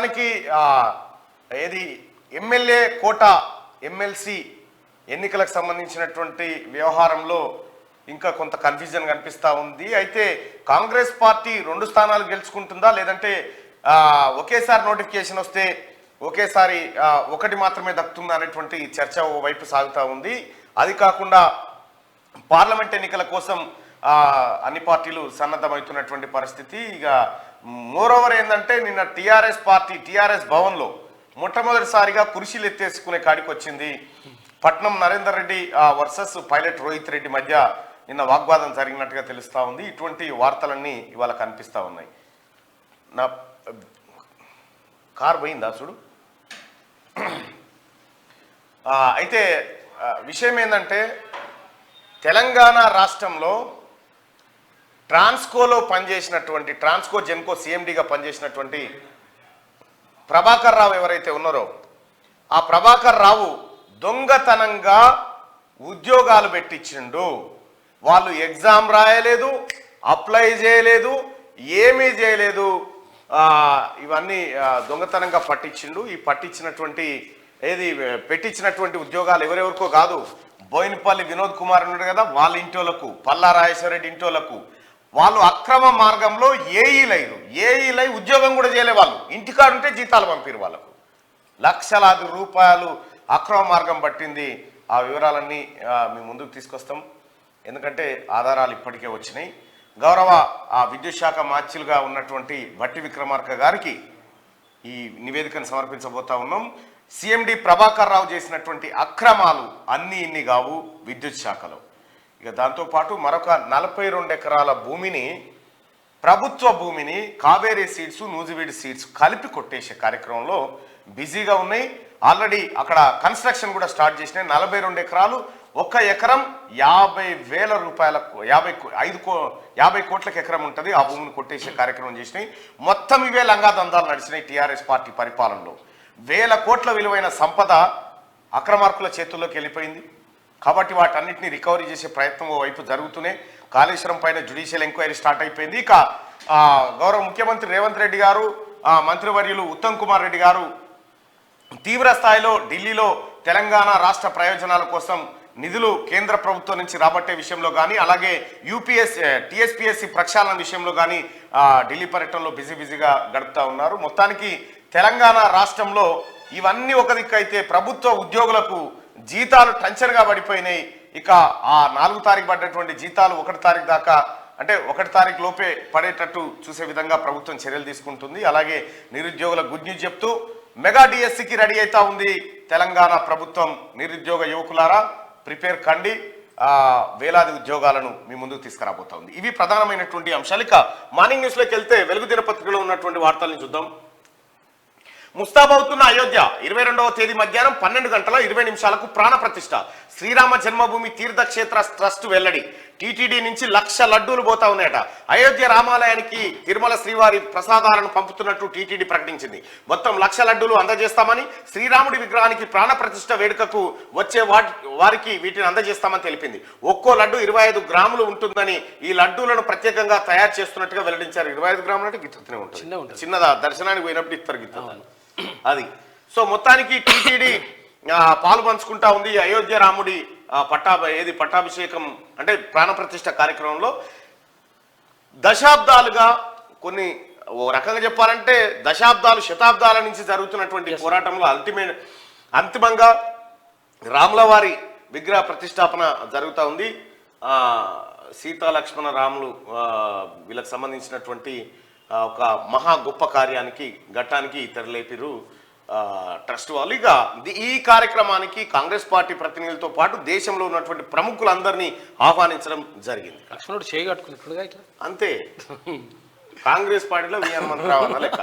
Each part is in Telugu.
మొత్తానికి ఏది ఎమ్మెల్యే కోటా ఎమ్మెల్సీ ఎన్నికలకు సంబంధించినటువంటి వ్యవహారంలో ఇంకా కొంత కన్ఫ్యూజన్ కనిపిస్తూ ఉంది. అయితే కాంగ్రెస్ పార్టీ 2 స్థానాలు గెలుచుకుంటుందా, లేదంటే ఒకేసారి నోటిఫికేషన్ వస్తే ఒకేసారి ఒకటి మాత్రమే దక్కుతుందా అనేటువంటి చర్చ ఓవైపు సాగుతూ ఉంది. అది కాకుండా పార్లమెంట్ ఎన్నికల కోసం అన్ని పార్టీలు సన్నద్ధమవుతున్నటువంటి పరిస్థితి. ఇక మోరోవర్ ఏంటంటే నిన్న టీఆర్ఎస్ భవన్లో మొట్టమొదటిసారిగా కుర్చీలు ఎత్తేసుకునే కాడికి వచ్చింది. పట్నం నరేందర్ రెడ్డి వర్సెస్ పైలట్ రోహిత్ రెడ్డి మధ్య నిన్న వాగ్వాదం జరిగినట్టుగా తెలుస్తూ ఉంది. ఇటువంటి వార్తలన్నీ ఇవాళ కనిపిస్తూ ఉన్నాయి. నా కార్ పోయిందా చూడు. అయితే విషయం ఏంటంటే తెలంగాణ రాష్ట్రంలో ట్రాన్స్కోలో పనిచేసినటువంటి ట్రాన్స్కో జెన్కో సిఎండిగా పనిచేసినటువంటి ప్రభాకర్ రావు ఎవరైతే ఉన్నారో ఆ ప్రభాకర్ రావు దొంగతనంగా ఉద్యోగాలు పెట్టించిండు. వాళ్ళు ఎగ్జామ్ రాయలేదు, అప్లై చేయలేదు, ఏమీ చేయలేదు. ఇవన్నీ దొంగతనంగా పట్టించిండు. ఈ పెట్టించినటువంటి ఉద్యోగాలు ఎవరెవరికో కాదు, బోయినపల్లి వినోద్ కుమార్ ఉన్నాడు కదా, వాళ్ళ ఇంటోళ్లకు, పల్లా రాజేశ్వరరెడ్డి ఇంటోళ్లకు. వాళ్ళు అక్రమ మార్గంలో ఏఈలై ఉద్యోగం కూడా చేయలే. వాళ్ళు ఇంటికాడుంటే జీతాలు పంపిరు. వాళ్ళకు లక్షలాది రూపాయలు అక్రమ మార్గం పట్టింది. ఆ వివరాలన్నీ మీ ముందుకు తీసుకొస్తాం, ఎందుకంటే ఆధారాలు ఇప్పటికే వచ్చినాయి. గౌరవ విద్యుత్ శాఖ మార్చిలుగా ఉన్నటువంటి భట్టి విక్రమార్క గారికి ఈ నివేదికను సమర్పించబోతా ఉన్నాం. సిఎండి ప్రభాకర్ రావు చేసినటువంటి అక్రమాలు అన్నీ ఇన్ని కావు విద్యుత్ శాఖలో. ఇక దాంతోపాటు మరొక 42 ఎకరాల భూమిని, ప్రభుత్వ భూమిని కావేరీ సీడ్స్, నూజివీడి సీడ్స్ కలిపి కొట్టేసే కార్యక్రమంలో బిజీగా ఉన్నాయి. ఆల్రెడీ అక్కడ కన్స్ట్రక్షన్ కూడా స్టార్ట్ చేసినాయి. 42 ఎకరాలు, 1 ఎకరం 50,000 రూపాయలకు 50 కోట్లకు ఎకరం ఉంటుంది. ఆ భూమిని కొట్టేసే కార్యక్రమం చేసినాయి. మొత్తం ఇవే లంగా దందాలు నడిచినాయి టీఆర్ఎస్ పార్టీ పరిపాలనలో. 1000 కోట్ల విలువైన సంపద అక్రమార్కుల చేతుల్లోకి వెళ్ళిపోయింది. కాబట్టి వాటన్నిటిని రికవరీ చేసే ప్రయత్నం వైపు జరుగుతూనే కాళేశ్వరం పైన జ్యుడిషియల్ ఎంక్వైరీ స్టార్ట్ అయిపోయింది. ఇక గౌరవ ముఖ్యమంత్రి రేవంత్ రెడ్డి గారు, మంత్రివర్యులు ఉత్తమ్ కుమార్ రెడ్డి గారు తీవ్ర స్థాయిలో ఢిల్లీలో తెలంగాణ రాష్ట్ర ప్రయోజనాల కోసం నిధులు కేంద్ర ప్రభుత్వం నుంచి రాబట్టే విషయంలో కానీ, అలాగే టీఎస్పీఎస్సీ ప్రక్షాళన విషయంలో కానీ ఢిల్లీ పర్యటనలో బిజీగా గడుపుతా ఉన్నారు. మొత్తానికి తెలంగాణ రాష్ట్రంలో ఇవన్నీ ఒక దిక్కు అయితే ప్రభుత్వ ఉద్యోగులకు జీతాలు టంచర్గా పడిపోయినాయి. ఇక ఆ 4 తారీఖు పడ్డటువంటి జీతాలు 1 తారీఖు దాకా, అంటే 1 తారీఖు లోపే పడేటట్టు చూసే విధంగా ప్రభుత్వం చర్యలు తీసుకుంటుంది. అలాగే నిరుద్యోగుల గుడ్ న్యూస్ చెప్తూ మెగా డిఎస్సికి రెడీ అవుతా ఉంది తెలంగాణ ప్రభుత్వం. నిరుద్యోగ యువకులారా ప్రిపేర్ కండి, వేలాది ఉద్యోగాలను మీ ముందుకు తీసుకురాబోతా ఉంది. ఇవి ప్రధానమైనటువంటి అంశాలు. ఇక మార్నింగ్ న్యూస్లోకి వెళ్తే వెలుగు దినపత్రికలో ఉన్నటువంటి వార్తలను చూద్దాం. ముస్తాబవుతున్న అయోధ్య 22వ తేదీ మధ్యాహ్నం 12 గంటల 20 నిమిషాలకు ప్రాణ ప్రతిష్ఠ. శ్రీరామ జన్మభూమి తీర్థక్షేత్ర ట్రస్ట్ వెల్లడి. టీటీడీ నుంచి 1,00,000 లడ్డూలు పోతా ఉన్నాయట. అయోధ్య రామాలయానికి తిరుమల శ్రీవారి ప్రసాదాలను పంపుతున్నట్టు టీటీడీ ప్రకటించింది. మొత్తం 1,00,000 లడ్డూలు అందజేస్తామని, శ్రీరాముడి విగ్రహానికి ప్రాణ ప్రతిష్ఠ వేడుకకు వచ్చే వారికి వీటిని అందజేస్తామని తెలిపింది. ఒక్కో లడ్డు 25 గ్రాములు ఉంటుందని, ఈ లడ్డూలను ప్రత్యేకంగా తయారు చేస్తున్నట్టుగా వెల్లడించారు. 25 గ్రాములు అంటే గిత్తునే ఉంటుంది, చిన్నదా, దర్శనానికి పోయినప్పుడు ఇస్తారు గిత్త అది. సో మొత్తానికి టీటీడీ పాలు పంచుకుంటా ఉంది అయోధ్య రాముడి పట్టాభిషేకం అంటే ప్రాణప్రతిష్ఠ కార్యక్రమంలో. దశాబ్దాలుగా, కొన్ని ఓ రకంగా చెప్పాలంటే శతాబ్దాల నుంచి జరుగుతున్నటువంటి పోరాటంలో అంతిమంగా రాములవారి విగ్రహ ప్రతిష్టాపన జరుగుతూ ఉంది. సీతా లక్ష్మణ రాములు వీళ్ళకి సంబంధించినటువంటి ఒక మహా గొప్ప ఘట్టానికి తెరలేపిరు ట్రస్ట్ వాళ్ళు. ఇక ఈ కార్యక్రమానికి కాంగ్రెస్ పార్టీ ప్రతినిధులతో పాటు దేశంలో ఉన్నటువంటి ప్రముఖులందరినీ ఆహ్వానించడం జరిగింది. లక్ష్మణుడు చేయగట్టుకున్నట్టుగా ఇట్లా అంతే. కాంగ్రెస్ పార్టీలో హనుమంతరావు లెక్క.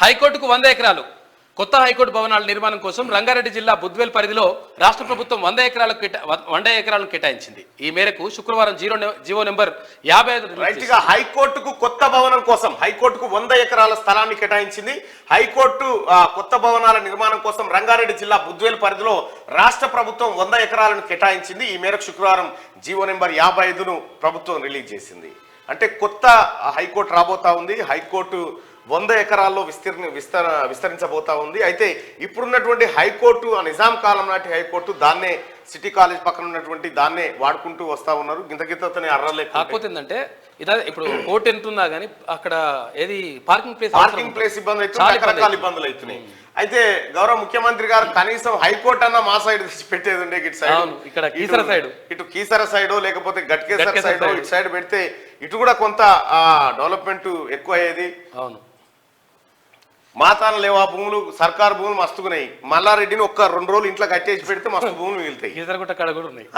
హైకోర్టుకు 100 ఎకరాలు. కొత్త హైకోర్టు భవనాల నిర్మాణం కోసం రంగారెడ్డి జిల్లా బుద్వేల్ పరిధిలో రాష్ట్ర ప్రభుత్వం 100 ఎకరాలను కేటాయించింది. ఈ మేరకు శుక్రవారం జీవో నెంబర్ 55 హైకోర్టుకు కొత్త భవనం కోసం హైకోర్టుకు 100 ఎకరాల స్థలాన్ని కేటాయించింది. హైకోర్టు కొత్త భవనాల నిర్మాణం కోసం రంగారెడ్డి జిల్లా బుద్వేల్ పరిధిలో రాష్ట్ర ప్రభుత్వం 100 ఎకరాలను కేటాయించింది. ఈ మేరకు శుక్రవారం జీవో నెంబర్ 55ను ప్రభుత్వం రిలీజ్ చేసింది. అంటే కొత్త హైకోర్టు రాబోతా ఉంది. హైకోర్టు 100 ఎకరాల్లో విస్తరించబోతా ఉంది. అయితే ఇప్పుడున్నటువంటి హైకోర్టు, ఆ నిజాం కాలం నాటి హైకోర్టు దాన్నే సిటీ కాలేజ్ పక్కన ఉన్నటువంటి దాన్నే వాడుకుంటూ వస్తా ఉన్నారు. గింతగితనే అర్రలే. కాకపోతే ఏంటంటే ఇదే ఇప్పుడు కోర్టు ఎంతున్నా కానీ అక్కడ ఏది పార్కింగ్ ప్లేస్ ఇబ్బంది అవుతుంది, రకరకాల ఇబ్బందులు అవుతున్నాయి. అయితే గౌరవ ముఖ్యమంత్రి గారు కనీసం హైకోర్టు అన్న మా సైడ్ పెట్టేది ఉండే, ఇటు సైడ్, ఇక్కడ కీసర సైడ్, ఇటు కీసర సైడ్ లేకపోతే గట్కేసర సైడ్ ఇటు సైడ్ పెడితే ఇటు కూడా కొంత డెవలప్మెంట్ ఎక్కువ అయ్యేది. అవును, మాతాన లేవా భూములు, సర్కారు భూములు మస్తుకున్నాయి. మల్లారెడ్డిని ఒక్క 2 రోజులు ఇంట్లో కట్టేసి పెడితే మస్తు భూములు మిగులుతాయి. కీసరగుట్ట కాడ కూడా ఉన్నాయి.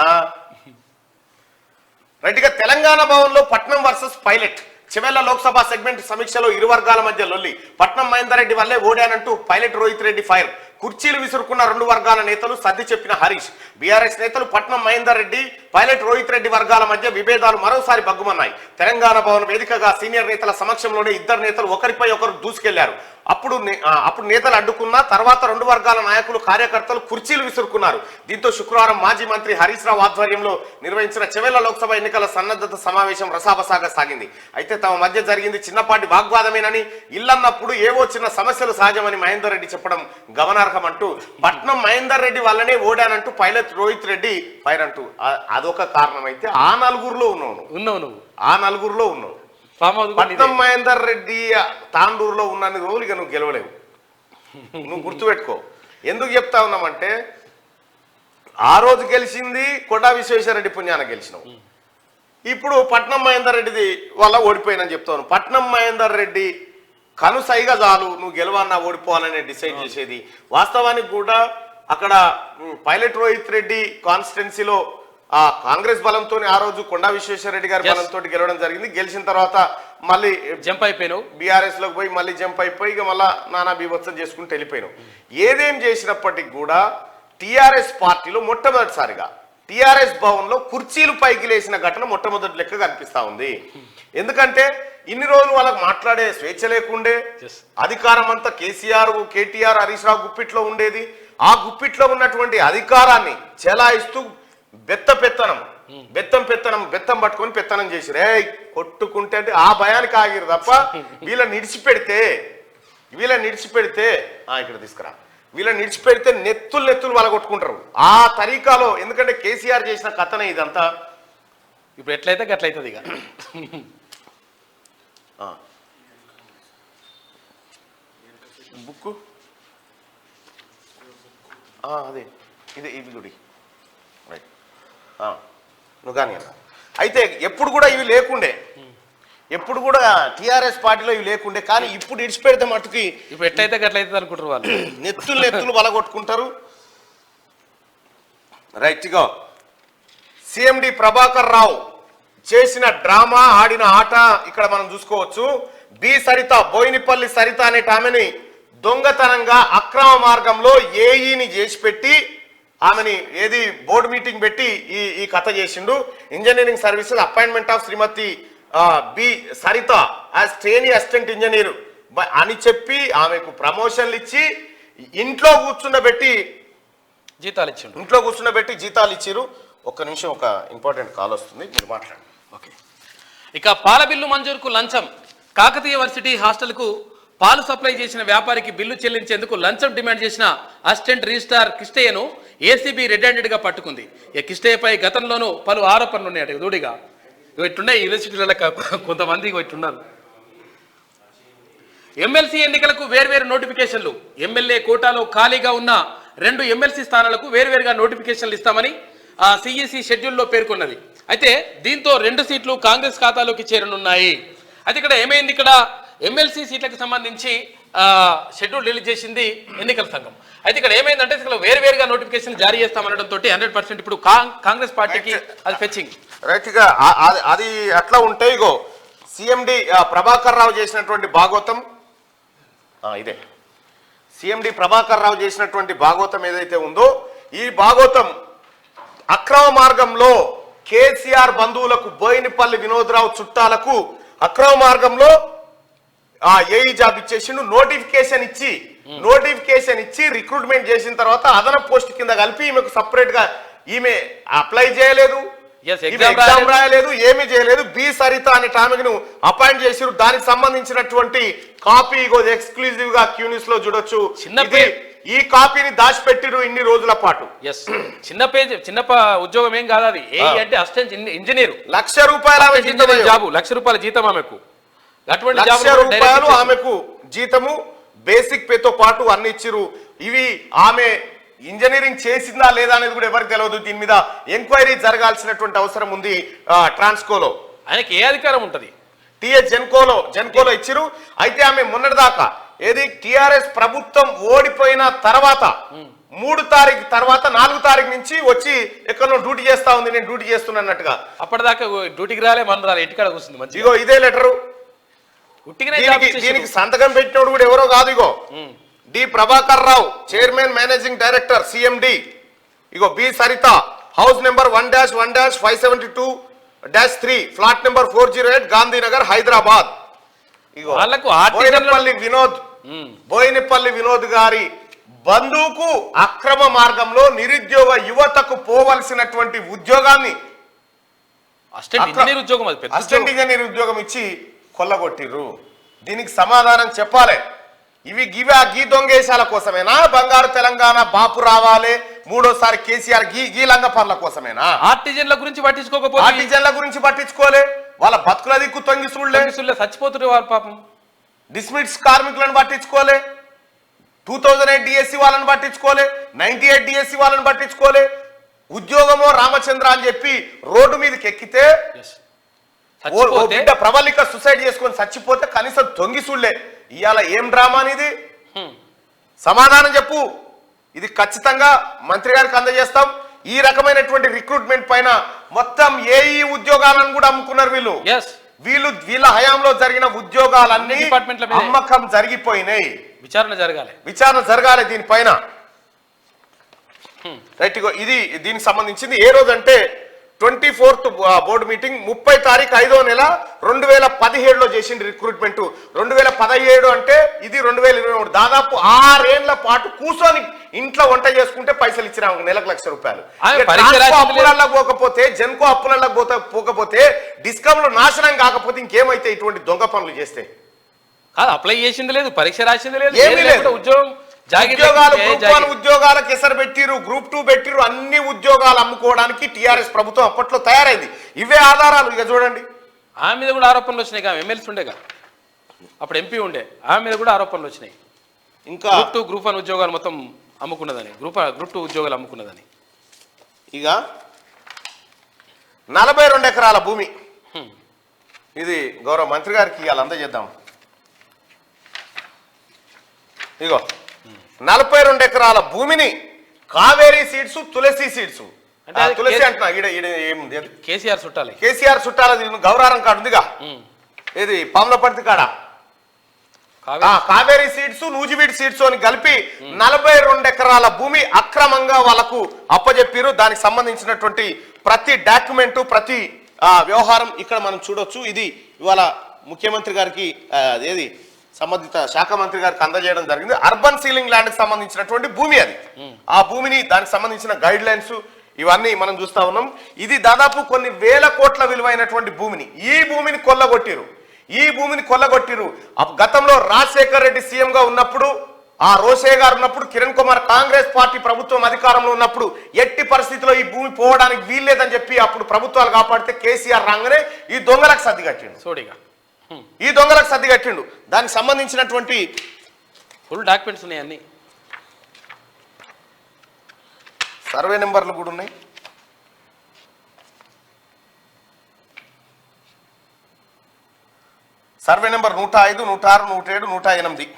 రైట్గా తెలంగాణ భవన్లో పట్నం వర్సెస్ పైలట్. చివెళ్ల లోక్సభ సెగ్మెంట్ సమీక్షలో ఇరు వర్గాల మధ్య లొల్లి. పట్నం మహేందర్ రెడ్డి వల్లే ఓడానంటూ పైలట్ రోహిత్ రెడ్డి ఫైర్. కుర్చీలు విసురుకున్న 2 వర్గాల నేతలు, సర్ది చెప్పిన హరీష్. బీఆర్ఎస్ నేతలు పట్నం మహేందర్ రెడ్డి, పైలట్ రోహిత్ రెడ్డి వర్గాల మధ్య విభేదాలు మరోసారి బగ్గుమన్నాయి. తెలంగాణ భవన్ వేదికగా సీనియర్ నేతల సమక్షంలోనే ఇద్దరు నేతలు ఒకరిపై ఒకరు దూసుకెళ్లారు. అప్పుడు నేతలు అడ్డుకున్న తర్వాత 2 వర్గాల నాయకులు, కార్యకర్తలు కుర్చీలు విసురుకున్నారు. దీంతో శుక్రవారం మాజీ మంత్రి హరీష్ రావు ఆధ్వర్యంలో నిర్వహించిన చివెళ్ల లోక్సభ ఎన్నికల సన్నద్ధత సమావేశం రసాబసాగా సాగింది. అయితే తమ మధ్య జరిగింది చిన్నపాటి వాగ్వాదమేనని, ఇల్లన్నప్పుడు ఏవో చిన్న సమస్యలు సహజమని మహేందర్ రెడ్డి చెప్పడం గమనార్హమంటూ, పట్నం మహేందర్ రెడ్డి వల్లనే ఓడానంటూ పైలట్ రోహిత్ రెడ్డి ఫైర్ అంటూ అదొక కారణం. అయితే ఆ నలుగురులో ఉన్నావు, ఆ నలుగురులో ఉన్నావు. పట్నం మహేందర్ రెడ్డి తాండూరులో ఉన్నన్ని రోజులు ఇక నువ్వు గెలవలేవు. నువ్వు గుర్తుపెట్టుకో. ఎందుకు చెప్తా ఉన్నామంటే ఆ రోజు గెలిచింది కొండా విశ్వేశ్వరరెడ్డి పుణ్యాన గెలిచినావు. ఇప్పుడు పట్నం మహేందర్ రెడ్డిది వల్ల ఓడిపోయినని చెప్తాను. పట్నం మహేందర్ రెడ్డి కనుసైగా చాలు నువ్వు గెలవన్నా ఓడిపోవాలని డిసైడ్ చేసేది. వాస్తవానికి కూడా అక్కడ పైలట్ రోహిత్ రెడ్డి కాన్స్టిట్యున్సీలో ఆ కాంగ్రెస్ బలంతో ఆ రోజు కొండా విశ్వేశ్వరరెడ్డి గారి బలంతో గెలవడం జరిగింది. గెలిచిన తర్వాత మళ్ళీ జంప్ అయిపోయినావు, బీఆర్ఎస్ లోకి పోయి మళ్ళీ జంప్ అయిపోయి ఇక మళ్ళా నానా బీభత్సం చేసుకుంటూ వెళ్ళిపోయినావు. ఏదేం చేసినప్పటికీ కూడా టీఆర్ఎస్ పార్టీలో మొట్టమొదటిసారిగా టీఆర్ఎస్ భవన్లో కుర్చీలు పైకి లేచిన ఘటన మొట్టమొదటి లెక్క కనిపిస్తా ఉంది. ఎందుకంటే ఇన్ని రోజులు వాళ్ళకి మాట్లాడే స్వేచ్ఛ లేకుండే, అధికారం అంతా కేసీఆర్, కేటీఆర్, హరీష్ రావు గుప్పిట్లో ఉండేది. ఆ గుప్పిట్లో ఉన్నటువంటి అధికారాన్ని చెలాయిస్తూ బెత్తం పట్టుకొని పెత్తనం చేసి రే కొట్టుకుంటే అంటే ఆ భయానికి ఆగిరు తప్ప వీళ్ళని నిడిచిపెడితే ఇక్కడ తీసుకురా, వీళ్ళని నిడిచిపెడితే నెత్తులు వాళ్ళ కొట్టుకుంటారు ఆ తరీకాలో. ఎందుకంటే కేసీఆర్ చేసిన కథనే ఇదంతా. ఇప్పుడు ఎట్లయితే గట్లయితుంది ఇక. బుక్కు అదే ఇది గుడి రైట్ నువ్వు కానీ అన్న. అయితే ఎప్పుడు కూడా ఇవి లేకుండే, ఎప్పుడు కూడా టీఆర్ఎస్ పార్టీలో ఇవి లేకుండే. కానీ ఇప్పుడు ఇడిచిపెడితే మట్టుకి ఇప్పుడు ఎట్లయితే గట్లయితే అనుకుంటారు వాళ్ళు. నెత్తులు బలగొట్టుకుంటారు. రైట్గా సిఎండి ప్రభాకర్ రావు చేసిన డ్రామా, ఆడిన ఆట ఇక్కడ మనం చూసుకోవచ్చు. బి సరిత, బోయినపల్లి సరిత అనే ఆమెని దొంగతనంగా అక్రమ మార్గంలో ఏఈని చేసి పెట్టి ఆమెని ఏది బోర్డు మీటింగ్ పెట్టి ఈ కథ చేసిండు. Engineering services appointment of Shrimati B Saritha as trainee assistant engineer అని చెప్పి ఆమెకు ప్రమోషన్లు ఇచ్చి ఇంట్లో కూర్చుండబెట్టి జీతాలు ఇచ్చిరు. ఒక్క నిమిషం, ఒక ఇంపార్టెంట్ కాల్ వస్తుంది, మీరు మాట్లాడండి. ఓకే. ఇక పాల బిల్లు మంజూరుకు లంచం. కాకతీయ వర్సిటీ హాస్టల్కు పాలు సప్లై చేసిన వ్యాపారికి బిల్లు చెల్లించేందుకు లంచం డిమాండ్ చేసిన అసిస్టెంట్ రిజిస్ట్రార్ కిష్టయ్యను ఏసీబీ రెడ్ హ్యాండెడ్ గా పట్టుకుంది. ఈ కిష్టయ్యపై గతంలోనూ పలు ఆరోపణలు ఉన్నాయట. దూడిగా ఇట్టున్నాయి యూనివర్సిటీల కొంతమంది ఇట్టున్నారు. ఎమ్మెల్సీ ఎన్నికలకు వేర్వేరు నోటిఫికేషన్లు. ఎమ్మెల్యే కోటాలో ఖాళీగా ఉన్న 2 ఎమ్మెల్సీ స్థానాలకు వేర్వేరుగా నోటిఫికేషన్లు ఇస్తామని సిఈసి షెడ్యూల్లో పేర్కొన్నది. అయితే దీంతో 2 సీట్లు కాంగ్రెస్ ఖాతాలోకి చేరనున్నాయి. అయితే ఇక్కడ ఏమైంది, ఇక్కడ ఎమ్మెల్సీ సీట్లకు సంబంధించి షెడ్యూల్ రిలీజ్ చేసింది ఎన్నికల సంఘం. అయితే ఇక్కడ ఏమైందంటే వేరువేరుగా నోటిఫికేషన్ జారీ చేస్తామనడంతో 100% ఇప్పుడు కాంగ్రెస్ పార్టీకి అది ఫెచ్చింగ్. రైట్ గా అది అట్లా ఉంటే ఇగో సిఎండి ప్రభాకర్ రావు చేసినటువంటి భాగవతం ఇదే. సిఎండి ప్రభాకర్ రావు చేసినటువంటి భాగవతం ఏదైతే ఉందో ఈ భాగవతం అక్రమ మార్గంలో కేసీఆర్ బంధువులకు, బోయినపల్లి వినోద్రావు చుట్టాలకు అక్రమ మార్గంలో ఏఈ జాబ్ ఇచ్చేసిండు. నోటిఫికేషన్ ఇచ్చి రిక్రూట్మెంట్ చేసిన తర్వాత అదనపు పోస్ట్ కింద కలిపి ఈమెకు సపరేట్ గా ఈమె అప్లై చేయలేదు, Yes, ఎగ్జామ్ రాయలేదు, ఏమీ చేయలేదు. బి సరిత అనే ఆమెను అపాయింట్ చేసిరు. దానికి సంబంధించినటువంటి కాపీ ఇగో ఎక్స్క్లూజివ్ గా క్యూనిస్ లో చూడొచ్చు. ఈ కాపీని దాచిపెట్టిరు ఇన్ని రోజుల పాటు. చిన్న ఉద్యోగం ఏం కాదు అది. అంటే అసిస్టెంట్ ఇంజనీర్, ₹1,00,000 జాబు, ₹1,00,000 జీతం ఆమెకు. అటువంటి ₹1,00,000 ఆమెకు జీతము, బేసిక్ పేతో పాటు అన్ని ఇచ్చిరు. ఇవి ఆమె ఇంజనీరింగ్ చేసిందా లేదా అనేది కూడా ఎవరికి తెలియదు. దీని మీద ఎంక్వైరీ జరగాల్సినటువంటి అవసరం ఉంది. ట్రాన్స్కోలో ఆయనకి ఏ అధికారం ఉంటది? టిఎస్ జెన్కోలో ఇచ్చిరు. అయితే ఆమె మొన్నటిదాకా ఏది టిఆర్ఎస్ ప్రభుత్వం ఓడిపోయిన తర్వాత 3 తారీఖు తర్వాత 4 తారీఖు నుంచి వచ్చి ఎక్కడో డ్యూటీ చేస్తా ఉంది. నేను డ్యూటీ చేస్తున్నట్టుగా. అప్పటిదాకా డ్యూటీకి రాలే, మన రాలే, ఇంటికాడ కూర్చుంది మంచి. ఇగో ఇదే లెటరు. దీనికి సంతకం పెట్టినోడు కూడా ఎవరో కాదు. ఇగో D Prabhakar Rao, chairman managing director CMD. ఇగో B Sarita, house number 1-572-3, flat number 408, Gandhinagar, Hyderabad. ఇగో బోయినపల్లి వినోద్ గారి బంధువుకు అక్రమ మార్గంలో నిరుద్యోగ యువతకు పోవలసినటువంటి ఉద్యోగాన్ని అసిస్టెంట్ ఇంజనీర్ ఉద్యోగం ఇచ్చి కొల్లగొట్టిర్రు. దీనికి సమాధానం చెప్పాలి. ఇవి గీ దొంగేశాల కోసమేనా? బంగారు తెలంగాణ బాపు రావాలి, మూడోసారి కేసీఆర్ గీ లంగ పనుల కోసమేనా? ఆర్టిజన్ల గురించి పట్టించుకోకపోతే, ఆర్టిజన్ల గురించి పట్టించుకోలే, వాళ్ళ బతుకుల దిక్కు తొంగి చూడలే, చచ్చిపోతున్నారు వాళ్ళ పాపం. డిస్మిట్స్ కార్మికులను పట్టించుకోలే, 2008 డిఎస్సి వాళ్ళని పట్టించుకోలే, 98 డిఎస్సి వాళ్ళని పట్టించుకోలే. ఉద్యోగమో రామచంద్ర అని చెప్పి రోడ్డు మీదకి ఎక్కితే బిడ్డ ప్రబలిక సూసైడ్ చేసుకొని చచ్చిపోతే కనీసం తొంగి చూడలే. ఇవాళ ఏం డ్రామా అనేది? సమాధానం చెప్పు. ఇది ఖచ్చితంగా మంత్రి గారికి అందజేస్తాం. ఈ రకమైనటువంటి రిక్రూట్మెంట్ పైన మొత్తం ఏఈ ఉద్యోగాలను కూడా అమ్ముకున్నారు వీళ్ళ హయాంలో జరిగిన ఉద్యోగాలన్నీ అమ్మకం జరిగిపోయినాయి. విచారణ జరగాలి దీనిపైన. రైట్. ఇది దీనికి సంబంధించింది. ఏ రోజు అంటే 24th బోర్డు మీటింగ్ 30 తారీఖు 5వ నెల 2017లో చేసింది రిక్రూట్మెంట్. 2017 అంటే ఇది 2023. దాదాపు 6 ఏళ్ల పాటు కూర్చొని ఇంట్లో వంట చేసుకుంటే పైసలు ఇచ్చిన నెలకు ₹1,00,000. అప్పులల్లో పోకపోతే, జెన్కో అప్పులల్లో పోకపోతే, డిస్కమ్లు నాశనం కాకపోతే ఇంకేమైతే ఇటువంటి దొంగ పనులు చేస్తే? అప్లై చేసింది లేదు, పరీక్ష రాసింది లేదు, ఏమీ లేదు. ఉద్యోగాలకు ఎసరు పెట్టిరు, గ్రూప్ 2 పెట్టిరు. అన్ని ఉద్యోగాలు అమ్ముకోవడానికి టిఆర్ఎస్ ప్రభుత్వం అప్పట్లో తయారైంది. ఇవే ఆధారాలు. ఇక చూడండి, ఆమె మీద కూడా ఆరోపణలు వచ్చినాయి. ఎమ్మెల్సీ ఉండేగా, అప్పుడు ఎంపీ ఉండే, ఆమె మీద కూడా ఆరోపణలు వచ్చినాయి. ఇంకా గ్రూప్ 1 ఉద్యోగాలు మొత్తం అమ్ముకున్నదని, గ్రూప్ 2 ఉద్యోగాలు అమ్ముకున్నదని. ఇక 42 ఎకరాల భూమి, ఇది గౌరవ మంత్రి గారికి ఇవాళ అందజేద్దాం. ఇగో 42 ఎకరాల భూమిని కావేరీ సీడ్స్, తులసి సీడ్స్, తులసి అంటున్నా, కేసీఆర్ చుట్టాలి, కేసీఆర్ చుట్టాలది గౌరారం కాడు ఉందిగా, ఇది పాములపర్తి కాడ, కావేరీ సీడ్స్, నూజివీడ్ సీడ్స్ అని కలిపి 42 ఎకరాల భూమి అక్రమంగా వాళ్ళకు అప్పజెప్పారు. దానికి సంబంధించినటువంటి ప్రతి డాక్యుమెంట్, ప్రతి వ్యవహారం ఇక్కడ మనం చూడొచ్చు. ఇది ఇవాళ ముఖ్యమంత్రి గారికి ఏది సంబంధిత శాఖ మంత్రి గారికి అందజేయడం జరిగింది. అర్బన్ సీలింగ్ ల్యాండ్ కి సంబంధించినటువంటి భూమి అది. ఆ భూమిని, దానికి సంబంధించిన గైడ్ లైన్స్ ఇవన్నీ మనం చూస్తా ఉన్నాం. ఇది దాదాపు కొన్ని వేల కోట్ల విలువైనటువంటి భూమిని ఈ భూమిని కొల్లగొట్టిరు. గతంలో రాజశేఖర్ రెడ్డి సీఎం గా ఉన్నప్పుడు, ఆ రోషే గారు ఉన్నప్పుడు, కిరణ్ కుమార్ కాంగ్రెస్ పార్టీ ప్రభుత్వం అధికారంలో ఉన్నప్పుడు ఎట్టి పరిస్థితిలో ఈ భూమి పోవడానికి వీల్లేదని చెప్పి అప్పుడు ప్రభుత్వాలు కాపాడితే కేసీఆర్ రాగానే ఈ దొంగలకు సర్ది కట్టిండు. దానికి సంబంధించినటువంటి ఫుల్ డాక్యుమెంట్స్ ఉన్నాయి, అన్ని సర్వే నెంబర్లు కూడా ఉన్నాయి. Survey number 105, 106, 107, 108.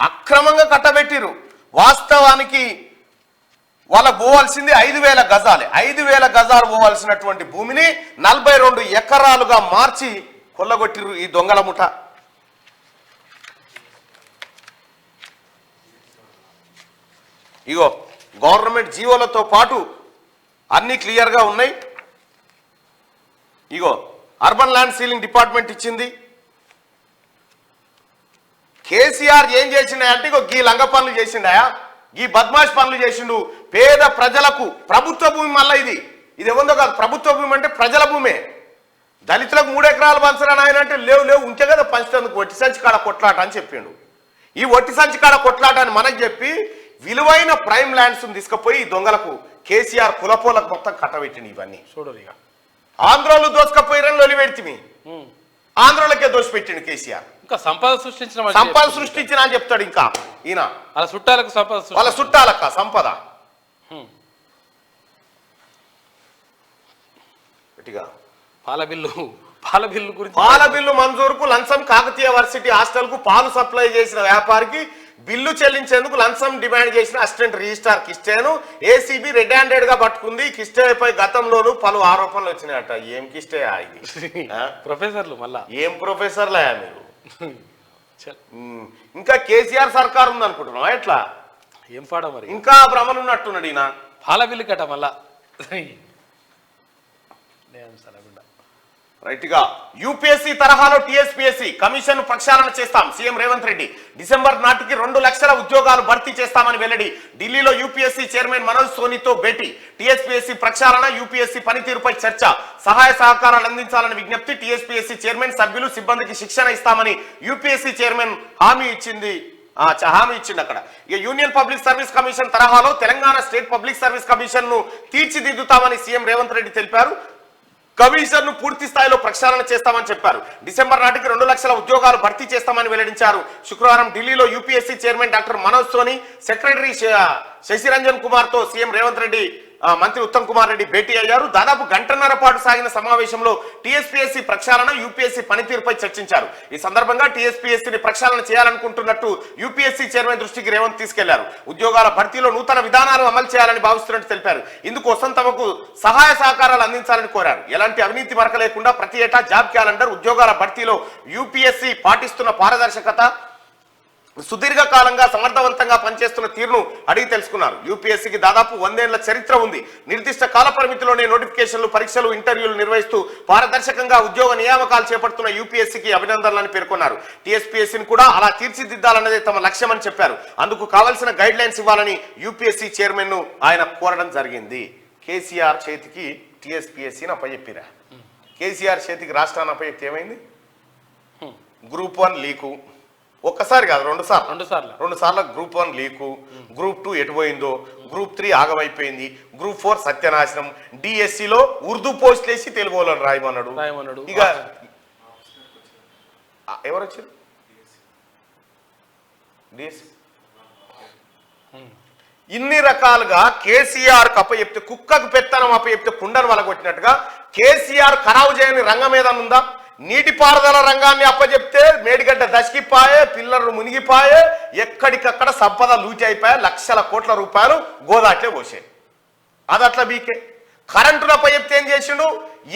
అక్రమంగా కట్టబెట్టిరు. వాస్తవానికి వాళ్ళకు పోవాల్సింది 5,000 గజాలే. 5,000 గజాలు పోవాల్సినటువంటి భూమిని 42 ఎకరాలుగా మార్చి కొల్లగొట్టిరు ఈ దొంగల ముఠ. ఇగో గవర్నమెంట్ జీవోలతో పాటు అన్ని క్లియర్గా ఉన్నాయి. ఇగో అర్బన్ ల్యాండ్ సీలింగ్ డిపార్ట్మెంట్ ఇచ్చింది. కేసీఆర్ ఏం చేసిండా అంటే గీ లంగ పనులు చేసిండాయా, ఈ బద్మాష్ పనులు చేసిండు. పేద ప్రజలకు ప్రభుత్వ భూమి, మళ్ళీ ఇది ఎవరిదో కాదు, ప్రభుత్వ భూమి అంటే ప్రజల భూమే. దళితులకు 3 ఎకరాలు పంచరాని ఆయన అంటే లేవు ఉంటే కదా పంచుతందుకు ఒట్టి సంచి కాడ కొట్లాట అని చెప్పిండు. ఈ ఒట్టి సంచి కాడ కొట్లాట అని మనకు చెప్పి విలువైన ప్రైమ్ ల్యాండ్స్ తీసుకుపోయి ఈ దొంగలకు కేసీఆర్ కులపోలకు మొత్తం కట్టబెట్టిండు. ఇవన్నీ చూడరు. ఆంధ్రోలు దోసుకపోయిరని లొలిపెడితిమి, ఆంధ్రోలకే దోసిపెట్టిండు కేసీఆర్. ఇంకా సంపద సృష్టించిన అని చెప్తాడు. ఇంకా ఈయన వాళ్ళ చుట్టాలకు సంపద, వాళ్ళ చుట్టాలక సంపద. పాల బిల్లు గురించి, పాల బిల్లు మంజూరుకు లంచం. కాకతీయ వర్సిటీ హాస్టల్ కు పాలు సప్లై చేసిన వ్యాపారికి బిల్లు చెల్లించేందుకు లంచం డిమాండ్ చేసిన అసిస్టెంట్ రిజిస్ట్రార్ కిస్టేను ఏసీబీ రెడ్ హ్యాండెడ్ గా పట్టుకుంది. కిస్టేపై గతంలోనూ పలు ఆరోపణలు వచ్చినాయట. ఏం కిస్టే ఇది? ప్రొఫెసర్లు మళ్ళా ఏం ప్రొఫెసర్లే మీరు? ఇంకా కేసీఆర్ సర్కార్ ఉంది అనుకుంటున్నావా? ఎట్లా ఏం పాడ మరి? ఇంకా భ్రమలు ఉన్నట్టున్నాడు ఈయన. పాల బిల్లు కట్ట మళ్ళా రైట్ గా యూపీఎస్సీ తరహాలో టీఎస్పీఎస్సీ కమిషన్ ప్రక్షాళన చేస్తాం. సీఎం రేవంత్ రెడ్డి డిసెంబర్ నాటికి 2 లక్షల ఉద్యోగాలు భర్తీ చేస్తామని వెల్లడి. ఢిల్లీలో యూపీఎస్సీ చైర్మన్ మనోజ్ సోనీతో భేటీ. టీఎస్పీఎస్సీ ప్రక్షాళన, యూపీఎస్సీ పనితీరుపై చర్చ. సహాయ సహకారాలు అందించాలని విజ్ఞప్తి. టీఎస్పీఎస్సీ చైర్మన్, సభ్యులు, సిబ్బందికి శిక్షణ ఇస్తామని యూపీఎస్సీ చైర్మన్ హామీ ఇచ్చింది అక్కడ. ఇక యూనియన్ పబ్లిక్ సర్వీస్ కమిషన్ తరహాలో Telangana state public service commission ను తీర్చిదిద్దుతామని సీఎం రేవంత్ రెడ్డి తెలిపారు. కమిషన్ ను పూర్తి స్థాయిలో ప్రక్షాళన చేస్తామని చెప్పారు. డిసెంబర్ నాటికి 2 లక్షల ఉద్యోగాలు భర్తీ చేస్తామని వెల్లడించారు. శుక్రవారం ఢిల్లీలో UPSC chairman doctor Manoj Soni, secretary Shashiranjan Kumar తో సీఎం రేవంత్ రెడ్డి, మంత్రి ఉత్తమ్ కుమార్ రెడ్డి భేటీ అయ్యారు. దాదాపు గంటన్నర పాటు సాగిన సమావేశంలో టీఎస్పీఎస్సీ ప్రక్షాళన, యూపీఎస్సీ పనితీరుపై చర్చించారు. ఈ సందర్భంగా టీఎస్పీఎస్సీని ప్రక్షాళన చేయాలనుకుంటున్నట్టు యూపీఎస్సీ చైర్మన్ దృష్టికి రేవంత్ తీసుకెళ్లారు. ఉద్యోగాల భర్తీలో నూతన విధానాలు అమలు చేయాలని భావిస్తున్నట్టు తెలిపారు. ఇందుకోసం తమకు సహాయ సహకారాలు అందించాలని కోరారు. ఎలాంటి అవినీతి మరక లేకుండా ప్రతి ఏటా జాబ్ క్యాలెండర్, ఉద్యోగాల భర్తీలో యూపీఎస్సీ పాటిస్తున్న పారదర్శకత, సుదీర్ఘకాలంగా సమర్థవంతంగా పనిచేస్తున్న తీరును అడిగి తెలుసుకున్నారు. యూపీఎస్సీకి దాదాపు 100 ఏళ్ల చరిత్ర ఉంది. నిర్దిష్ట కాల పరిమితిలోనే నోటిఫికేషన్లు, పరీక్షలు, ఇంటర్వ్యూలు నిర్వహిస్తూ పారదర్శకంగా ఉద్యోగ నియామకాలు చేపడుతున్న యూపీఎస్సీకి అభినందనలని పేర్కొన్నారు. టీఎస్పీఎస్సీని కూడా అలా తీర్చిదిద్దాలన్నదే తమ లక్ష్యమని చెప్పారు. అందుకు కావాల్సిన గైడ్ లైన్స్ ఇవ్వాలని యూపీఎస్సీ చైర్మన్ ను ఆయన కోరడం జరిగింది. కేసీఆర్ చేతికి టీఎస్పీఎస్సీని అప్పచెప్పిరా. కేసీఆర్ చేతికి రాష్ట్రాన్ని అప్పచెప్తే ఏమైంది? గ్రూప్ 1 లీకు, ఒక్కసారి కాదు 2 సార్లు గ్రూప్ 1 లీకు, గ్రూప్ 2 ఎటుపోయిందో, గ్రూప్ 3 ఆగమైపోయింది, గ్రూప్ 4 సత్యనాశనం, డిఎస్సిలో ఉర్దూ పోస్టులు వేసి తెలుగు వాళ్ళని రాయమన్నాడు. ఇక ఎవరు వచ్చారు? డిఎస్సి. ఇన్ని రకాలుగా కేసీఆర్ అప్పచెప్తే, కుక్కకు పెత్తనం అప్పచెప్తే కుండను వలగొట్టినట్టుగా కేసీఆర్ ఖరావు చేయని రంగం ఏదన్నా ఉందా? నీటిపారుదల రంగాన్ని అప్పచెప్తే మేడిగడ్డ దశకిపాయే, పిల్లలు మునిగిపాయే, ఎక్కడికక్కడ సంపద లూచి అయిపోయా, లక్షల కోట్ల రూపాయలు గోదాట్లే పోసాయి. అది అట్లా బీకే. కరెంటును అప్పచెప్తే ఏం చేసిండు?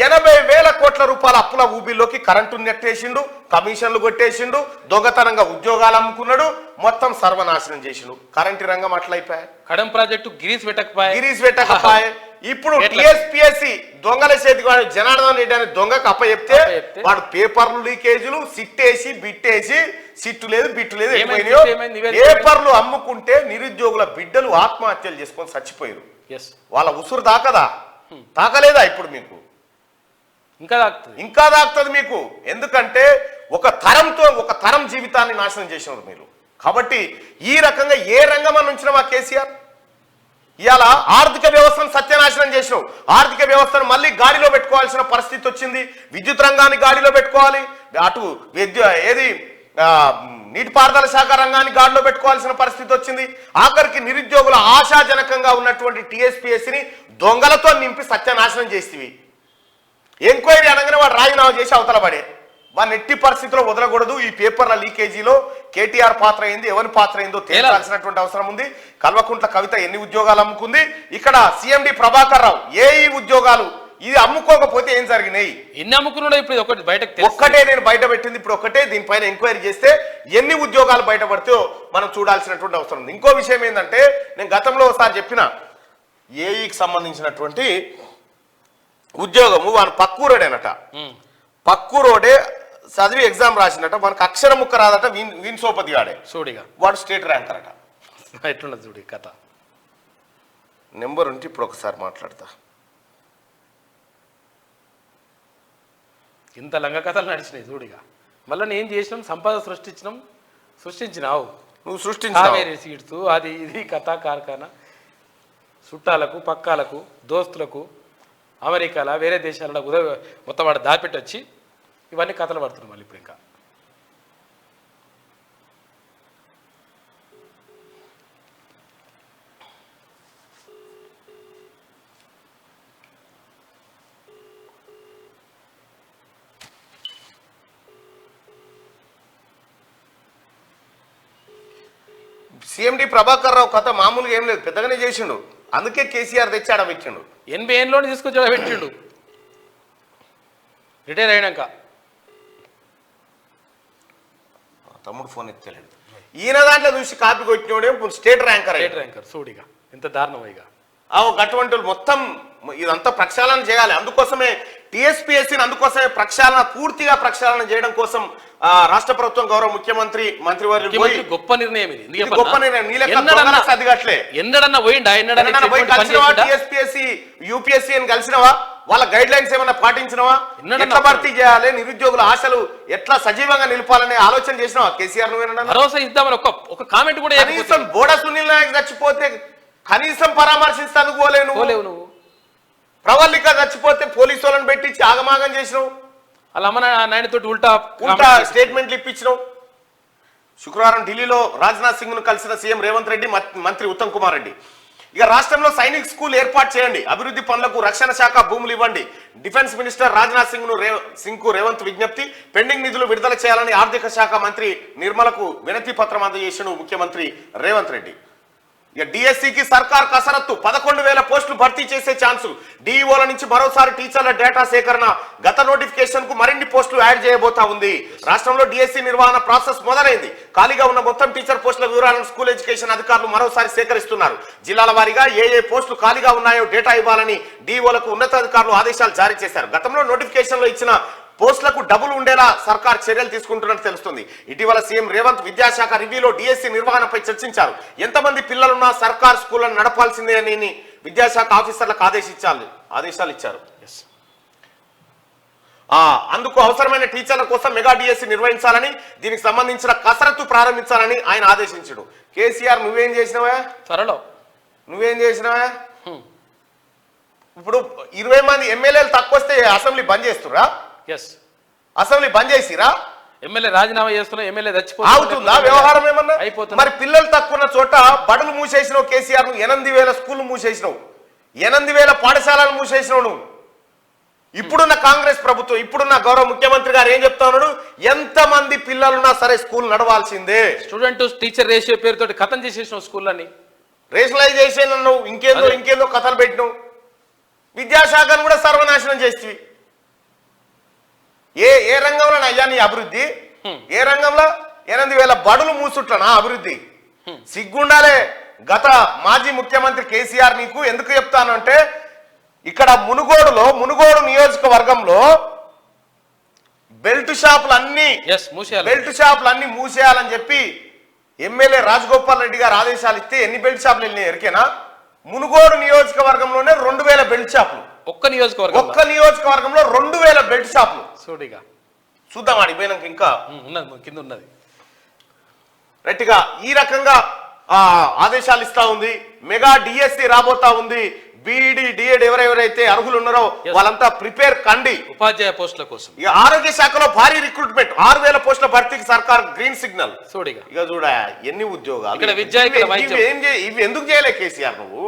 80,000 కోట్ల రూపాయల అప్పుల ఊబిలోకి కరెంటును నెట్టేసిండు, కమిషన్లు కొట్టేసిండు, దొంగతనంగా ఉద్యోగాలు అమ్ముకున్నాడు, మొత్తం సర్వనాశనం చేసిండు. కరెంటు రంగం అట్లయిపోయా. కడం ప్రాజెక్టు గిరీస్ పెట్టకపోయే. ఇప్పుడు టీఎస్పీఎస్సీ దొంగల చేతికి వాడు జనార్దన్ రెడ్డి అనే దొంగకు అప్పచెప్తే వాడు పేపర్లు లీకేజీలు, సిట్టేసి బిట్టేసి, సిట్టు లేదు బిట్టు లేదు, పేపర్లు అమ్ముకుంటే నిరుద్యోగుల బిడ్డలు ఆత్మహత్యలు చేసుకొని చచ్చిపోయారు. వాళ్ళ ఉసురు తాకలేదా? ఇప్పుడు మీకు ఇంకా దాక్తుంది మీకు. ఎందుకంటే ఒక తరం జీవితాన్ని నాశనం చేసినారు మీరు. కాబట్టి ఈ రకంగా ఏ రంగం నుంచిన మా కేసీఆర్ ఇవాళ ఆర్థిక వ్యవస్థను సత్యనాశనం చేసినావు. ఆర్థిక వ్యవస్థను మళ్ళీ గాడిలో పెట్టుకోవాల్సిన పరిస్థితి వచ్చింది. విద్యుత్ రంగాన్ని గాడిలో పెట్టుకోవాలి, అటు నీటిపారుదల శాఖ రంగాన్ని గాడిలో పెట్టుకోవాల్సిన పరిస్థితి వచ్చింది. ఆఖరికి నిరుద్యోగుల ఆశాజనకంగా ఉన్నటువంటి టీఎస్పీఎస్సీని దొంగలతో నింపి సత్యనాశనం చేస్తేవి. ఎంక్వైరీ అనగానే వాడు రాజీనామా చేసి అవతల పడే. వాడిని ఎట్టి పరిస్థితిలో వదలకూడదు. ఈ పేపర్ల లీకేజీలో కేటీఆర్ పాత్ర అయింది, ఎవరి పాత్ర అయిందో తేల్చాల్సినటువంటి అవసరం ఉంది. కల్వకుంట్ల కవిత ఎన్ని ఉద్యోగాలు అమ్ముకుంది? ఇక్కడ సీఎండి ప్రభాకర్ రావు ఏఈ ఉద్యోగాలు ఇది అమ్ముకోకపోతే ఏం జరిగినాయి? ఎన్ని అమ్ముకున్నాడో ఇప్పుడు ఒక్కటే నేను బయట పెట్టింది. ఇప్పుడు ఒక్కటే దీనిపైన ఎంక్వైరీ చేస్తే ఎన్ని ఉద్యోగాలు బయటపడితే మనం చూడాల్సినటువంటి అవసరం ఉంది. ఇంకో విషయం ఏంటంటే, నేను గతంలో ఒకసారి చెప్పిన ఏఈకి సంబంధించినటువంటి ఉద్యోగము వాడు పక్కూరోడేనట. పక్కూరోడే చదివి ఎగ్జామ్ రాసినట్ట మనకు అక్షరం ముక్క రాదట వీన్ సోపతి గాడే చూడిగా వాడు స్టేట్ ర్యాంకర్ అట. ఎట్లున్నది చూడి కథ. నెంబర్ ఉంటే ఇప్పుడు ఒకసారి మాట్లాడతా. ఇంత లంగ కథలు నడిచినాయి చూడిగా. మళ్ళీ నేను చేసినాం, సంపద సృష్టించినావు నువ్వు సృష్టించావు. కావేరీ సీడ్స్ అది ఇది కథా కార్ఖానా, చుట్టాలకు పక్కాలకు దోస్తులకు అమెరికాలో వేరే దేశాలలో మొత్తం వాడు దాపెట్టి వచ్చి ఇవన్నీ కథలు పడుతున్నాం మళ్ళీ ఇప్పుడు. ఇంకా సిఎండి ప్రభాకర్ రావు కథ మామూలుగా ఏం లేదు, పెద్దగానే చేసిండు. అందుకే కేసీఆర్ తెచ్చి ఆడ పెట్టిండు. 80 ఏళ్ళలోనే తీసుకొచ్చి ఆడ పెట్టిండు రిటైర్ అయినాక. తమ్ముడు ఫోన్ ఎత్తలేడు. ఈయన దాంట్లో చూసి కాపీ కొట్టినోడే స్టేట్ ర్యాంకర్. చూడిగా ఎంత దారుణమైగా. అటువంటి మొత్తం ఇదంతా ప్రక్షాళన చేయాలి. అందుకోసమే టీఎస్పీఎస్సీని అందుకోసమే పూర్తిగా ప్రక్షాళన చేయడం కోసం రాష్ట్ర ప్రభుత్వం గౌరవ మంత్రివర్యులు గొప్ప నిర్ణయం ఇది. గొప్ప నిర్ణయం. అదిగట్లే ఎన్నడన్నా పోయిండా? టీఎస్పీఎస్సీ యూపీఎస్సీ అని కలిసినవా? వాళ్ళ గైడ్ లైన్స్ ఏమైనా పాటించినవా? ఎట్లా భర్తీ చేయాలి, నిరుద్యోగుల ఆశలు ఎట్లా సజీవంగా నిలపాలనే ఆలోచన చేసినావా కేసీఆర్? భరోసా ఇద్దామని ఒక కామెంట్ కూడా కనీసం బోడా సునీల్ నాయక్ చచ్చిపోతే కనీసం పరామర్శిస్తానికి పోలేవు నువ్వు. ప్రవల్లిక చచ్చిపోతే పోలీసు వాళ్ళని పెట్టించి ఆగమాగం చేసినావు. అలా అమ్మ నాయనతోటి ఉల్టా స్టేట్మెంట్లు ఇప్పించినావు. శుక్రవారం ఢిల్లీలో రాజ్నాథ్ సింగ్ ను కలిసిన సీఎం రేవంత్ రెడ్డి, మంత్రి ఉత్తమ్ కుమార్ రెడ్డి ఇక రాష్ట్రంలో సైనిక్ స్కూల్ ఏర్పాటు చేయండి, అభివృద్ధి పనులకు రక్షణ శాఖ భూములు ఇవ్వండి. డిఫెన్స్ మినిస్టర్ రాజ్నాథ్ సింగ్ కు రేవంత్ విజ్ఞప్తి. పెండింగ్ నిధులు విడుదల చేయాలని ఆర్థిక శాఖ మంత్రి నిర్మలకు వినతి పత్రం అందజేసిన ముఖ్యమంత్రి రేవంత్ రెడ్డి. ఇక డిఎస్సికి సర్కార్ కసరత్తు, 11,000 పోస్టులు భర్తీ చేసే ఛాన్సులు. డిఈఓల నుంచి మరోసారి టీచర్ల డేటా సేకరణ, గత నోటిఫికేషన్ కు మరిన్ని పోస్టులు యాడ్ చేయబోతా ఉంది. రాష్ట్రంలో డిఎస్సి నిర్వహణ ప్రాసెస్ మొదలైంది. ఖాళీగా ఉన్న మొత్తం టీచర్ పోస్టుల వివరాలను స్కూల్ ఎడ్యుకేషన్ అధికారులు మరోసారి సేకరిస్తున్నారు. జిల్లాల వారీగా ఏ పోస్టులు ఖాళీగా ఉన్నాయో డేటా ఇవ్వాలని డిఈఓలకు ఉన్నతాధికారులు ఆదేశాలు జారీ చేశారు. గతంలో నోటిఫికేషన్ లో ఇచ్చిన పోస్టులకు డబుల్ ఉండేలా సర్కార్ చర్యలు తీసుకుంటున్నట్టు తెలుస్తుంది. ఇటీవల సీఎం రేవంత్ విద్యాశాఖ రివ్యూలో డిఎస్సి నిర్వహణపై చర్చించారు. ఎంతమంది పిల్లలున్నా సర్కార్ స్కూళ్లను నడపాల్సిందే అని విద్యాశాఖ ఆఫీసర్లకు ఆదేశాలు ఇచ్చారు. అందుకు అవసరమైన టీచర్ల కోసం మెగా డిఎస్సి నిర్వహించాలని, దీనికి సంబంధించిన కసరత్తు ప్రారంభించాలని ఆయన ఆదేశించాడు. కేసీఆర్ నువ్వేం చేసినావా? నువ్వేం చేసినావా? ఇప్పుడు 20 మంది ఎమ్మెల్యేలు తక్కువ వస్తే అసెంబ్లీ బంద్ చేస్తురా? అసెంబ్లీ బంద్ చేసిరా? ఎమ్మెల్యే రాజీనామా చేస్తున్నా, ఎమ్మెల్యే అవుతుందా వ్యవహారం ఏమన్నా? మరి పిల్లలు తక్కువ చోట బడులు మూసేసినావు కేసీఆర్. నువ్వు 8,000 స్కూళ్ళు మూసేసినావు, 8,000 పాఠశాలలు మూసేసినావు నువ్వు. ఇప్పుడున్న కాంగ్రెస్ ప్రభుత్వం, ఇప్పుడున్న గౌరవ ముఖ్యమంత్రి గారు ఏం చెప్తా ఉన్నాడు? ఎంతమంది పిల్లలున్నా సరే స్కూల్ నడవాల్సిందే. స్టూడెంట్ టీచర్ రేషియో పేరుతో ఖతం చేసేసినావు స్కూళ్ళని. రేషనలైజేషన్ అన్నావు, ఇంకేందో కథలు పెట్టినావు. విద్యాశాఖను కూడా సర్వనాశనం చేస్తవి. ఏ రంగంలో అయ్యా నీ అభివృద్ధి? ఏ రంగంలో? 8,000 బడులు మూసుట్లనా అభివృద్ధి? సిగ్గుండాలే. గత మాజీ ముఖ్యమంత్రి కేసీఆర్ నీకు ఎందుకు చెప్తాను అంటే, ఇక్కడ మునుగోడు నియోజకవర్గంలో బెల్ట్ షాపులన్నీ మూసేయాలని చెప్పి ఎమ్మెల్యే రాజగోపాల్ రెడ్డి గారు ఆదేశాలు ఇస్తే ఎన్ని బెల్ట్ షాపులు వెళ్ళినాయి ఎరికేనా? మునుగోడు నియోజకవర్గంలోనే 2,000 బెల్ట్ షాపులు. ఒక్క నియోజకవర్గంలో 2,000 బెల్ట్ షాపులు. చూద్దాం అడిగిపోయినాక ఇంకా కింద ఉన్నది రైట్గా ఈ రకంగా ఆదేశాలు ఇస్తా ఉంది. మెగా డిఎస్సి రాబోతా ఉంది. బీఈడి డిఎడ్ ఎవరెవరైతే అర్హులు ఉన్నారో వాళ్ళంతా ప్రిపేర్ కండి ఉపాధ్యాయ పోస్టుల కోసం. ఇక ఆరోగ్య శాఖలో భారీ రిక్రూట్మెంట్, 6,000 పోస్టుల భర్తీకి సర్కార్ గ్రీన్ సిగ్నల్. ఇక చూడ ఎన్ని ఉద్యోగాలు. ఇవి ఎందుకు చేయలే కేసీఆర్ నువ్వు?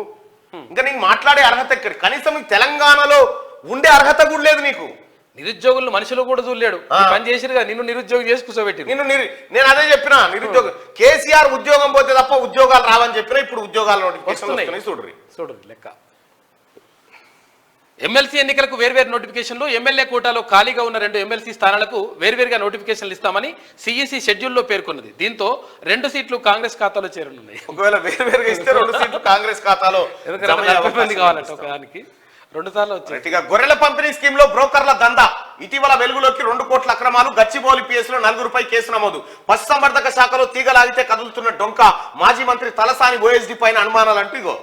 ఇంకా నీకు మాట్లాడే అర్హత ఎక్కడ? కనీసం తెలంగాణలో ఉండే అర్హత కూడా లేదు నీకు. నిరుద్యోగులు మనుషులు కూడా చూడలేడు. పని చేసిరుగా నిన్ను నిరుద్యోగం చేసి కూర్చోబెట్టి. నేను అదే చెప్పినా, నిరుద్యోగం కేసీఆర్ ఉద్యోగం పోతే తప్ప ఉద్యోగాలు రావని చెప్పినా ఇప్పుడు ఉద్యోగాలు నోటిఫికేషన్ చూడరు లెక్క. ఎమ్మెల్సీ ఎన్నికలకు వేర్వేరు నోటిఫికేషన్లు. ఎమ్మెల్యే కోటాలో ఖాళీగా ఉన్న 2 ఎమ్మెల్సీ స్థానాలకు వేర్వేరుగా నోటిఫికేషన్లు ఇస్తామని సిఈసి షెడ్యూల్లో పేర్కొన్నది. దీంతో 2 సీట్లు కాంగ్రెస్ ఖాతాలో చేరనున్నాయి. ఒకవేళ వేర్వేరుగా ఇస్తే 2 సీట్లు కాంగ్రెస్ ఖాతాలో కావాలంటే ఒకదానికి 2 సార్లు వచ్చాయి. గొర్రెల పంపిణీ స్కీమ్ లో బ్రోకర్ల దందా. ఇటీవల వెలుగులోకి 2 కోట్ల అక్రమాలు, గచ్చిబౌలి పిఎస్లో 4 కేసు నమోదు. పశుసంవర్ధక శాఖలో తీగలాగితే కదులుతున్న డొంక, మాజీ మంత్రి తలసాని ఓఎస్డీ పైన అనుమానాలు అంటూ ఇగో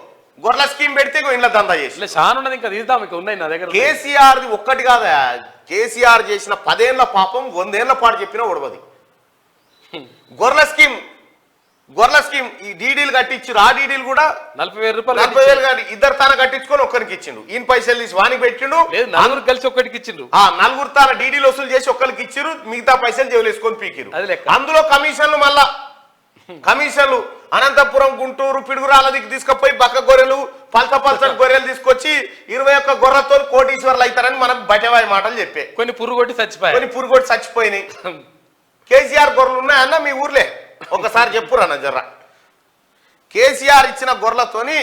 గొర్రెల స్కీమ్ పెడితే ఇంట్లో దందా చేసి చాలా ఇంకా తీద్దాం, ఇక ఉన్నాయి నా దగ్గర. కేసీఆర్ది ఒక్కటి కాదా, కేసీఆర్ చేసిన 10 ఏళ్ల పాపం 100 ఏళ్ల పాటు చెప్పినా ఒడవది. గొర్రెల స్కీమ్ ఈ డీడీలు కట్టించారు. ఆ డీడీలు కూడా 40,000 రూపాయలు 40,000 ఇద్దరు తాన కట్టించుకొని ఒక్కరికి ఇచ్చిండు. ఈయన పైసలు తీసి వానికి పెట్టిండు, 4 కలిసి ఒక్కడికి ఇచ్చిండు. 4 తాన డీడీలు వసూలు చేసి ఒక్కరికి ఇచ్చిరు, మిగతా పైసలు జేబులేసుకొని పీకిరు. అందులో కమిషన్లు మళ్ళా కమిషన్లు అనంతపురం, గుంటూరు, పిడుగురాల దిక్కు తీసుకుపోయి బక్క గొర్రెలు, పల్చని గొర్రెలు తీసుకొచ్చి 21 గొర్రెలతో కోటీశ్వర్లు అవుతారని మనం బయటవాయి మాటలు చెప్పే. కొన్ని పురుగొట్టి చచ్చిపోయినాయి. కేసీఆర్ గొర్రెలు ఉన్నాయన్న మీ ఊర్లే? ఒకసారి చెప్పురన్న జర్ర. కేసీఆర్ ఇచ్చిన గొర్రెలతోని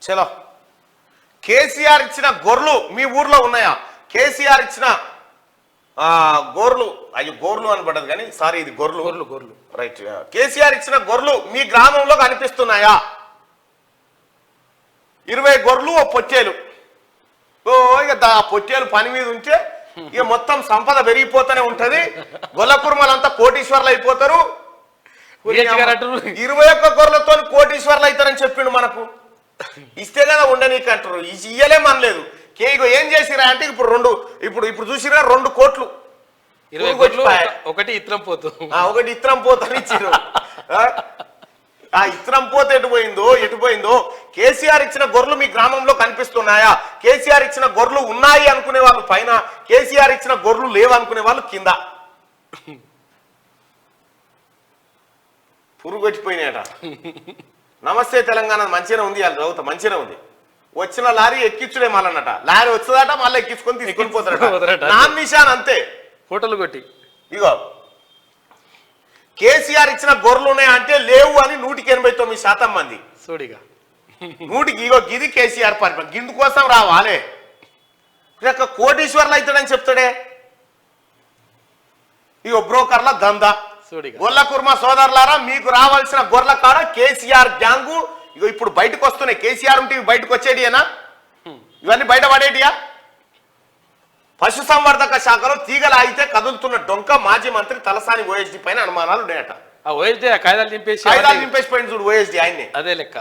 చలో కేసీఆర్ ఇచ్చిన గొర్రెలు మీ ఊర్లో ఉన్నాయా? కేసీఆర్ ఇచ్చిన గొర్రెలు, అయ్యో గొర్రెలు అని పడ్డది కానీ సారీ ఇది గొర్రెలు రైట్. కేసీఆర్ ఇచ్చిన గొర్రెలు మీ గ్రామంలో కనిపిస్తున్నాయా? 20 గొర్రెలు ఓ పొట్టేలు. ఇక పొట్టేలు పని మీద ఉంటే ఇక మొత్తం సంపద పెరిగిపోతూనే ఉంటది. గొల్లకుర్మలంతా కోటీశ్వర్లు అయిపోతారు. 21 గొర్రెలతో కోటీశ్వర్లు అవుతారని చెప్పిండు మనకు. ఇస్తే కదా ఉండనీకి అంటారు, ఇయ్యలే మనలేదు. ఏం చేసిరా అంటే ఇప్పుడు చూసిరా 2 కోట్లు, 1 ఇత్రం పోతని ఇచ్చిరు. ఆ ఇత్రం పోత ఎటు పోయిందో. కేసీఆర్ ఇచ్చిన గొర్రెలు మీ గ్రామంలో కనిపిస్తున్నాయా? కేసీఆర్ ఇచ్చిన గొర్రెలు ఉన్నాయి అనుకునే వాళ్ళు పైన, కేసీఆర్ ఇచ్చిన గొర్రెలు లేవు అనుకునే వాళ్ళు కింద. పురుగొచ్చిపోయినాయట. నమస్తే తెలంగాణ మంచిగా ఉంది, వాళ్ళు చదువుతా మంచిగా ఉంది. వచ్చిన లారీ ఎక్కించుడే మళ్ళన్నట, లారీ వచ్చేదట మళ్ళీ తీసుకొని పోతారట. నాన్ నిషాన్ అంతే, ఫోటోలు కొట్టి. ఇగో కేసీఆర్ ఇచ్చిన గొర్రెలు ఉన్నాయా అంటే లేవు అని 189% మంది. సోడిగా 100కి ఇగో గిది కేసీఆర్ పరిపాలన. గిందు కోసం రావాలే కోటీశ్వర్లు అవుతాడని చెప్తాడే. ఇగో బ్రోకర్ల దందా. గొల్లకుర్మ సోదరులారా, మీకు రావాల్సిన గొర్రెల కాడ కేసీఆర్ గ్యాంగు ఇగో ఇప్పుడు బయటకు వస్తున్నాయి. కేసీఆర్ ఉంటే బయటకు వచ్చేటియేనా? ఇవన్నీ బయట పడేటియా? పశుసంవర్ధక శాఖలో తీగలాగితే కదులుతున్న డొంక, మాజీ మంత్రి తలసాని ఓఎస్డీ పైన అనుమానాలు ఉన్నాయట. కాయిదాలు నింపేసి పోయింది చూడు ఓఎస్డీ ఆయన్ని. అదే లెక్క.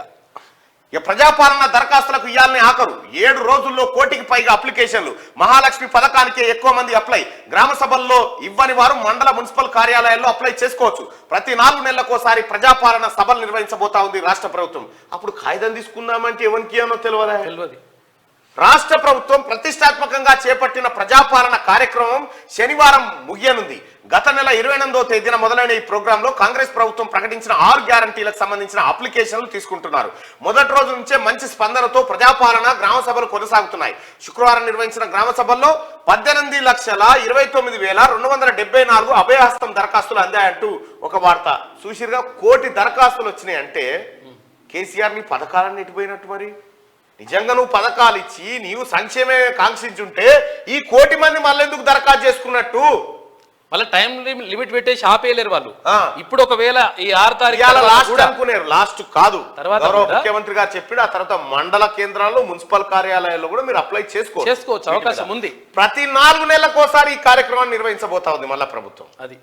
ఇక ప్రజాపాలన దరఖాస్తులకు ఇవ్వాలని ఆఖరు 7 రోజుల్లో 1 కోటికి పైగా అప్లికేషన్లు. మహాలక్ష్మి పథకానికి ఎక్కువ మంది అప్లై. గ్రామ సభల్లో ఇవ్వని వారు మండల మున్సిపల్ కార్యాలయాల్లో అప్లై చేసుకోవచ్చు. ప్రతి 4 నెలలకోసారి ప్రజాపాలన సభలు నిర్వహించబోతా ఉంది రాష్ట్ర ప్రభుత్వం. అప్పుడు కాయిదం తీసుకుందామంటే ఎవరికి ఏమో తెలియదు. రాష్ట్ర ప్రభుత్వం ప్రతిష్టాత్మకంగా చేపట్టిన ప్రజాపాలన కార్యక్రమం శనివారం ముగియనుంది. గత నెల 28వ తేదీన మొదలైన ఈ ప్రోగ్రాంలో కాంగ్రెస్ ప్రభుత్వం ప్రకటించిన 6 గ్యారంటీలకు సంబంధించిన అప్లికేషన్లు తీసుకుంటున్నారు. మొదటి రోజు నుంచే మంచి స్పందనతో ప్రజాపాలన గ్రామ సభలు కొనసాగుతున్నాయి. శుక్రవారం నిర్వహించిన గ్రామ సభల్లో 18,29,274 అభయహస్తం దరఖాస్తులు అందాయంటూ ఒక వార్త. చూసిరుగా 1 కోటి దరఖాస్తులు వచ్చినాయి అంటే కేసీఆర్ నీ పథకాలన్నీ ఎటుపోయినట్టు. మరి నిజంగా నువ్వు పథకాలు ఇచ్చి నీవు సంక్షేమే కాంక్షించుంటే ఈ 1 కోటి మంది మళ్ళీ ఎందుకు దరఖాస్తు చేసుకున్నట్టు? మళ్ళీ టైం లిమిట్ పెట్టేసి ఆపేయలేరు వాళ్ళు. ఇప్పుడు ఒకవేళ ఈ 6 తారీఖు అనుకున్నారు, లాస్ట్ కాదు, తర్వాత ముఖ్యమంత్రి గారు చెప్పాడు. ఆ తర్వాత మండల కేంద్రాల్లో, మున్సిపల్ కార్యాలయాల్లో కూడా మీరు అప్లై చేసుకోవచ్చు, అవకాశం ఉంది. ప్రతి 4 నెలలకోసారి ఈ కార్యక్రమాన్ని నిర్వహించబోతా ఉంది మళ్ళా ప్రభుత్వం. అది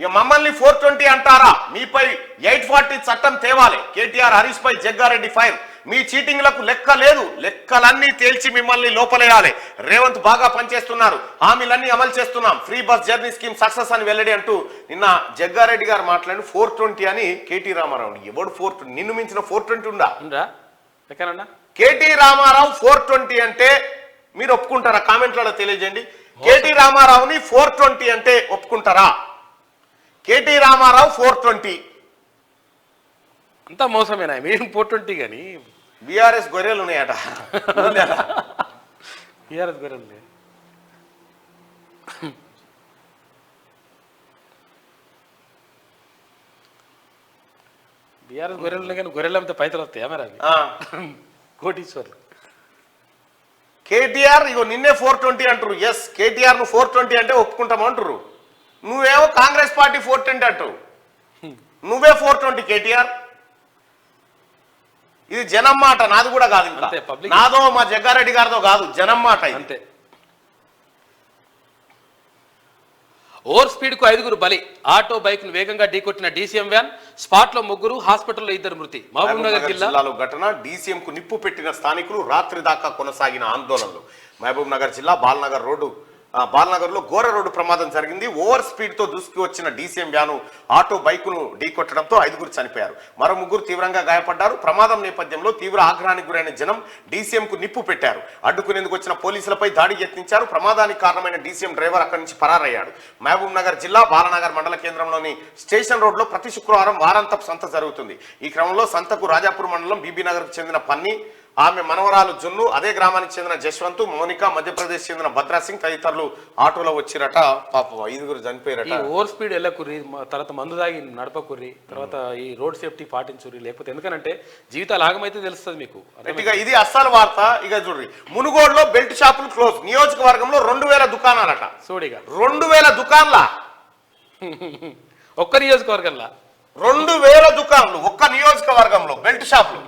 ఇక మమ్మల్ని 420 అంటారా? మీపై 840 చట్టం తేవాలి. కేటీఆర్, హరీష్ పై జగ్గారెడ్డి ఫైర్. మీ చీటింగ్లకు లెక్క లేదు, లెక్కలన్నీ తేల్చి మిమ్మల్ని లోపలేయాలి. రేవంత్ బాగా పనిచేస్తున్నారు, హామీలన్నీ అమలు చేస్తున్నాం, free bus journey scheme success అని వెల్లడి అంటూ నిన్న జగ్గారెడ్డి గారు మాట్లాడి 420 అని కేటీ రామారావు. ఎవడు 420? నిన్ను మించిన 420 ఉందా? కేటీ రామారావు 420 అంటే మీరు ఒప్పుకుంటారా? కామెంట్లలో తెలియజేయండి. కేటీ రామారావుని 420 అంటే ఒప్పుకుంటారా? కేటీ రామారావు 420 అంతా మోసమేనా మీరు 420 కానీ బీఆర్ఎస్ గొర్రెలు ఉన్నాయట. టీఆర్ఎస్ గొర్రెలు బీఆర్ఎస్ గొర్రెలు ఉన్నాయి కానీ గొర్రెలు అమ్మితే పైసలు వస్తాయా మరి అవి కోటీశ్వర్లు. కేటీఆర్ ఇగో నిన్నే 420 అంటారు. ఎస్ కేటీఆర్ ను 420 అంటే ఒప్పుకుంటాము అంటారు. నువ్వేమో కాంగ్రెస్ పార్టీ 420 అంటావు. నువ్వే 420 కేటీఆర్. ఇది జనం మాట, నాది కూడా కాదు. ఇంకా నాదో మా జగ్గారెడ్డి గారితో కాదు, జనం మాట అంతే. ఓవర్ స్పీడ్ కు 5గురు బలి. ఆటో బైక్ ను వేగంగా ఢీకొట్టిన డీసీఎం వ్యాన్, స్పాట్ లో 3, హాస్పిటల్లో 2 మృతి. మహబూబ్నగర్ జిల్లాలో ఘటన. డీసీఎం కు నిప్పు పెట్టిన స్థానికులు, రాత్రి దాకా కొనసాగిన ఆందోళనలు. మహబూబ్ నగర్ జిల్లా బాలనగర్ లో ఘోర రోడ్డు ప్రమాదం జరిగింది. ఓవర్ స్పీడ్ తో దూసుకు వచ్చిన డీసీఎం వ్యాను ఆటో బైకును ఢీకొట్టడంతో 5గురు చనిపోయారు, మరో 3 తీవ్రంగా గాయపడ్డారు. ప్రమాదం నేపథ్యంలో తీవ్ర ఆగ్రహానికి గురైన జనం డీసీఎం కు నిప్పు పెట్టారు. అడ్డుకునేందుకు వచ్చిన పోలీసులపై దాడి యత్నించారు. ప్రమాదానికి కారణమైన డీసీఎం డ్రైవర్ అక్కడి నుంచి పరారయ్యాడు. మహబూబ్ నగర్ జిల్లా బాలనగర్ మండల కేంద్రంలోని స్టేషన్ రోడ్ లో ప్రతి శుక్రవారం వారాంతపు సంత జరుగుతుంది. ఈ క్రమంలో సంతకు రాజాపూర్ మండలం బీబీనగర్ కు చెందిన పన్ని, ఆమె మనవరాలు జున్ను, అదే గ్రామానికి చెందిన జశ్వంత్, మౌనిక, మధ్యప్రదేశ్ చెందిన భద్రా సింగ్ తదితరులు ఆటోలో వచ్చిరట. పాపం 5గురు చనిపోయారట. ఓవర్ స్పీడ్ వెళ్ళకుర్రి, తర్వాత మందు తాగి నడపకుర్రి, తర్వాత ఈ రోడ్ సేఫ్టీ పాటించుర్రి. లేకపోతే ఎందుకంటే జీవితాలు ఆగమైతే తెలుస్తుంది మీకు. ఇది అస్సలు వార్త. ఇక చూడ్రి, మునుగోడులో బెల్ట్ షాపులు క్లోజ్. నియోజకవర్గంలో 2000 దుకాణాలట. చూడిగా 2000 దుకాణాల ఒక్క నియోజకవర్గంలో 2000 దుకాణాలు ఒక్క నియోజకవర్గంలో బెల్ట్ షాపులు.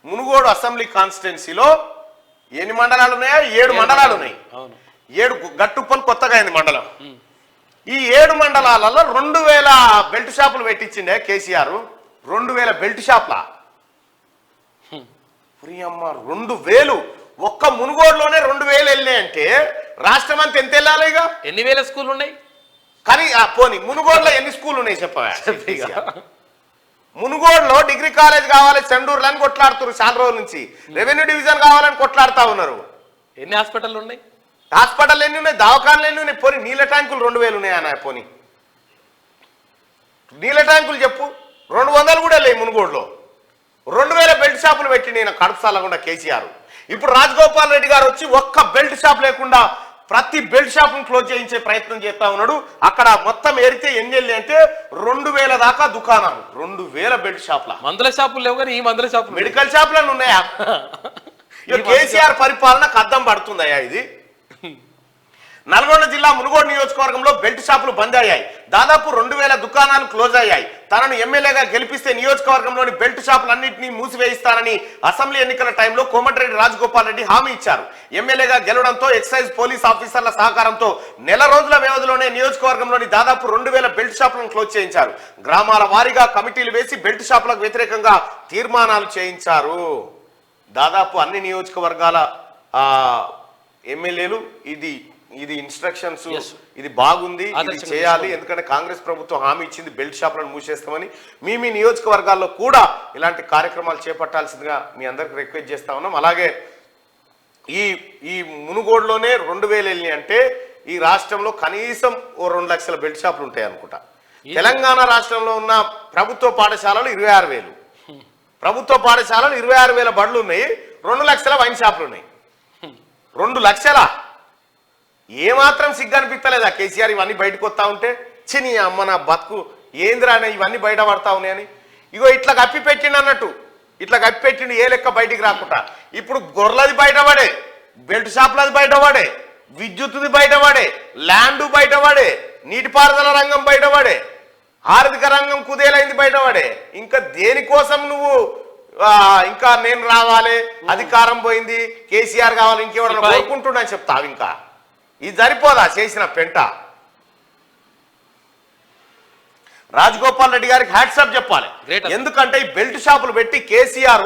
మునుగోడు అసెంబ్లీ కాన్స్టిట్యున్సీలో ఎన్ని మండలాలు ఉన్నాయా? 7 మండలాలు ఉన్నాయి. 7 గట్టుప్పలు కొత్తగా అయింది మండలం. ఈ 7 మండలాలలో 2000 బెల్ట్ షాపులు పెట్టించిండే కేసీఆర్. 2000 బెల్ట్ షాప్లా అమ్మ 2000 ఒక్క మునుగోడులోనే 2000 వెళ్ళినాయంటే రాష్ట్రం అంతా ఎంత వెళ్ళాలి? ఇక ఎన్ని వేల స్కూల్ ఉన్నాయి? కానీ పోనీ మునుగోడులో ఎన్ని స్కూల్ ఉన్నాయి చెప్పగా? మునుగోడులో డిగ్రీ కాలేజ్ కావాలి చెండూరులో అని కొట్లాడుతున్నారు చాలా రోజుల నుంచి. రెవెన్యూ డివిజన్ కావాలని కొట్లాడుతా ఉన్నారు. ఎన్ని హాస్పిటల్ ఉన్నాయి? హాస్పిటల్ ఎన్ని ఉన్నాయి? దవాఖానలు ఎన్ని ఉన్నాయి? పోనీ నీళ్ళ ట్యాంకులు 2000 ఉన్నాయా? పోనీ నీళ్ళ ట్యాంకులు చెప్పు. 200 కూడా లేవు మునుగోడులో. 2000 బెల్ట్ షాపులు పెట్టి నేను కడుపు సాలకుండా కేసీఆర్. ఇప్పుడు రాజగోపాల్ రెడ్డి గారు వచ్చి ఒక్క బెల్ట్ షాప్ లేకుండా ప్రతి బెల్ట్ షాప్ ను క్లోజ్ చేయించే ప్రయత్నం చేస్తా ఉన్నాడు. అక్కడ మొత్తం ఏరితే ఎన్ని అంటే 2000 దాకా దుకాణాలు. 2000 బెల్ట్ షాప్ల. మందుల షాపులు లేవు కానీ ఈ మందుల షాపులు, మెడికల్ షాపులను ఉన్నాయా? కేసీఆర్ పరిపాలనకు అద్దం పడుతుందయ్యా ఇది. నల్గొండ జిల్లా మునుగోడు నియోజకవర్గంలో బెల్ట్ షాపులు బంద్ అయ్యాయి. దాదాపు 2000 దుకాణాలు క్లోజ్ అయ్యాయి. తనను ఎమ్మెల్యేగా గెలిపిస్తే నియోజకవర్గంలోని బెల్ట్ షాపులన్నింటినీ మూసివేయిస్తానని అసెంబ్లీ ఎన్నికల టైంలో కోమటిరెడ్డి రాజగోపాల్ రెడ్డి హామీ ఇచ్చారు. ఎమ్మెల్యేగా గెలవడంతో ఎక్సైజ్ పోలీస్ ఆఫీసర్ల సహకారంతో నెల రోజుల వ్యవధిలోనే నియోజకవర్గంలోని దాదాపు 2000 బెల్ట్ షాపులను క్లోజ్ చేయించారు. గ్రామాల వారీగా కమిటీలు వేసి బెల్ట్ షాపులకు వ్యతిరేకంగా తీర్మానాలు చేయించారు. దాదాపు అన్ని నియోజకవర్గాల ఎమ్మెల్యేలు ఇది ఇన్స్ట్రక్షన్స్, ఇది బాగుంది, ఇది చేయాలి. ఎందుకంటే కాంగ్రెస్ ప్రభుత్వం హామీ ఇచ్చింది బెల్ట్ షాపులను మూసేస్తామని. మీ నియోజకవర్గాల్లో కూడా ఇలాంటి కార్యక్రమాలు చేపట్టాల్సిందిగా మీ అందరికి రిక్వెస్ట్ చేస్తా ఉన్నాం. అలాగే ఈ మునుగోడులోనే 2000 వెళ్ళి అంటే ఈ రాష్ట్రంలో కనీసం ఓ 2 లక్షల బెల్ట్ షాపులు ఉంటాయి అనుకుంటా. తెలంగాణ రాష్ట్రంలో ఉన్న ప్రభుత్వ పాఠశాలలు 26,000, ప్రభుత్వ పాఠశాలలు 26,000 బడులు ఉన్నాయి. 2 లక్షల వైన్ షాపులు ఉన్నాయి. 2 లక్షల ఏమాత్రం సిగ్గు అనిపిస్తలేదా కేసీఆర్ ఇవన్నీ బయటకు వస్తా ఉంటే? చిని అమ్మ నా బతుకు ఏంద్రానే ఇవన్నీ బయట పడతా ఉన్నాయని. ఇగో ఇట్లా కప్పి పెట్టిండు అన్నట్టు, ఇట్లా కప్పి పెట్టిండు ఏ లెక్క బయటికి రాకుండా. ఇప్పుడు గొర్రెలది బయటపడే, బెల్ట్ షాపులది బయటపడే, విద్యుత్తుది బయటపడే, ల్యాండ్ బయటపడే, నీటిపారుదల రంగం బయటపడే, ఆర్థిక రంగం కుదేలైంది బయటపడే. ఇంకా దేనికోసం నువ్వు ఇంకా నేను రావాలి, అధికారం పోయింది, కేసీఆర్ కావాలి, ఇంకెవరన్నా కోరుకుంటున్నా చెప్తావు? ఇంకా ఇది సరిపోదా చేసిన పెంట? రాజగోపాల్ రెడ్డి గారికి హ్యాట్సాప్ చెప్పాలి. ఎందుకంటే ఈ బెల్ట్ షాపులు పెట్టి కేసీఆర్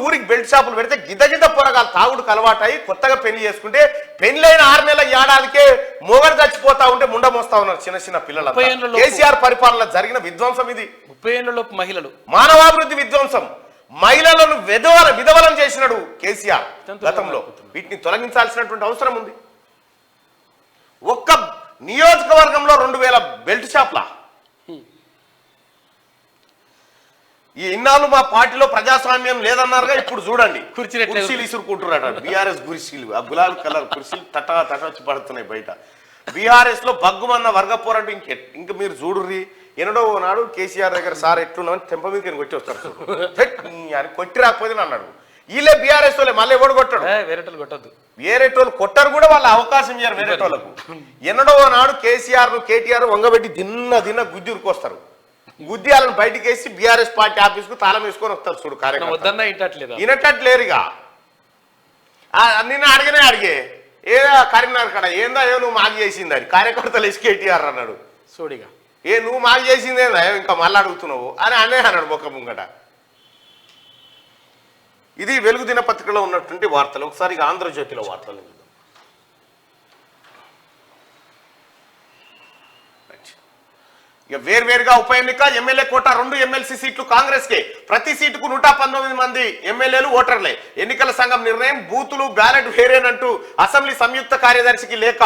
ఊరికి బెల్ట్ షాపులు పెడితే గిద్ద పొరగాలు తాగుడుకు అలవాటై కొత్తగా పెళ్లి చేసుకుంటే పెళ్లైన 6 నెలల ఏడాదికే మొగడు చచ్చిపోతా ఉంటే ముండ మోస్తా ఉన్నారు చిన్న పిల్లలు. కేసీఆర్ పరిపాలన జరిగిన విధ్వంసం ఇది. 30 ఏళ్లలోపు మహిళలు, మానవాభివృద్ధి విధ్వంసం, మహిళలను విధవలం చేసినాడు కేసీఆర్ గతంలో. వీటిని తొలగించాల్సినటువంటి అవసరం ఉంది. ఒక్క నియోజకవర్గంలో 2000 బెల్ట్ షాప్లా. ఈ ఇన్నాళ్ళు మా పార్టీలో ప్రజాస్వామ్యం లేదన్నారుగా, ఇప్పుడు చూడండి కుర్చీలు ఇసురుకుంటున్నాడు. బీఆర్ఎస్ కుర్చీలు, ఆ గులాబీ కలర్ కుర్చీలు తట వచ్చి పడుతున్నాయి బయట. బీఆర్ఎస్ లో బగ్గుమన్న వర్గపోరంటూ ఇంక మీరు చూడుర్రి. ఎన్నడో నాడు కేసీఆర్ దగ్గర సార్ ఎట్లున్నామని తెంప మీద కొట్టి వస్తాడు అని కొట్టి రాకపోతే అన్నాడు. వీళ్ళే బీఆర్ఎస్ వాళ్ళే, మళ్ళీ ఎవడు కొట్టాడు, కొట్టద్దు, వేరేటోళ్ళు కొట్టారు కూడా, వాళ్ళ అవకాశం ఇయ్యారు వేరేటోళ్ళకు. ఎన్నడో నాడు కేసీఆర్ కేటీఆర్ వంగబెట్టి దిన్న గుద్ది ఉరికొస్తారు. గుద్ది వాళ్ళని బయటికి వేసి బీఆర్ఎస్ పార్టీ ఆఫీస్ కు తాళం వేసుకొని వస్తారు చూడు కార్యకర్తలు. వినట్లేరుగా. నిన్న అడిగే ఏదో కరీంనగర్ కడ ఏందా ఏదో నువ్వు మాకు చేసింది అని కార్యకర్తలు వేసి కేటీఆర్ అన్నాడు. సోడిగా నువ్వు మాకు చేసిందేదా ఇంకా మళ్ళీ అడుగుతున్నావు అని అన్నాడు మొక్క ముంగట. ఇది వెలుగు దినపత్రికలో ఉన్నటువంటి వార్తలు. ఒకసారి ఆంధ్రజ్యోతిలో వార్తలు. ఇక వేర్వేరుగా ఉప ఎన్నిక, ఎమ్మెల్యే కోటా 2 ఎమ్మెల్సీ సీట్లు కాంగ్రెస్ కే. ప్రతి సీటుకు 119 మంది ఎమ్మెల్యేలు ఓటర్లే. ఎన్నికల సంఘం నిర్ణయం, బూతులు బ్యాలెట్ వేరేనంటూ అసెంబ్లీ సంయుక్త కార్యదర్శికి లేఖ.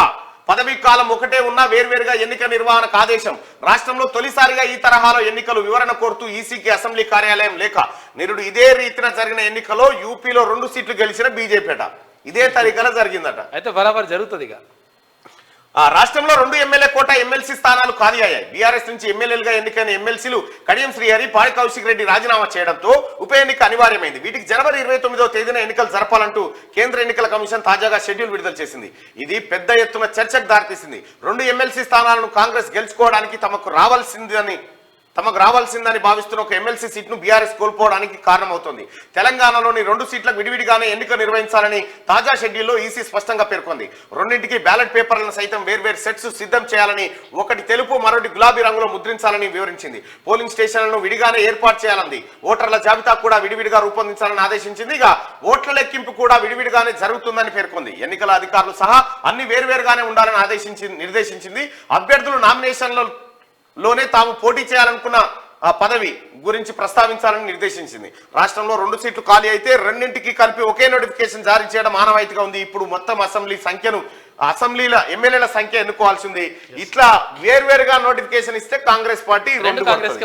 పదవీ కాలం ఒకటే ఉన్నా వేర్వేరుగా ఎన్నిక నిర్వహణకు ఆదేశం. రాష్ట్రంలో తొలిసారిగా ఈ తరహాలో ఎన్నికలు వివరణ కోరుతూ ఈసీకి అసెంబ్లీ కార్యాలయం లేఖ. నిరుడు ఇదే రీతిన జరిగిన ఎన్నికలో యూపీలో 2 సీట్లు గెలిచిన బీజేపీట. ఇదే తరీఖాలో జరిగిందట. అయితే బరాబర్ జరుగుతుంది. రాష్ట్రంలో 2 ఎమ్మెల్యే కోటా ఎమ్మెల్సీ స్థానాలు ఖాళీ అయ్యాయి. బీఆర్ఎస్ నుంచి ఎమ్మెల్యేలుగా ఎన్నికైన ఎమ్మెల్సీలు కడియం శ్రీహరి, పాడి కౌశిక్ రెడ్డి రాజీనామా చేయడంతో ఉప ఎన్నిక అనివార్యమైంది. వీటికి జనవరి 29వ తేదీన ఎన్నికలు జరపాలంటూ కేంద్ర ఎన్నికల కమిషన్ తాజాగా షెడ్యూల్ విడుదల చేసింది. ఇది పెద్ద ఎత్తున చర్చకు దారితీసింది. 2 ఎమ్మెల్సీ స్థానాలను కాంగ్రెస్ గెలుచుకోవడానికి తమకు రావాల్సిందని భావిస్తున్న ఒక ఎమ్మెల్సీ సీట్ను బీఆర్ఎస్ కోల్పోవడానికి కారణమవుతోంది. తెలంగాణలోని 2 సీట్లకు విడివిడిగానే ఎన్నిక నిర్వహించాలని తాజా షెడ్యూల్లో ఈసీ స్పష్టంగా పేర్కొంది. రెండింటికి బ్యాలెట్ పేపర్లను సైతం వేర్వేరు సెట్స్ సిద్ధం చేయాలని, ఒకటి తెలుపు మరొకటి గులాబీ రంగులో ముద్రించాలని వివరించింది. పోలింగ్ స్టేషన్లను విడిగానే ఏర్పాటు చేయాలంది. ఓటర్ల జాబితా కూడా విడివిడిగా రూపొందించాలని ఆదేశించింది. ఇక ఓట్ల లెక్కింపు కూడా విడివిడిగానే జరుగుతుందని పేర్కొంది. ఎన్నికల అధికారులు సహా అన్ని వేర్వేరుగానే ఉండాలని నిర్దేశించింది. అభ్యర్థులు నామినేషన్లోనే తాము పోటీ చేయాలనుకున్న పదవి గురించి ప్రస్తావించాలని నిర్దేశించింది. రాష్ట్రంలో 2 సీట్లు ఖాళీ అయితే రెండింటికి కలిపి ఒకే నోటిఫికేషన్ జారీ చేయడం ఆనవాయితీగా ఉంది. ఇప్పుడు మొత్తం అసెంబ్లీల ఎమ్మెల్యేల సంఖ్య ఎన్నుకోవాల్సింది. ఇట్లా వేర్వేరుగా నోటిఫికేషన్ ఇస్తే కాంగ్రెస్ పార్టీ 2 కాంగ్రెస్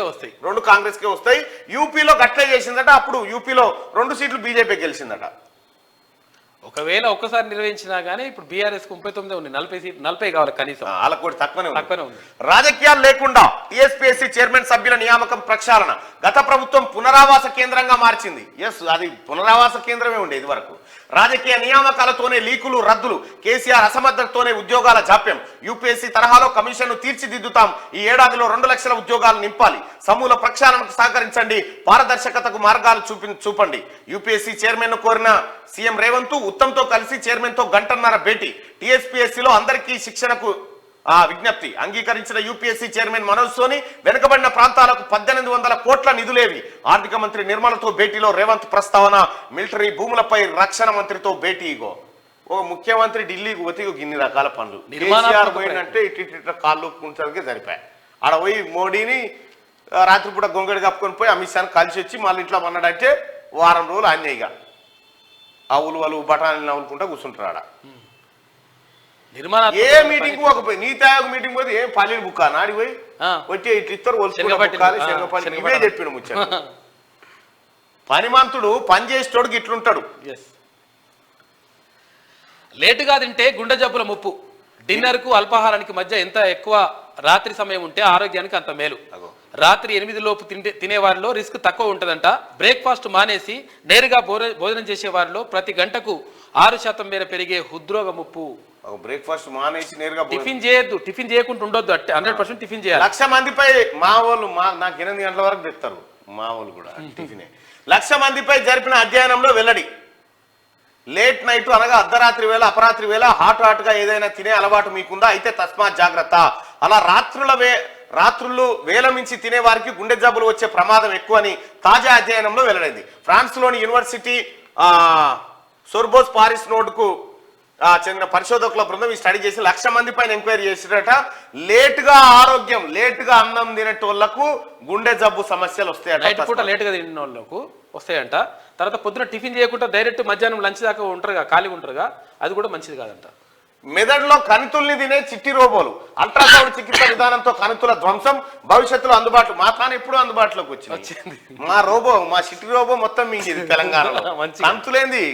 కే వస్తాయి. యూపీలో గట్లే చేసిందట. అప్పుడు యూపీలో 2 సీట్లు బీజేపీ గెలిచిందట. ఒకవేళ ఒక్కసారి నిర్వహించినా గానీ ఇప్పుడు బీఆర్ఎస్ 39 ఉంది, 40 కావాలి కనీసం. వాళ్ళకు కూడా తక్కువనే ఉంది. రాజకీయాలు లేకుండా టీఎస్పీఎస్సీ చైర్మన్ సభ్యుల నియామకం ప్రక్షాళన. గత ప్రభుత్వం పునరావాస కేంద్రంగా మార్చింది. అది పునరావాస కేంద్రమే ఉండే ఇది వరకు. రాజకీయ నియామకాలతోనే లీకులు, రద్దులు, కేసీఆర్ అసమర్థతతోనే ఉద్యోగాల జాప్యం. యూపీఎస్సీ తరహాలో కమిషన్ను తీర్చిదిద్దుతాం. ఈ ఏడాదిలో 2 లక్షల ఉద్యోగాలు నింపాలి. సమూల ప్రక్షాళనకు సహకరించండి. పారదర్శకతకు మార్గాలు చూపండి. యూపీఎస్సీ చైర్మన్ ను కోరిన సీఎం రేవంత్ ఉత్తమ్తో కలిసి చైర్మన్ తో గంటన్నర భేటీ. టీఎస్పీఎస్సీలో అందరికీ శిక్షణకు విజ్ఞప్తి. అంగీకరించిన యూపీఎస్సీ చైర్మన్ మనోజ్ సోని వెనుకబడిన ప్రాంతాలకు 1800 కోట్ల నిధులేవి. ఆర్థిక మంత్రి నిర్మలతో భేటీలో రేవంత్ ప్రస్తావన. మిలిటరీ భూములపై రక్షణ మంత్రితో భేటీ. ఓ ముఖ్యమంత్రి ఢిల్లీకి పోతే ఇన్ని రకాల పనులు. కేసీఆర్ పోయినంటే ఇట్లా కాళ్ళు కుంచడానికి సరిపోయాయి. ఆడ పోయి మోడీని రాత్రిపూట గొంగడి కప్పుకొని పోయి అమిత్ షాను కలిసి వచ్చి మళ్ళీ ఇట్లా అన్నాడంటే వారం రోజులు అన్యాయిగా ఆ ఉలువలు బఠానీలు నవ్వులుకుంటా కూర్చుంటారు. ఆడ ఏ మీటింగ్ పోకపోయి నీతి ఆయోగ్ మీటింగ్ పోతే ఏం పల్లీలు బుక్కా నాడి పోయి వచ్చి ఇట్లా ఇద్దరు ఇవే చెప్పిండు ముచ్చట. పనిమంతుడు పని చేసేటోడికి ఇట్లుంటాడు. లేటుగా తింటే గుండె జబ్బుల ముప్పు. డిన్నర్ కు అల్పాహారానికి మధ్య ఎంత ఎక్కువ రాత్రి సమయం ఉంటే ఆరోగ్యానికి అంత మేలు. రాత్రి 8 లోపు తినే వారిలో రిస్క్ తక్కువ ఉంటుందంట. బ్రేక్ఫాస్ట్ మానేసి నేరుగా భోజనం చేసే వారిలో ప్రతి గంటకు 6% మేర పెరిగే హృద్రోగ ముప్పు. బ్రేక్ఫాస్ట్ మానేసి నేరుగా టిఫిన్ చేయొద్దు, టిఫిన్ చేయకుండా ఉండొద్దు. 100% టిఫిన్ చేయాలి. 1,00,000 మందిపై మా వాళ్ళు నాకు 8 గంటల వరకు తెస్తారు. మా వాళ్ళు కూడా టిఫినే. 1,00,000 మందిపై జరిపిన అధ్యయనంలో వెల్లడి. లేట్ నైట్ అనగా అర్ధరాత్రి వేళ, అపరాత్రి వేళ హాట్ గా ఏదైనా తినే అలవాటు మీకుందా? అయితే తస్మాత్ జాగ్రత్త. అలా రాత్రులు వేల మించి తినే వారికి గుండె జబ్బులు వచ్చే ప్రమాదం ఎక్కువని తాజా అధ్యయనంలో వెల్లడైంది. ఫ్రాన్స్ లోని యూనివర్సిటీ సోర్బోస్ పారిస్ నోడ్కు చెందిన పరిశోధకుల బృందం ఈ స్టడీ చేసి 1,00,000 మంది పైన ఎంక్వైరీ చేసిరట. లేటుగా అన్నం తినేటోళ్లకు గుండె జబ్బు సమస్యలు వస్తాయట. లేటుగా తిన్న వాళ్ళకు వస్తాయంట. తర్వాత పొద్దున టిఫిన్ చేయకుండా డైరెక్ట్ మధ్యాహ్నం లంచ్ దాకా ఉంటారుగా, ఖాళీగా ఉంటారుగా, అది కూడా మంచిది కాదంట. మెదడులో కణితుల్ని తినే చిట్టి రోబోలు అల్ట్రాసౌండ్ చికిత్స విధానంతో కణితుల ధ్వంసం భవిష్యత్తులో అందుబాటులో మా తాను ఎప్పుడు అందుబాటులోకి వచ్చింది మా రోబో మా చిట్టి రోబో మొత్తం మింగింది తెలంగాణలో కణితులేంది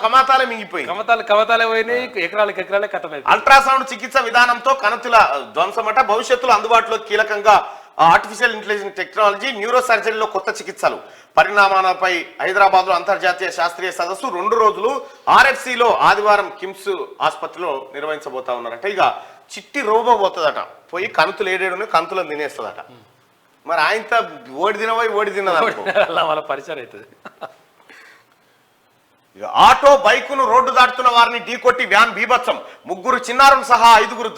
కమాతాలే మింగిపోయి కమతాలే పోయినాయి ఎకరాలే కట్టలేదు. అల్ట్రాసౌండ్ చికిత్స విధానంతో కణితుల ధ్వంసం అట భవిష్యత్తులో అందుబాటులో కీలకంగా ఆర్టిఫిషియల్ ఇంటెలిజెన్స్ టెక్నాలజీ న్యూరో సర్జరీలో కొత్త చికిత్సలు పరిణామాలపై హైదరాబాద్ లో అంతర్జాతీయ శాస్త్రీయ సదస్సు 2 రోజులు ఆర్ఎఫ్సిలో ఆదివారం కిమ్స్ ఆసుపత్రిలో నిర్వహించబోతా ఉన్నారట. ఇక చిట్టి రోబో పోతుందట పోయి కణుతులు ఏడేడు కణుతులను తినేస్తుందట. మరి ఆయనతో ఓడి తినదా వాళ్ళ పరిచయం అవుతుంది. ఆటో బైకును రోడ్డు దాటుతున్న వారిని ఢీకొట్టి వ్యాన్ బీభత్సం 3 చిన్నారులు సహా 5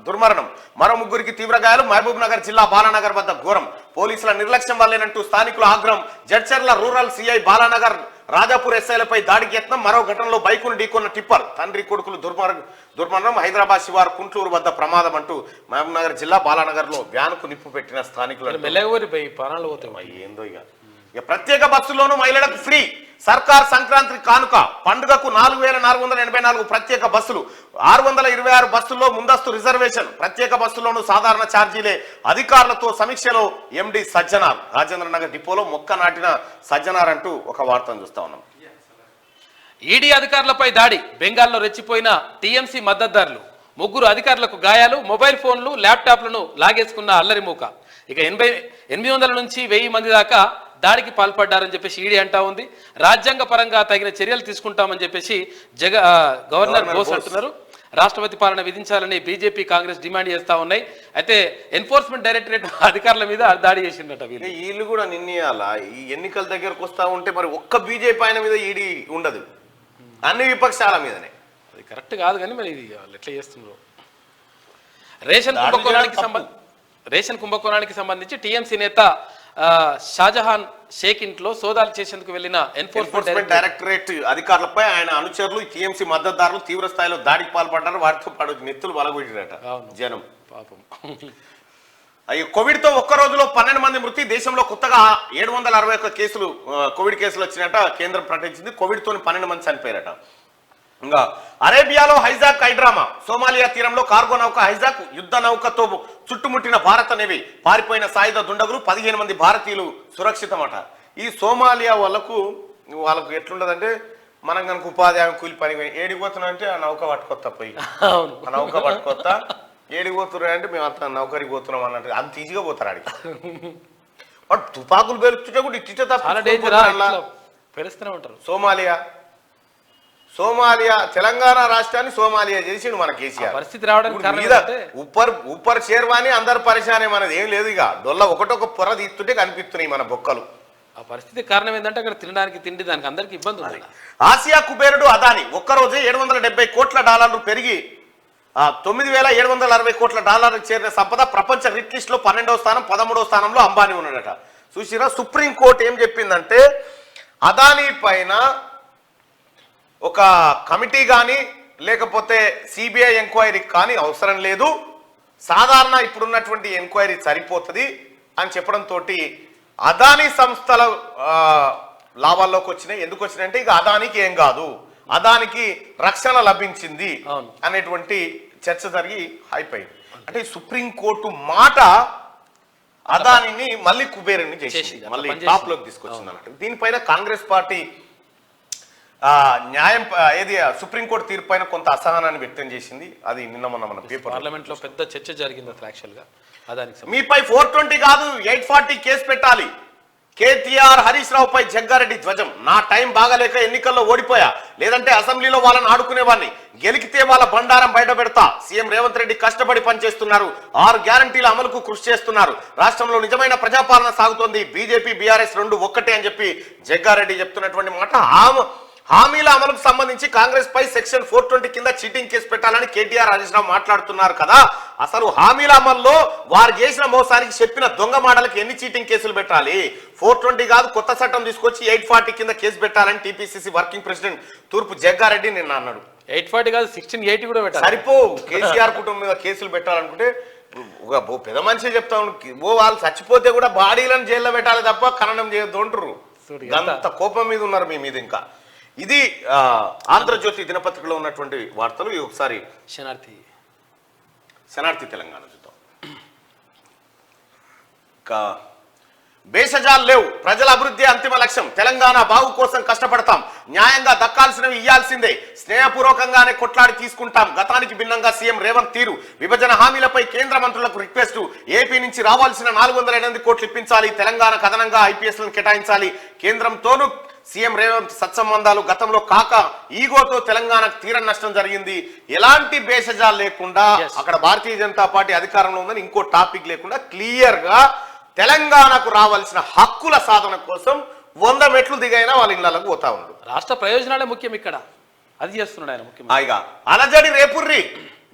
దుర్మరణం మరో 3కి తీవ్ర గాయాలు. మహబూబ్ నగర్ జిల్లా బాలానగర్ వద్ద ఘోరం పోలీసుల నిర్లక్ష్యం వల్లేనంటూ స్థానికుల ఆగ్రహం. జడ్చర్ల రూరల్ సిఐ బాలానగర్ రాజాపూర్ ఎస్ఐలపై దాడికి యత్నం. మరో ఘటనలో బైకును ఢీకొన్న టిప్పర్ తండ్రి కొడుకులు దుర్మరణం. హైదరాబాద్ శివారు కుంట్లూరు వద్ద ప్రమాదం అంటూ మహబూబ్ నగర్ జిల్లా బాలానగర్ లో వ్యాన్ కు నిప్పు పెట్టిన స్థానికులు ఏందో ఇక ప్రత్యేక బస్సుల్లోనూ మహిళలకు ఫ్రీ సర్కార్ సంక్రాంతి కానుక పండుగకు 4484 ప్రత్యేక బస్సులు 626 బస్సుల్లో ముందస్తు రిజర్వేషన్ ప్రత్యేక బస్సుల్లోనూ సాధారణ ఛార్జీలే. అధికారులతో సమీక్షలో ఎండి సజ్జనార్ రాజేంద్ర నగర్ డిపోలో మొక్క నాటిన సజ్జనార్ అంటూ ఒక వార్తను చూస్తా ఉన్నాం. ఈడీ అధికారులపై దాడి బెంగాల్లో రెచ్చిపోయిన టీఎంసీ మద్దతుదారులు 3 అధికారులకు గాయాలు. మొబైల్ ఫోన్లు ల్యాప్టాప్లను లాగేసుకున్న అల్లరి మూక. ఇక 800 నుంచి 1000 మంది దాకా దాడికి పాల్పడ్డారని చెప్పేసి ఈడీ అంటా ఉంది. రాజ్యాంగ పరంగా తగిన చర్యలు తీసుకుంటామని చెప్పేసి గవర్నర్ బోస్ అంటున్నారు. రాష్ట్రపతి పాలన విధించాలని బీజేపీ కాంగ్రెస్ డిమాండ్ చేస్తా ఉన్నాయి. అయితే ఎన్ఫోర్స్మెంట్ డైరెక్టరేట్ అధికారుల మీద దాడి చేసిందట. వీళ్ళు కూడా నిన్నయాలా ఈ ఎన్నికల దగ్గరకు వస్తా ఉంటే మరి ఒక్క బీజేపీ ఆయన మీద ఈడీ ఉండదు, అన్ని విపక్షాల మీదనే. అది కరెక్ట్ కాదు కానీ మరి ఇది వాళ్ళు ఎట్లా చేస్తున్నారు. రేషన్ కుంభకోణానికి సంబంధించి టీఎంసీ నేత షాజహాన్ షేక్ ఇంట్లో సోదాలు చేసేందుకు వెళ్లిన ఎన్ఫోర్స్మెంట్ డైరెక్టరేట్ అధికారులపై ఆయన అనుచరులు టీఎంసీ మద్దతుదారులు తీవ్ర స్థాయిలో దాడికి పాల్పడ్డారు. వారితో పాటు నెత్తులు వలగొట్టారట జనం పాపం. కోవిడ్ తో ఒక్క రోజులో 12 మంది మృతి. దేశంలో కొత్తగా 761 కేసులు కోవిడ్ కేసులు వచ్చినట్ట కేంద్రం ప్రకటించింది. కోవిడ్ తోని 12 మంది చనిపోయారట. ఇంకా అరేబియాలో హైజాక్ హైడ్రామా. సోమాలియా తీరంలో కార్గో నౌక హైజాక్ యుద్ధ నౌకతో చుట్టుముట్టిన భారత నేవీ. పారిపోయిన సాయుధ దుండగులు 15 మంది భారతీయులు సురక్షితమట. ఈ సోమాలియా వాళ్ళకు ఎట్లుండదంటే మనం కనుక ఉపాధి కూలి పని ఏడిపోతున్నా అంటే ఆ నౌక పట్టుకొత్తా పోయి ఆ నౌక పట్టుకొత్తా ఏడిపోతున్నా అంటే మేము అంత నౌకరికి పోతున్నాం అన్నట్టు అంత ఈజీగా పోతారు ఆడికి. వాడు తుపాకులు పేలుస్తుంటే కూడా ఇట్టే ఉంటారు. సోమాలియా తెలంగాణ రాష్ట్రాన్ని సోమాలియా చేసిండు మన కేసీఆర్. పరిస్థితి రావడానికి ఉప్పర్ చేర్వాని అందరు పరిశానే మనది ఏం లేదు. ఇక డొల్ల ఒకటొక పొర తీస్తుంటే కనిపిస్తున్నాయి మన బొక్కలు. ఆ పరిస్థితి కారణం ఏంటంటే అక్కడ తినడానికి తిండి దానికి అందరికి ఇబ్బంది ఉంది. ఆసియా కుబేరుడు అదాని ఒక్కరోజే $770 కోట్ల పెరిగి 9760 కోట్ల చేరిన సంపద. ప్రపంచ రిట్ లిస్ట్ లో 12వ స్థానం 13వ స్థానంలో అంబానీ ఉన్నాడట. చూసిరా సుప్రీంకోర్టు ఏం చెప్పిందంటే అదానీ పైన ఒక కమిటీ కానీ లేకపోతే సిబిఐ ఎంక్వైరీ కానీ అవసరం లేదు, సాధారణ ఇప్పుడున్నటువంటి ఎంక్వైరీ సరిపోతుంది అని చెప్పడంతో అదానీ సంస్థల లాభాల్లోకి వచ్చినాయి. ఎందుకు వచ్చినాయంటే ఇక అదానికి ఏం కాదు, అదానికి రక్షణ లభించింది అనేటువంటి చర్చ జరిగి అయిపోయింది. అంటే సుప్రీంకోర్టు మాట అదానిని మళ్ళీ కుబేరుని చేసింది, మళ్ళీ టాప్ లోకి తీసుకొచ్చింది అన్నట్టు. దీనిపైన కాంగ్రెస్ పార్టీ న్యాయం ఏది సుప్రీంకోర్టు తీర్పు పైన కొంత అసహనాన్ని వ్యక్తం చేసింది. అది నిన్న మన పేపర్ పార్లమెంట్ లో పెద్ద చర్చ జరిగింది. యాక్చువల్ గా అదానికి మీపై 420 కాదు 840 కేసు పెట్టాలి. కేటీఆర్ హరీష్ రావుపై జగ్గారెడ్డి ధ్వజం. నా టైం బాగాలేక ఎన్నికల్లో ఓడిపోయా, లేదంటే అసెంబ్లీలో వాళ్ళని ఆడుకునేవాడిని, గెలికితే వాళ్ళ బండారం బయట పెడతా. సీఎం రేవంత్ రెడ్డి కష్టపడి పనిచేస్తున్నారు, 6 గ్యారంటీల అమలుకు కృషి చేస్తున్నారు, రాష్ట్రంలో నిజమైన ప్రజాపాలన సాగుతోంది, బీజేపీ బీఆర్ఎస్ 2 ఒక్కటే అని చెప్పి జగ్గారెడ్డి చెప్తున్నటువంటి మాట. హామీల అమలుకు సంబంధించి కాంగ్రెస్ పై సెక్షన్ 420 కింద చీటింగ్ కేసు పెట్టాలని కేటీఆర్ హరీష్ రావు మాట్లాడుతున్నారు కదా. అసలు హామీల అమల్లో వారు చేసిన మోసానికి చెప్పిన దొంగ మాటలకు ఎన్ని చీటింగ్ కేసులు పెట్టాలి? 420 కాదు కొత్త చట్టం తీసుకొచ్చి 840 కింద కేసు పెట్టాలని టీపీసీసీ వర్కింగ్ ప్రెసిడెంట్ తూర్పు జగ్గారెడ్డి నిన్న అన్నాడు. 840 కాదు 1680 కూడా పెట్టాలి. సరిపోవు. కేసీఆర్ కుటుంబం మీద కేసులు పెట్టాలనుకుంటే పెద్ద మనిషి చెప్తా వాళ్ళు చచ్చిపోతే కూడా బాడీలను జైల్లో పెట్టాలి తప్ప ఖననం చేయొద్దు అంటారు. అంత కోపం మీద ఉన్నారు మీ మీద. ఇంకా ఇది ఆంధ్రజ్యోతి దినపత్రికలో ఉన్నటువంటి వార్తలు. ఇది ఒకసారి శనార్థి తెలంగాణ చూద్దాం. భేషజాలు లేవు, ప్రజల అభివృద్ధి అంతిమ లక్ష్యం, తెలంగాణ బాగు కోసం కష్టపడతాం, న్యాయంగా దక్కాల్సినవి ఇయ్యాల్సిందే, స్నేహపూర్వకంగానే కొట్లాడి తీసుకుంటాం, గతానికి భిన్నంగా సీఎం రేవంత్ తీరు, విభజన హామీలపై కేంద్ర మంత్రులకు రిక్వెస్ట్, ఏపీ నుంచి రావాల్సిన 408 కోట్లు ఇప్పించాలి, తెలంగాణకు అదనంగా ఐపీఎస్లను కేటాయించాలి, కేంద్రంతోనూ సీఎం రేవంత్ సత్సంబంధాలు, గతంలో కాక ఈగోతో తెలంగాణకు తీరని నష్టం జరిగింది, ఎలాంటి భేషజాలు లేకుండా అక్కడ భారతీయ జనతా పార్టీ అధికారంలో ఉందని ఇంకో టాపిక్ లేకుండా క్లియర్ గా తెలంగాణకు రావాల్సిన హక్కుల సాధన కోసం 100 మెట్లు దిగైనా వాళ్ళ ఇళ్లకు పోతా ఉన్నాడు. రాష్ట్ర ప్రయోజనాలే ముఖ్యం, ఇక్కడ అది చేస్తున్నాడు ఆయన ముఖ్యం. హాయిగా అలజడి రేపుర్రి,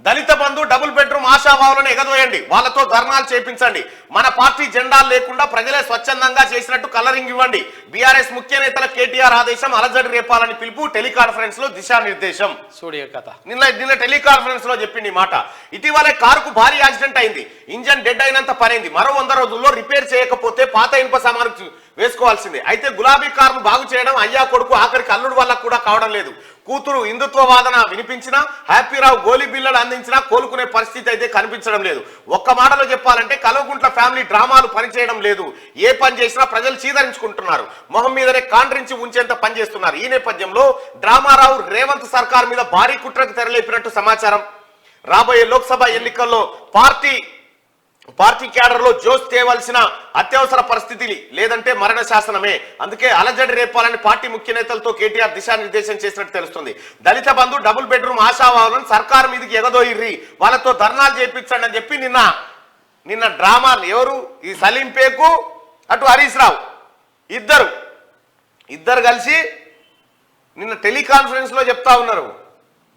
దళిత బంధు డబుల్ బెడ్రూమ్ ఆశాభావులను ఎగదోయండి, వాళ్ళతో ధర్నాలు చేపించండి, మన పార్టీ జెండాలు లేకుండా ప్రజలే స్వచ్ఛందంగా చేసినట్టు కలరింగ్ ఇవ్వండి, బీఆర్ఎస్ ముఖ్య నేతల కేటీఆర్ ఆదేశం, అలజడి రేపాలని పిలుపు, టెలికాన్ఫరెన్స్ లో దిశానిర్దేశం. నిన్న టెలికాన్ఫరెన్స్ లో చెప్పింది ఈ మాట. ఇటీవలే కారుకు భారీ యాక్సిడెంట్ అయింది, ఇంజన్ డెడ్ అయినంత పనైంది, మరో 100 రోజుల్లో రిపేర్ చేయకపోతే పాత ఇనుప సామాను వేసుకోవాల్సిందే. అయితే గులాబీ కారును బాగు చేయడం అయ్యా కొడుకు ఆఖరికి అల్లుడు వల్ల కూడా కావడం లేదు. కూతురు హిందుత్వ వాదన వినిపించినా, హ్యాపీరావు గోలీ బిల్లలు అందించినా కోలుకునే పరిస్థితి అయితే కనిపించడం లేదు. ఒక్క మాటలో చెప్పాలంటే కల్వకుంట్ల ఫ్యామిలీ డ్రామాలు పనిచేయడం లేదు. ఏ పని చేసినా ప్రజలు చీదరించుకుంటున్నారు, మొహం మీదనే కాండ్రించి ఉంచేంత పని చేస్తున్నారు. ఈ నేపథ్యంలో డ్రామారావు రేవంత్ సర్కార్ మీద భారీ కుట్రకు తెరలేపినట్టు సమాచారం. రాబోయే లోక్సభ ఎన్నికల్లో పార్టీ క్యాడర్ లో జోష్ తేవలసిన అత్యవసర పరిస్థితి, లేదంటే మరణ శాసనమే. అందుకే అలజడి రేపాలని పార్టీ ముఖ్య నేతలతో కేటీఆర్ దిశానిర్దేశం చేసినట్టు తెలుస్తుంది. దళిత బంధు డబుల్ బెడ్రూమ్ ఆశావాలను సర్కారు మీదకి ఎగదోయిర్రి, వాళ్ళతో ధర్నాలు చేయించండి అని చెప్పి నిన్న డ్రామాలు ఎవరు, ఈ సలీంపేకు అటు హరీష్ రావు ఇద్దరు కలిసి నిన్న టెలికాన్ఫరెన్స్ లో చెప్తా ఉన్నారు,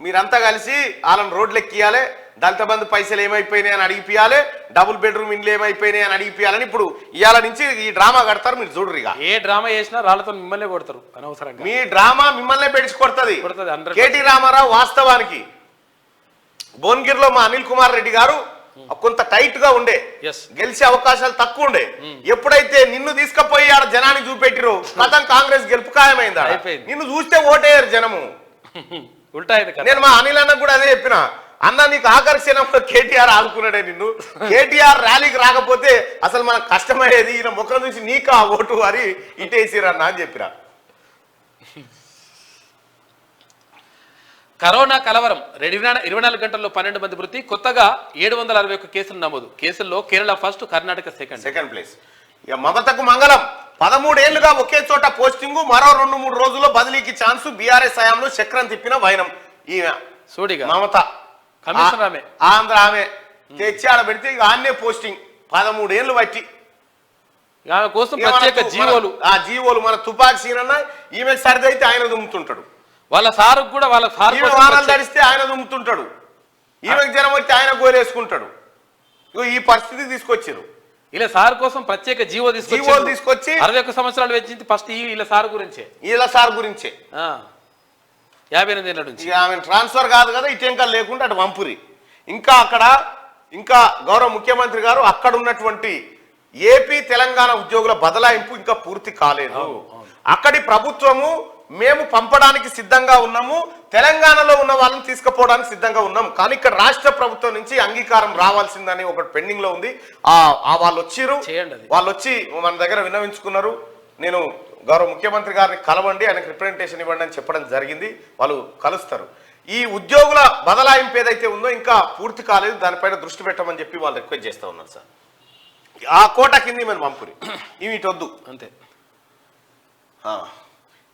మీరంతా కలిసి వాళ్ళని రోడ్లు ఎక్కియాలి, దళిత బంధు పైసలు ఏమైపోయినాయి అని అడిగిపియాలి, డబుల్ బెడ్రూమ్ ఇండ్లు ఏమైపోయినాయి అని అడిగిపియాలని ఇప్పుడు ఇవాళ నుంచి ఈ డ్రామా కడతారు. మీరు చూడరు, ఇక ఏ డ్రామా చేసినా రాళ్లతో మిమ్మల్ని కొడతారు అనవసరంగా. మీ డ్రామా మిమ్మల్ని పెడిచి కొడుతుంది. కేటీ రామారావు వాస్తవానికి భువనగిరిలో మా అనిల్ కుమార్ రెడ్డి గారు కొంత టైట్ గా ఉండే, గెలిచే అవకాశాలు తక్కువ ఉండే. ఎప్పుడైతే నిన్ను తీసుకుపోయి ఆడ జనానికి చూపెట్టిరో కథం కాంగ్రెస్ గెలుపు ఖాయమైందా. నిన్ను చూస్తే ఓటేయరు జనము. నేను మా అనిల్ అన్న కూడా అదే చెప్పిన, అన్న నీకు ఆకర్షణలో కేటీఆర్ ఆదుకున్నాడే నిన్ను, కేటీఆర్ ర్యాలీకి రాకపోతే అసలు మనకు కష్టమయ్యేది, ఈయన ముఖం నుంచి నీకు ఆ ఓటు అని ఇటేసిరన్న అని చెప్పిరా. కరోనా కలవరం 24 గంటల్లో 12 మంది మృతి, కొత్తగా 761 కేసులు నమోదు. కేసుల్లో Kerala first, Karnataka second place. ఇక మమతకు మంగళం, 13 ఏళ్లుగా ఒకే చోట పోస్టింగు, మరో 2-3 రోజుల్లో బదిలీకి ఛాన్సు, బీఆర్ఎస్ హయాంలో చక్రం తిప్పిన వైనం. ఈ మమత ఆంధ్ర ఆమె తెచ్చి ఆడ పెడితే ఇక ఆన్నే పోస్టింగ్ 13 ఏళ్ళు బట్టి కోసం ప్రత్యేక జీవోలు, ఆ జీవోలు మన తుపాకి సీనన్న ఈమె సరిదైతే ఆయన దుమ్ముతుంటాడు, వాళ్ళ సారు కూడా వాళ్ళ వారాలు ధరిస్తే ఆయన దుమ్ముతుంటాడు, ఈమెకు జనం వస్తే ఆయన గోలేసుకుంటాడు. ఈ పరిస్థితి తీసుకొచ్చారు. ఇలా సార్ కోసం ప్రత్యేక జీవో తీసుకొచ్చి 61 సంవత్సరాలు వెచ్చింది. ఫస్ట్ వీళ్ళ సార్ గురించే 58 ఏళ్ళ నుంచి ఆమె ట్రాన్స్ఫర్ కాదు కదా, ఇటెంకా లేకుండా అటు వంపురి. ఇంకా గౌరవ ముఖ్యమంత్రి గారు అక్కడ ఉన్నటువంటి ఏపీ తెలంగాణ ఉద్యోగుల బదలాయింపు ఇంకా పూర్తి కాలేదు. అక్కడి ప్రభుత్వము మేము పంపడానికి సిద్ధంగా ఉన్నాము, తెలంగాణలో ఉన్న వాళ్ళని తీసుకుపోవడానికి సిద్ధంగా ఉన్నాం, కానీ ఇక్కడ రాష్ట్ర ప్రభుత్వం నుంచి అంగీకారం రావాల్సిందని ఒకటి పెండింగ్ లో ఉంది. వాళ్ళు వచ్చి మన దగ్గర విన్నవించుకున్నారు. నేను గౌరవ ముఖ్యమంత్రి గారిని కలవండి, ఆయనకు రిప్రజెంటేషన్ ఇవ్వండి అని చెప్పడం జరిగింది. వాళ్ళు కలుస్తారు. ఈ ఉద్యోగుల బదలాయింపు ఏదైతే ఉందో ఇంకా పూర్తి కాలేదు, దానిపైన దృష్టి పెట్టమని చెప్పి వాళ్ళు రిక్వెస్ట్ చేస్తూ ఉన్నారు. సార్ ఆ కోట కింది మనం పంపురి ఇటొద్దు అంతే.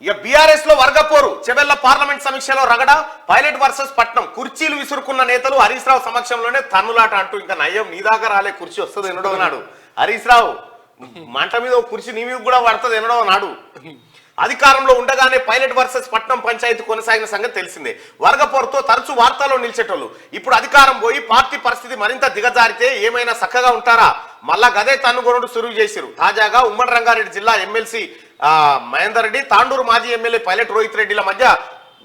ఇక బీఆర్ఎస్ లో వర్గపోరు, చెవెళ్ల పార్లమెంట్ సమీక్షలో రగడ, పైలట్ వర్సెస్ పట్నం, కుర్చీలు విసురుకున్న నేతలు, హరీష్ రావు సమక్షంలోనే తన్నులాట అంటూ ఇంకా నయ్యం నీ దాకా రాలే కుర్చీ వస్తుంది ఎన్నడో నాడు. హరీష్ రావు మంట మీద కుర్చీ నీ మీద కూడా పడుతుంది ఎన్నడో నాడు. అధికారంలో ఉండగానే పైలట్ వర్సెస్ పట్నం పంచాయతీ కొనసాగిన సంగతి తెలిసిందే. వర్గపోరుతో తరచూ వార్తల్లో నిలిచేటోళ్ళు ఇప్పుడు అధికారం పోయి పార్టీ పరిస్థితి మరింత దిగజారితే ఏమైనా చక్కగా ఉంటారా? మళ్ళా గదే తన్నుగొనుడు సురువు చేసిరు. తాజాగా ఉమ్మడి రంగారెడ్డి జిల్లా ఎమ్మెల్సీ మహేందర్ రెడ్డి, తాండూరు మాజీ ఎమ్మెల్యే పైలట్ రోహిత్ రెడ్డిల మధ్య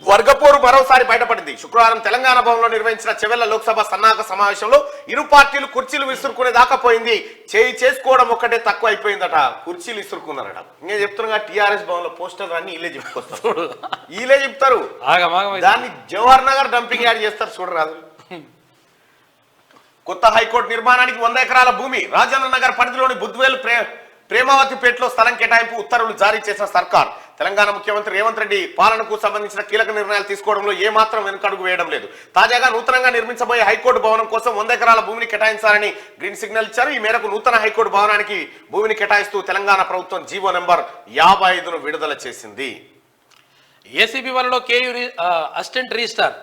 వర్గపోరు మరోసారి బయటపడింది. శుక్రవారం తెలంగాణ భవన్లో నిర్వహించిన చెవెళ్ల లోక్సభ సన్నాహక సమావేశంలో ఇరు పార్టీలు కుర్చీలు విసురుకునే దాకా పోయింది. చేసుకోవడం ఒక్కటే తక్కువ అయిపోయిందట. కుర్చీలు విసురుకున్నారట. నేను చెప్తున్నా టీఆర్ఎస్ భవన్ లో పోస్టర్ అన్ని వీళ్ళే చెప్పుకొస్తారు, వీళ్ళే చెప్తారు. దాన్ని జవహర్ నగర్ డంపింగ్ యార్డ్ చేస్తారు చూడరాదు. కొత్త హైకోర్టు నిర్మాణానికి 100 ఎకరాల భూమి రాజేంద్ర నగర్ పరిధిలోని బుద్వేల్ ప్రేమావతిపేటలో స్థలం కేటాయింపు ఉత్తర్వులు జారీ చేసిన సర్కార్. తెలంగాణ ముఖ్యమంత్రి రేవంత్ రెడ్డి పాలనకు సంబంధించిన కీలక నిర్ణయాలు తీసుకోవడంలో ఏమాత్రం వెనుకడుగు వేయడం లేదు. తాజాగా నూతనంగా నిర్మించబోయే హైకోర్టు భవనం కోసం 100 ఎకరాల భూమిని కేటాయించాలని గ్రీన్ సిగ్నల్ ఇచ్చారు. ఈ మేరకు నూతన హైకోర్టు భవనానికి భూమిని కేటాయిస్తూ తెలంగాణ ప్రభుత్వం జీవో నెంబర్ 55ను విడుదల చేసింది. ఏసీబీ వలలో కేయూ అసిస్టెంట్ రిజిస్ట్రార్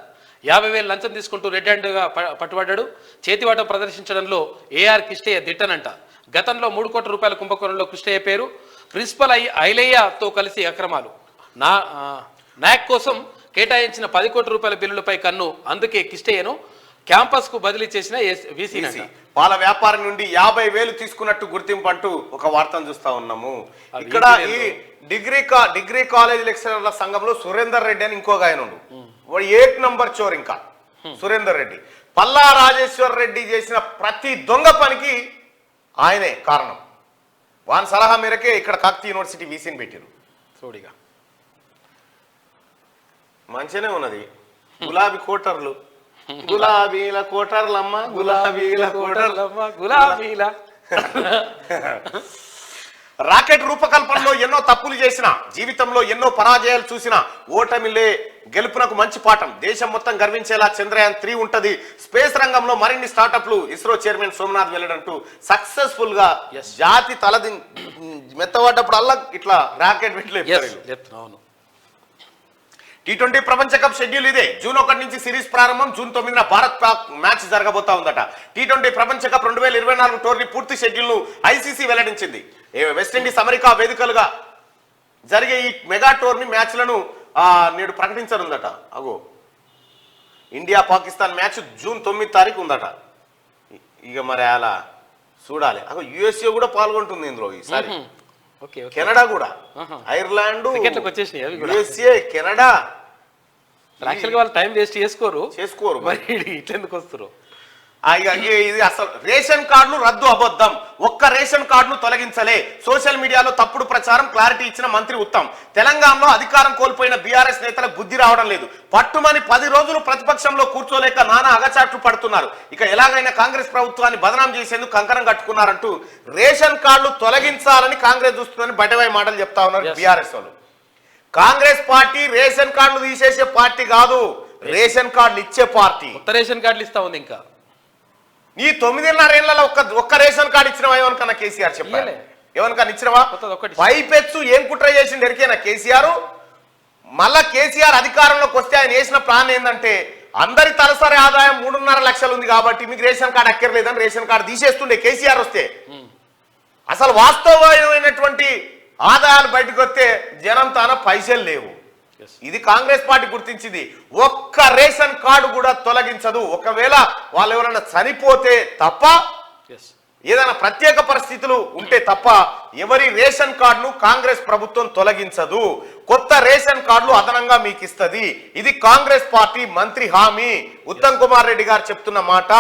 50,000 లంచం తీసుకుంటూ రెడ్ హ్యాండ్గా పట్టుబడ్డాడు. చేతివాటం ప్రదర్శించడంలో ఏఆర్ కిష్టయ్య దిట్టనంట. గతంలో 3 కోట్ల రూపాయల కుంభకోణంలో కృష్ణయ్య పేరు. ప్రిన్సిపల్ ఐలయ్యతో కలిసి అక్రమాలు. నాక్ కోసం కేటాయించిన 10 కోట్ల రూపాయల బిల్లులపై కన్ను. అందుకే కిష్టయ్యను క్యాంపస్ కు బదిలీ చేసిన వీసీ. పాల వ్యాపారం నుండి 50,000 తీసుకున్నట్టు గుర్తింపు అంటూ ఒక వార్తను చూస్తా ఉన్నాము. ఇక్కడ ఈ డిగ్రీ కాలేజ్ లెక్చరర్ల సంఘంలో సురేందర్ రెడ్డి అని ఇంకొక ఆయన ఉండు. వాడు 8 నంబర్ చోర్. ఇంకా సురేందర్ రెడ్డి, పల్లా రాజేశ్వర్ రెడ్డి చేసిన ప్రతి దొంగ పనికి ఆయనే కారణం. వాని సలహా మేరకే ఇక్కడ కాకతీయ యూనివర్సిటీ వీసీని పెట్టారు. చూడిగా మంచిగానే ఉన్నది. గులాబీ కోటర్లు, గులాబీల కోటర్లమ్మ, గులాబీల కోటర్లమ్మ, గులాబీల. రాకెట్ రూపకల్పనలో ఎన్నో తప్పులు చేసిన, జీవితంలో ఎన్నో పరాజయాలు చూసిన ఓటమిలే గెలుపునకు మంచి పాఠం. దేశం మొత్తం గర్వించేలా చంద్రయాన్ 3 ఉంటది. స్పేస్ రంగంలో మరిన్ని స్టార్టప్లు ఇస్రో చైర్మన్ సోమనాథ్ వెల్లడంటూ సక్సెస్ఫుల్ గా జాతి తలది మెత్తబడ్డప్పుడు అల్లా ఇట్లా రాకెట్ పెట్టలేదు. T20 ప్రపంచ కప్ షెడ్యూల్ ఇదే. జూన్ 1 నుంచి సిరీస్ ప్రారంభం. జూన్ 9న భారత్ పాక్ మ్యాచ్ జరగబోతా ఉందట. T20 ప్రపంచ కప్ 2024 టోర్నీ పూర్తి షెడ్యూల్ ను ఐసీసీ వెల్లడించింది. వెస్టిండీస్ అమెరికా వేదికలుగా జరిగే ఈ మెగా టోర్నీ మ్యాచ్లను నేడు ప్రకటించనుందట. అగో ఇండియా పాకిస్తాన్ మ్యాచ్ జూన్ 9 తారీఖు ఉందట. ఇక మరి అలా చూడాలి. అగో యుఎస్ఏ కూడా పాల్గొంటుంది ఇందులో ఈసారి. కెనడా కూడా, ఐర్లాండ్, యుఎస్ఏ, కెనడా. వాళ్ళు టైం వేస్ట్ చేసుకోరు మరి ఇట్లెందుకు వస్తారు? ఇది అసలు రేషన్ కార్డులు రద్దు అబద్ధం. ఒక్క రేషన్ కార్డును తొలగించలే. సోషల్ మీడియాలో తప్పుడు ప్రచారం. క్లారిటీ ఇచ్చిన మంత్రి ఉత్తమ్. తెలంగాణలో అధికారం కోల్పోయిన బీఆర్ఎస్ నేతలకు బుద్ధి రావడం లేదు. పట్టుమని 10 రోజులు ప్రతిపక్షంలో కూర్చోలేక నానా అగచాట్లు పడుతున్నారు. ఇక ఎలాగైనా కాంగ్రెస్ ప్రభుత్వాన్ని బదనాం చేసేందుకు కంకణం కట్టుకున్నారంటూ రేషన్ కార్డులు తొలగించాలని కాంగ్రెస్ చూస్తుందని బయటవై మాటలు చెప్తా ఉన్నారు బీఆర్ఎస్ వాళ్ళు. కాంగ్రెస్ పార్టీ రేషన్ కార్డులు తీసేసే పార్టీ కాదు, రేషన్ కార్డులు ఇచ్చే పార్టీ. కొత్త రేషన్ కార్డులు ఇస్తా ఉంది. ఇంకా నీ 9.5 ఏళ్లలో ఒక్క రేషన్ కార్డు ఇచ్చినవా? ఏమనుకన్నా కేసీఆర్ చెప్పాలి. ఏమనుకన్నా ఇచ్చినవా? పైపెచ్చు ఏం కుట్ర చేసింది ఎరికేనా కేసీఆర్? మళ్ళా కేసీఆర్ అధికారంలోకి వస్తే ఆయన వేసిన ప్లాన్ ఏంటంటే అందరి తలసరి ఆదాయం 3.5 లక్షలు ఉంది కాబట్టి మీకు రేషన్ కార్డు అక్కర్లేదని రేషన్ కార్డు తీసేస్తుండే కేసీఆర్ వస్తే. అసలు వాస్తవమైనటువంటి ఆదాయాలు బయటకు వస్తే జనం తాన పైసలు లేవు. ఇది కాంగ్రెస్ పార్టీ గుర్తించింది. ఒక్క రేషన్ కార్డు కూడా తొలగించదు. ఒకవేళ వాళ్ళు ఎవరైనా చనిపోతే తప్ప, ఏదైనా ప్రత్యేక పరిస్థితులు ఉంటే తప్ప ఎవరి రేషన్ కార్డును కాంగ్రెస్ ప్రభుత్వం తొలగించదు. కొత్త రేషన్ కార్డులు అదనంగా మీకు ఇస్తుంది. ఇది కాంగ్రెస్ పార్టీ మంత్రి హామీ. ఉత్తమ్ కుమార్ రెడ్డి గారు చెప్తున్న మాట.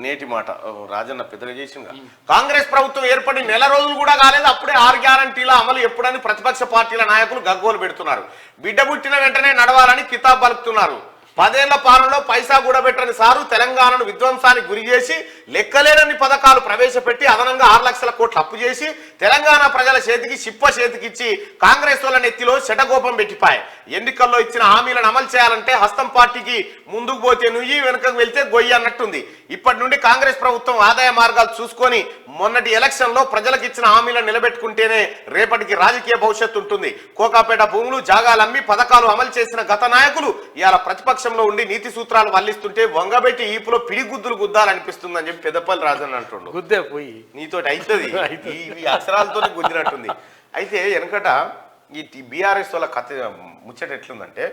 నేటి మాట రాజన్న పెద్దగా చేసింది. కాంగ్రెస్ ప్రభుత్వం ఏర్పడి నెల రోజులు కూడా కాలేదు, అప్పుడే 6 గ్యారంటీల అమలు ఎప్పుడని ప్రతిపక్ష పార్టీల నాయకులు గగ్గోలు పెడుతున్నారు. బిడ్డ పుట్టిన వెంటనే నడవాలని కితాబ్ పలుకుతున్నారు. 10 ఏళ్ల పాలనలో పైసా కూడా పెట్టని సారు తెలంగాణను విధ్వంసానికి గురి చేసి లెక్కలేనన్ని పథకాలు ప్రవేశపెట్టి అదనంగా 6 లక్షల కోట్లు అప్పు చేసి తెలంగాణ ప్రజల చేతికి చిప్ప చేతికిచ్చి కాంగ్రెస్ వాళ్ళ నెత్తిలో శటకోపం పెట్టిపాయి. ఎన్నికల్లో ఇచ్చిన హామీలను అమలు చేయాలంటే హస్తం పార్టీకి ముందుకు పోతే నుయ్యి, వెనుకకు వెళ్తే గొయ్యి అన్నట్టుంది. ఇప్పటి నుండి కాంగ్రెస్ ప్రభుత్వం ఆదాయ మార్గాలు చూసుకొని మొన్నటి ఎలక్షన్ లో ప్రజలకు ఇచ్చిన హామీలను నిలబెట్టుకుంటేనే రేపటికి రాజకీయ భవిష్యత్తు ఉంటుంది. కోకాపేట భూములు జాగాలమ్మి పథకాలు అమలు చేసిన గత నాయకులు ఇవాళ ప్రతిపక్షంలో ఉండి నీతి సూత్రాలు వల్లిస్తుంటే వంగబెట్టి ఈపులో పిడిగుద్దులు గుద్దాలనిపిస్తుంది అని చెప్పి పెద్దపల్లి రాజన్ అంటుండు. గుద్దే పోయి నీతోటి అవుతుంది, ఈ అక్షరాలతోనే గుద్దినట్టుంది. అయితే వెనకట ఈ బీఆర్ఎస్ వాళ్ళ కథ ముచ్చట ఎట్లుందంటే,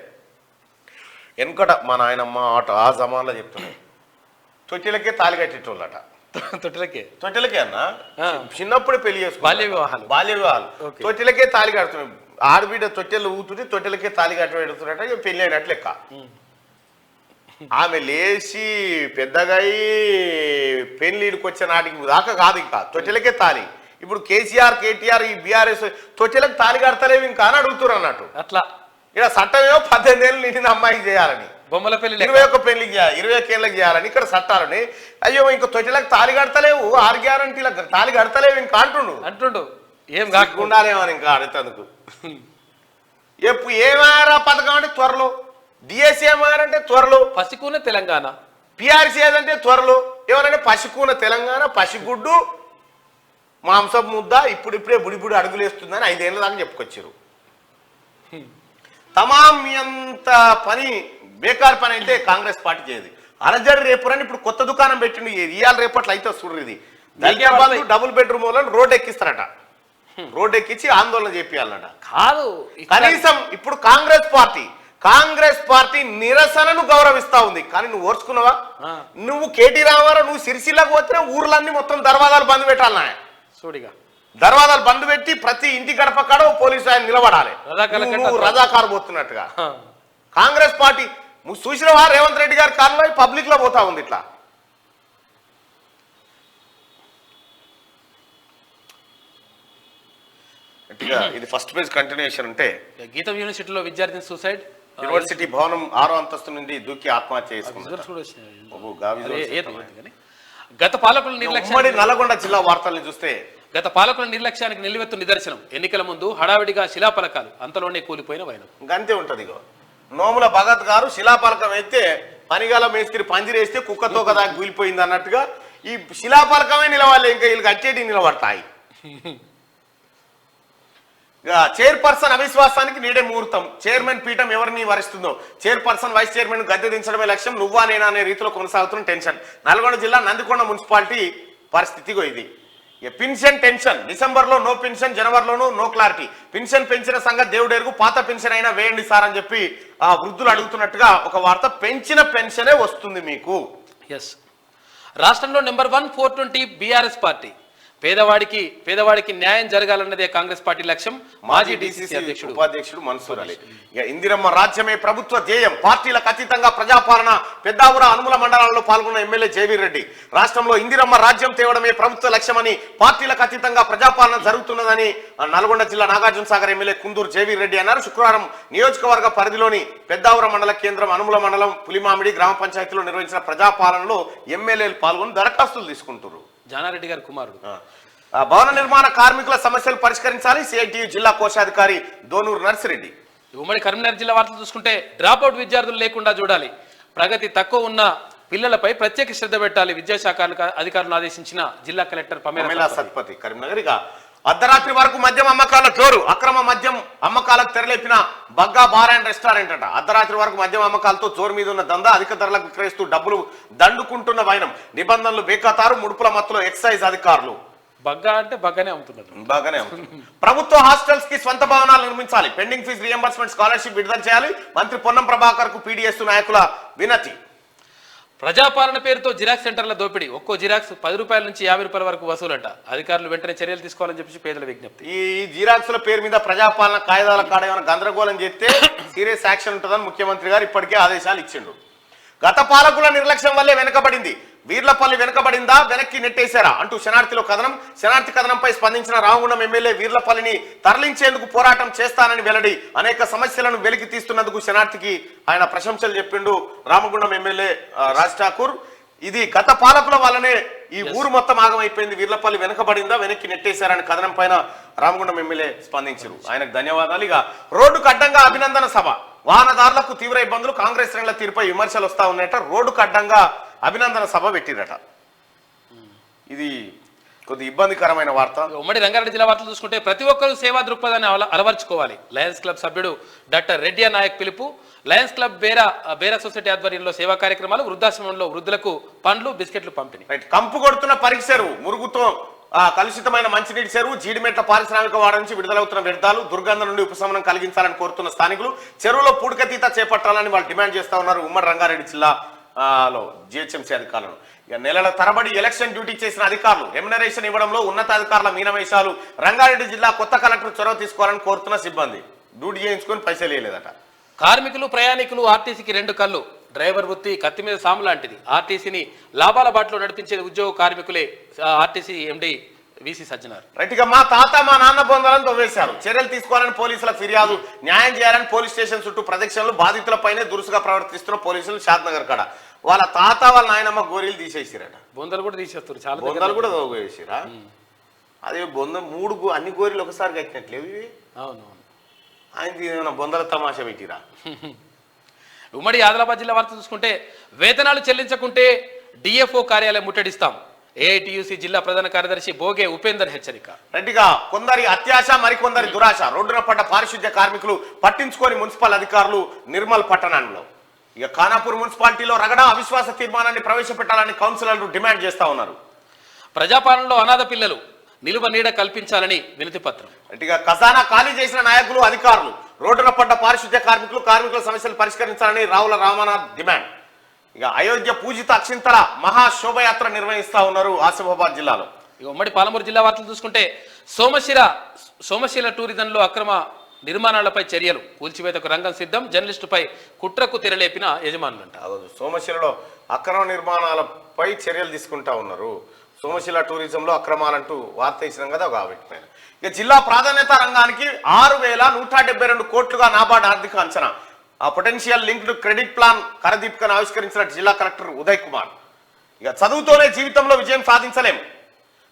వెనకట మా నాయనమ్మ ఆ జమాన్లో చెప్తున్నాయి, తొట్టిలకే తాలి కట్టేటోళ్ళట. తొట్టెలకే అన్న ఆ. చిన్నప్పుడే పెళ్లి చేసుకున్నారు. బాల్య వివాహాలు ఓకే. తొట్టెలకే తాళి కడుతున్నాం. ఆడబిడ్డ తొట్టెలు ఊతుంటే తొట్టెలకే తాళి కట్ట పెడుతున్నట్ట ఇక పెళ్లి అయినట్లు లెక్క. ఆమె లేచి పెద్దగా పెళ్లిడికి వచ్చే నాటికి దాకా కాదు ఇంకా తొట్టెలకే తాళి. ఇప్పుడు కేసీఆర్ కేటీఆర్ ఈ బీఆర్ఎస్ తొట్టెలకు తాళి కడతలేవు ఇంకా అని అడుగుతున్నారు అన్నట్టు. అట్లా ఇక్కడ చట్టమేమో 18 ఏళ్ళు నిండిన అమ్మాయికి చేయాలని, బొమ్మల పెళ్లి 21 పెళ్లికి చేయాలి, 21 ఏళ్ళకి చేయాలని ఇక్కడ చట్టాలని. అయ్యో ఇంకా తొట్టెలకు తాళి కడతలేవు, 6 గ్యారంటీలకు తాళి కడతలేవు ఇంకా అంటుండు. ఏం కాకుండాలేమని ఇంకా అడుగుతందుకు. ఎప్పుడు ఏమారా పథకం అంటే త్వరలో, డిఎస్సీ ఏమారంటే త్వరలో, పసికూన తెలంగాణ, పిఆర్సీ ఏదంటే త్వరలో, ఎవరంటే పసికూన తెలంగాణ, పసిగుడ్డు మాంసం ముద్ద ఇప్పుడిప్పుడే బుడిబుడి అడుగులేస్తుందని 5 ఏళ్ళ దాకా చెప్పుకొచ్చారు. తమాం ఎంత పని బేకార్ పని అయితే కాంగ్రెస్ పార్టీ చేయదు. అరజడి రేపురని ఇప్పుడు కొత్త దుకాణం పెట్టిండు. ఇవాళ రేపట్లో అయితే చూడరు. ఇది దళిత డబుల్ బెడ్రూమ్ వాళ్ళని రోడ్ ఎక్కిస్తారట. రోడ్ ఎక్కించి ఆందోళన చేపియాలన్నట. కాదు కనీసం ఇప్పుడు కాంగ్రెస్ పార్టీ నిరసనను గౌరవిస్తా ఉంది. కానీ నువ్వు ఓర్చుకున్నావా? నువ్వు కేటీ రామారావు నువ్వు సిరిసిల్లకు పోతే ఊర్లన్నీ మొత్తం దర్వాజాలు బంద్ పెట్టాలన్నా. చూడిగా దర్వాజాలు బంద్ పెట్టి ప్రతి ఇంటి గడప కాడ పోలీసు ఆయన నిలబడాలి. నువ్వు రజాకారు పోతున్నట్టుగా. కాంగ్రెస్ పార్టీ చూసినవా? రేవంత్ రెడ్డి గారి కారులో పబ్లిక్ లో పోతా ఉంది ఇట్లా. ఇది ఫస్ట్ పేజ్ కంటిన్యూషన్ ఉంటే గీతం యూనివర్సిటీలో విద్యార్థిని సూసైడ్, యూనివర్సిటీ భవనం 6వ అంతస్తు నుండి దూకి ఆత్మహత్య చేసుకున్నారు. గత పాలకుల నిర్లక్ష్యం. నల్గొండ జిల్లా వార్తల్ని చూస్తే గత పాలకుల నిర్లక్ష్యానికి నిలువెత్తు నిదర్శనం. ఎన్నికల ముందు హడావిడిగా శిలాఫలకాలు, అంతలోనే కూలిపోయిన వైనం. గంతే ఉంటది. ఇగో నోముల భగత్ గారు శిలాఫలకం అయితే పనిగాల మేస్త్రి పందిరేస్తే కుక్కతో కదా కూలిపోయింది అన్నట్టుగా ఈ శిలాఫలకమే నిలవాలి. ఇంకా వీళ్ళకి అచ్చేటి నిలబడతాయి. చైర్పర్సన్ అవిశ్వాసానికి నేడే ముహూర్తం. చైర్మన్ పీఠం ఎవరిని వరిస్తుందో, చైర్పర్సన్ వైస్ చైర్మన్ గద్దె దించడమే లక్ష్యం. నువ్వా నేనా అనే రీతిలో కొనసాగుతున్న టెన్షన్. నల్గొండ జిల్లా నందికొండ మున్సిపాలిటీ పరిస్థితిగో ఇది. Pension tension. డిసెంబర్లో నో పెన్షన్, జనవరిలోనూ నో క్లారిటీ. పెన్షన్ పెంచిన సంగతి దేవుడెరుగు, పాత పెన్షన్ అయినా వేయండి సార్ అని చెప్పి ఆ వృద్ధులు అడుగుతున్నట్టుగా ఒక వార్త. పెంచిన పెన్షనే వస్తుంది మీకు. ఎస్, రాష్ట్రంలో నెంబర్ 1 420 బీఆర్ఎస్ పార్టీ. పేదవాడికి న్యాయం జరగాలన్నదే కాంగ్రెస్ పార్టీ లక్ష్యం. మాజీ డీసీసీ అధ్యక్షుడు ఉపాధ్యక్షుడు మన్సూర్ అలీ. ఇందిరమ్మ రాజ్యమే ప్రభుత్వ ధ్యేయం, పార్టీలకు అతీతంగా ప్రజాపాలన. పెద్దాపుర అనుముల మండలాల్లో పాల్గొన్న ఎమ్మెల్యే జేవీర్ రెడ్డి రాష్ట్రంలో ఇందిరమ్మ రాజ్యం తేవడమే ప్రభుత్వ లక్ష్యమని, పార్టీలకు అతీతంగా ప్రజాపాలన జరుగుతున్నదని నల్గొండ జిల్లా నాగార్జున సాగర్ ఎమ్మెల్యే కుందూరు జేవీర్ రెడ్డి అన్నారు. శుక్రవారం నియోజకవర్గ పరిధిలోని పెద్దాపుర మండల కేంద్రం అనుముల మండలం పులిమామిడి గ్రామ పంచాయతీలో నిర్వహించిన ప్రజాపాలనలో ఎమ్మెల్యేలు పాల్గొని దరఖాస్తులు తీసుకుంటారు. జానారెడ్డి గారి కుమారుడు. భవన నిర్మాణ కార్మికుల సమస్యలు పరిష్కరించాలి. సిఐటియు జిల్లా కోశాధికారి దోనూరు నర్సిరెడ్డి. ఉమ్మడి కరీంనగర్ జిల్లా వార్తలు చూసుకుంటే డ్రాప్అవుట్ విద్యార్థులు లేకుండా చూడాలి, ప్రగతి తక్కువ ఉన్న పిల్లలపై ప్రత్యేక శ్రద్ధ పెట్టాలి. విద్యాశాఖ అధికారులను ఆదేశించిన జిల్లా కలెక్టర్ పమేలా సత్పతి. కరీంనగర్ ఇక అర్ధరాత్రి వరకు మద్యం అమ్మకాల జోరు. అక్రమ మద్యం అమ్మకాలకు తెరలేపిన బగ్గా బార్ అండ్ రెస్టారెంట్ అంట. అర్ధరాత్రి వరకు మద్యం అమ్మకాలతో జోరు మీద ఉన్న దందా, అధిక ధరలకు విక్రయిస్తూ డబ్బులు దండుకుంటున్న వైనం. నిబంధనలు బేఖాతారు, ముడుపుల మత్తులో ఎక్సైజ్ అధికారులు. బగ్గా అంటే బగ్గానే అమ్ముతున్నారు. బాగానే ప్రభుత్వ హాస్టల్స్ కి స్వంత భవనాలు నిర్మించాలి. పెండింగ్ ఫీజు రియంబర్స్మెంట్ స్కాలర్షిప్ విడుదల చేయాలి. మంత్రి పొన్నం ప్రభాకర్ కు పీడీఎస్ నాయకుల వినతి. ప్రజాపాలన పేరుతో జిరాక్స్ సెంటర్ల దోపిడీ. ఒక్కో జిరాక్స్ 10 రూపాయల నుంచి 50 రూపాయల వరకు వసూలంట. అధికారులు వెంటనే చర్యలు తీసుకోవాలని చెప్పి పేదల విజ్ఞప్తి. ఈ జిరాక్స్ల పేరు మీద ప్రజాపాలన కాయిదాల కాడ ఏమైనా గందరగోళం చేస్తే సీరియస్ యాక్షన్ ఉంటుందని ముఖ్యమంత్రి గారు ఇప్పటికే ఆదేశాలు ఇచ్చిండు. గత పాలకుల నిర్లక్ష్యం వల్లే వెనుకబడింది. వీర్లపల్లి వెనుకబడిందా, వెనక్కి నెట్టేశారా అంటూ శనార్థిలో కథనం. శనార్థి కథనంపై స్పందించిన రామగుండం ఎమ్మెల్యే వీర్లపల్లిని తరలించేందుకు పోరాటం చేస్తానని వెల్లడి. అనేక సమస్యలను వెలికి తీస్తున్నందుకు శనార్థికి ఆయన ప్రశంసలు చెప్పిండు రామగుండం ఎమ్మెల్యే రాజ్ ఠాకూర్. ఇది గత పాలకుల వల్లనే ఈ ఊరు మొత్తం ఆగమైపోయింది. వీర్లపల్లి వెనుకబడిందా, వెనక్కి నెట్టేశారని కథనం పైన రామగుండం ఎమ్మెల్యే స్పందించారు. ఆయనకు ధన్యవాదాలు. ఇక రోడ్డుకు అడ్డంగా అభినందన సభ. వాహనదారులకు తీవ్ర ఇబ్బందులు, కాంగ్రెస్ శ్రేణుల తీరుపై విమర్శలు వస్తా ఉన్నాయట. రోడ్డుకు అడ్డంగా అభినందన సభ పెట్టిరట. ఇది కొద్ది ఇబ్బందికరమైన వార్త. ఉమ్మడి రంగారెడ్డి జిల్లా వార్తలు చూసుకుంటే ప్రతి ఒక్కరూ సేవా దృక్పథాన్ని అలవర్చుకోవాలి. లయన్స్ క్లబ్ సభ్యుడు డాక్టర్ రెడ్డి నాయక్ పిలుపు. లయన్స్ క్లబ్ బేరా సొసైటీ ఆధ్వర్యంలో సేవా కార్యక్రమాలు. వృద్ధాశ్రమంలో వృద్ధులకు పండ్లు, బిస్కెట్లు పంపిణీ. కంపు కొడుతున్న పరిసరు మురుగుతో కలుషితమైన మంచినీటి చెరువు, జీడిమెట్ల పారిశ్రామిక వాడ నుంచి విడుదలవుతున్న వ్యర్థాలు, దుర్గంధం నుండి ఉపశమనం కలిగించాలని కోరుతున్న స్థానికులు. చెరువులో పూడికతీత చేపట్టాలని వాళ్ళు డిమాండ్ చేస్తా ఉన్నారు. ఉమ్మడి రంగారెడ్డి జిల్లాలో జిహెచ్ఎంసీ అధికారులను. ఇక నెలల తరబడి ఎలక్షన్ డ్యూటీ చేసిన అధికారులు రెమ్యునరేషన్ ఇవ్వడంలో ఉన్నతాధికారుల మీనమేషాలు. రంగారెడ్డి జిల్లా కొత్త కలెక్టర్ చొరవ తీసుకోవాలని కోరుతున్న సిబ్బంది డ్యూటీ చేయించుకొని పైసలు వేయలేదట. కార్మికులు ప్రయాణికులు ఆర్టీసీకి రెండు కళ్ళు. డ్రైవర్ వృత్తి కత్తి మీద సాము లాంటిది. ఆర్టీసీని లాభాల బాటలో నడిపించేది ఉద్యోగ కార్మికులే. RTC MD VC Sajjanar. రైట్గా మా తాత మా నాన్న బొందలను తవ్వేశారు. చర్యలు తీసుకోవాలని పోలీసులకు ఫిర్యాదు. న్యాయం చేయాలని పోలీస్ స్టేషన్ చుట్టూ ప్రదక్షిణలు. బాధితులపైనే దురుసుగా ప్రవర్తిస్తున్న పోలీసులు షాద్నగర్ కాడ. వాళ్ళ తాత వాళ్ళ నాయనమ్మ గోరీలు తీసేసిరట. బొందలు కూడా తీసేస్తారు. చాలా బొందలు కూడా తవ్వేసిరా. అదే బొంద అన్ని గోరీలు ఒకసారి కట్టినట్లేవు ఇవి. అవునవును. ఆయన బొందల తమాషా పెట్టిరా. ఉమ్మడి ఆదిలాబాద్ జిల్లా వార్త చూసుకుంటే వేతనాలు చెల్లించకుంటే డిఎఫ్ఓ కార్యాలయం ముట్టడిస్తాం. ఏఐటియుసి జిల్లా ప్రధాన కార్యదర్శి బోగే ఉపేందర్ హెచ్చరిక. రెడ్డిగా కొందరి అత్యాశ మరికొందరి దురాశ. రోడ్డున పడ్డ పారిశుద్ధ్య కార్మికులు పట్టించుకొని మున్సిపల్ అధికారులు నిర్మల్ పట్టణంలో. ఇక ఖానాపూర్ మున్సిపాలిటీలో రగడ అవిశ్వాస తీర్మానాన్ని ప్రవేశపెట్టాలని కౌన్సిలర్లు డిమాండ్ చేస్తా ఉన్నారు. ప్రజాపాలనలో అనాథ పిల్లలు నిలువ నీడ కల్పించాలని వినతి పత్రం. రెడ్డిగా ఖజానా ఖాళీ చేసిన నాయకులు అధికారులు. రోడ్డున పడ్డ పారిశుద్ధ్య కార్మికుల సమస్యలు పరిష్కరించాలని రావుల రామనాథ్ డిమాండ్. ఇక అయోధ్య పూజిత అక్షింతల మహాశోభయాత్ర నిర్వహిస్తా ఉన్నారు ఆసిఫాబాద్ జిల్లాలో. ఇక ఉమ్మడి పాలమూరు జిల్లా వార్తలు చూసుకుంటే సోమశిల టూరిజంలో అక్రమ నిర్మాణాలపై చర్యలు. కూల్చివేతకు రంగం సిద్ధం. జర్నలిస్టుపై కుట్రకు తెరలేపిన యజమానులంట. సోమశిలలో అక్రమ నిర్మాణాలపై చర్యలు తీసుకుంటా ఉన్నారు. సోమశిల టూరిజంలో అక్రమాలంటూ వార్త ఇచ్చినాం కదా ఒక పైన. ఇక జిల్లా ప్రాధాన్యత రంగానికి 6,172 కోట్లుగా నాబార్డు ఆర్థిక అంచనా. ఆ పొటెన్షియల్ లింక్డ్ క్రెడిట్ ప్లాన్ కరదీపికను ఆవిష్కరించిన జిల్లా కలెక్టర్ ఉదయ్ కుమార్. ఇక చదువుతోనే జీవితంలో విజయం సాధించలేం.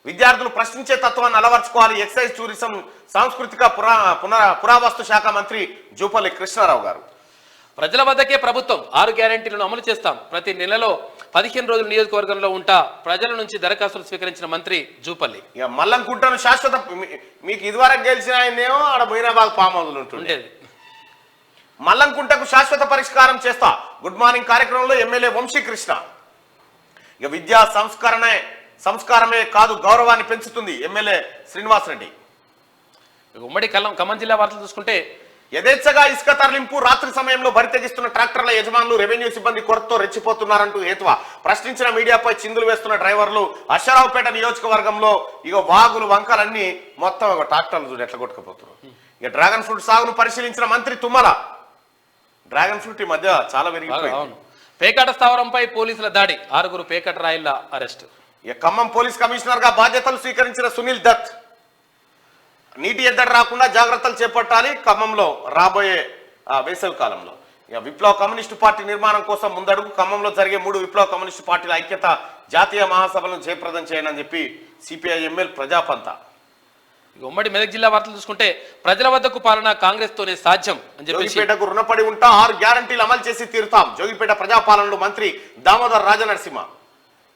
విద్యార్థులు ప్రశ్నించే తత్వాన్ని అలవర్చుకోవాలి. ఎక్సైజ్ టూరిజం సాంస్కృతిక పురావస్తు శాఖ మంత్రి జూపల్లి కృష్ణారావు గారు. ప్రజల వద్దకే ప్రభుత్వం 6 గ్యారెంటీలను అమలు చేస్తాం. ప్రతి నెలలో 15 రోజులు నియోజకవర్గంలో ఉంటా. ప్రజల నుంచి దరఖాస్తులు స్వీకరించిన మంత్రి జూపల్లి. ఇక మల్లంకుంటను శాశ్వత మీకు ఇదివరకు గెలిచిన ఆయనేమో ఆడ బోయినాబాద్ ఫామ్ హౌస్లు ఉంటుండేది. మల్లంకుంటకు శాశ్వత పరిష్కారం చేస్తా. గుడ్ మార్నింగ్ కార్యక్రమంలో ఎమ్మెల్యే వంశీకృష్ణ. ఇక విద్యా సంస్కారమే కాదు గౌరవాన్ని పెంచుతుంది ఎమ్మెల్యే శ్రీనివాసరెడ్డి. ఉమ్మడి ఖమ్మం జిల్లా వార్తలు చూసుకుంటే యథేచ్ఛగా ఇసుక తరలింపు. రాత్రి సమయంలో బరి తెగిస్తున్న ట్రాక్టర్ల యజమానులు రెవెన్యూ సిబ్బంది కొరతతో రెచ్చిపోతున్నారంటూ హేతువా ప్రశ్నించిన మీడియాపై చిందులు వేస్తున్న డ్రైవర్లు. అశ్వరావుపేట నియోజకవర్గంలో ఇక వాగులు వంకలన్నీ మొత్తం ట్రాక్టర్లు చూడు ఎట్లా కొట్టుకుపోతున్నారు. ఇక డ్రాగన్ ఫ్రూట్ సాగును పరిశీలించిన మంత్రి తుమ్మల. డ్రాగన్ ఫ్రూట్ ఈ మధ్య చాలా పెరిగిపోయింది. పేకాట స్థావరంపై పోలీసుల దాడి. 6 పేకాట రాయిల అరెస్టు. ఇక ఖమ్మం పోలీస్ కమిషనర్ గా బాధ్యతలు స్వీకరించిన సునీల్ దత్. నీటి ఎద్దడి రాకుండా జాగ్రత్తలు చేపట్టాలి ఖమ్మంలో రాబోయే వేసవి కాలంలో. ఇక విప్లవ కమ్యూనిస్టు పార్టీ నిర్మాణం కోసం ముందడుగు. ఖమ్మంలో జరిగే 3 విప్లవ కమ్యూనిస్టు పార్టీల ఐక్యత జాతీయ మహాసభలను జయప్రదం చేయాలని చెప్పి సిపిఐ ఎమ్మెల్యే ప్రజాపంత. ఉమ్మడి మెదక్ జిల్లా వార్తలు చూసుకుంటే ప్రజల వద్దకు పాలన కాంగ్రెస్ తోనే సాధ్యం అని చెప్పి జోగిపేటకు రుణపడి ఉంటా. 6 గ్యారంటీలు అమలు చేసి తీరుతాం. జోగిపేట ప్రజాపాలనలో మంత్రి దామోదర్ రాజనరసింహ.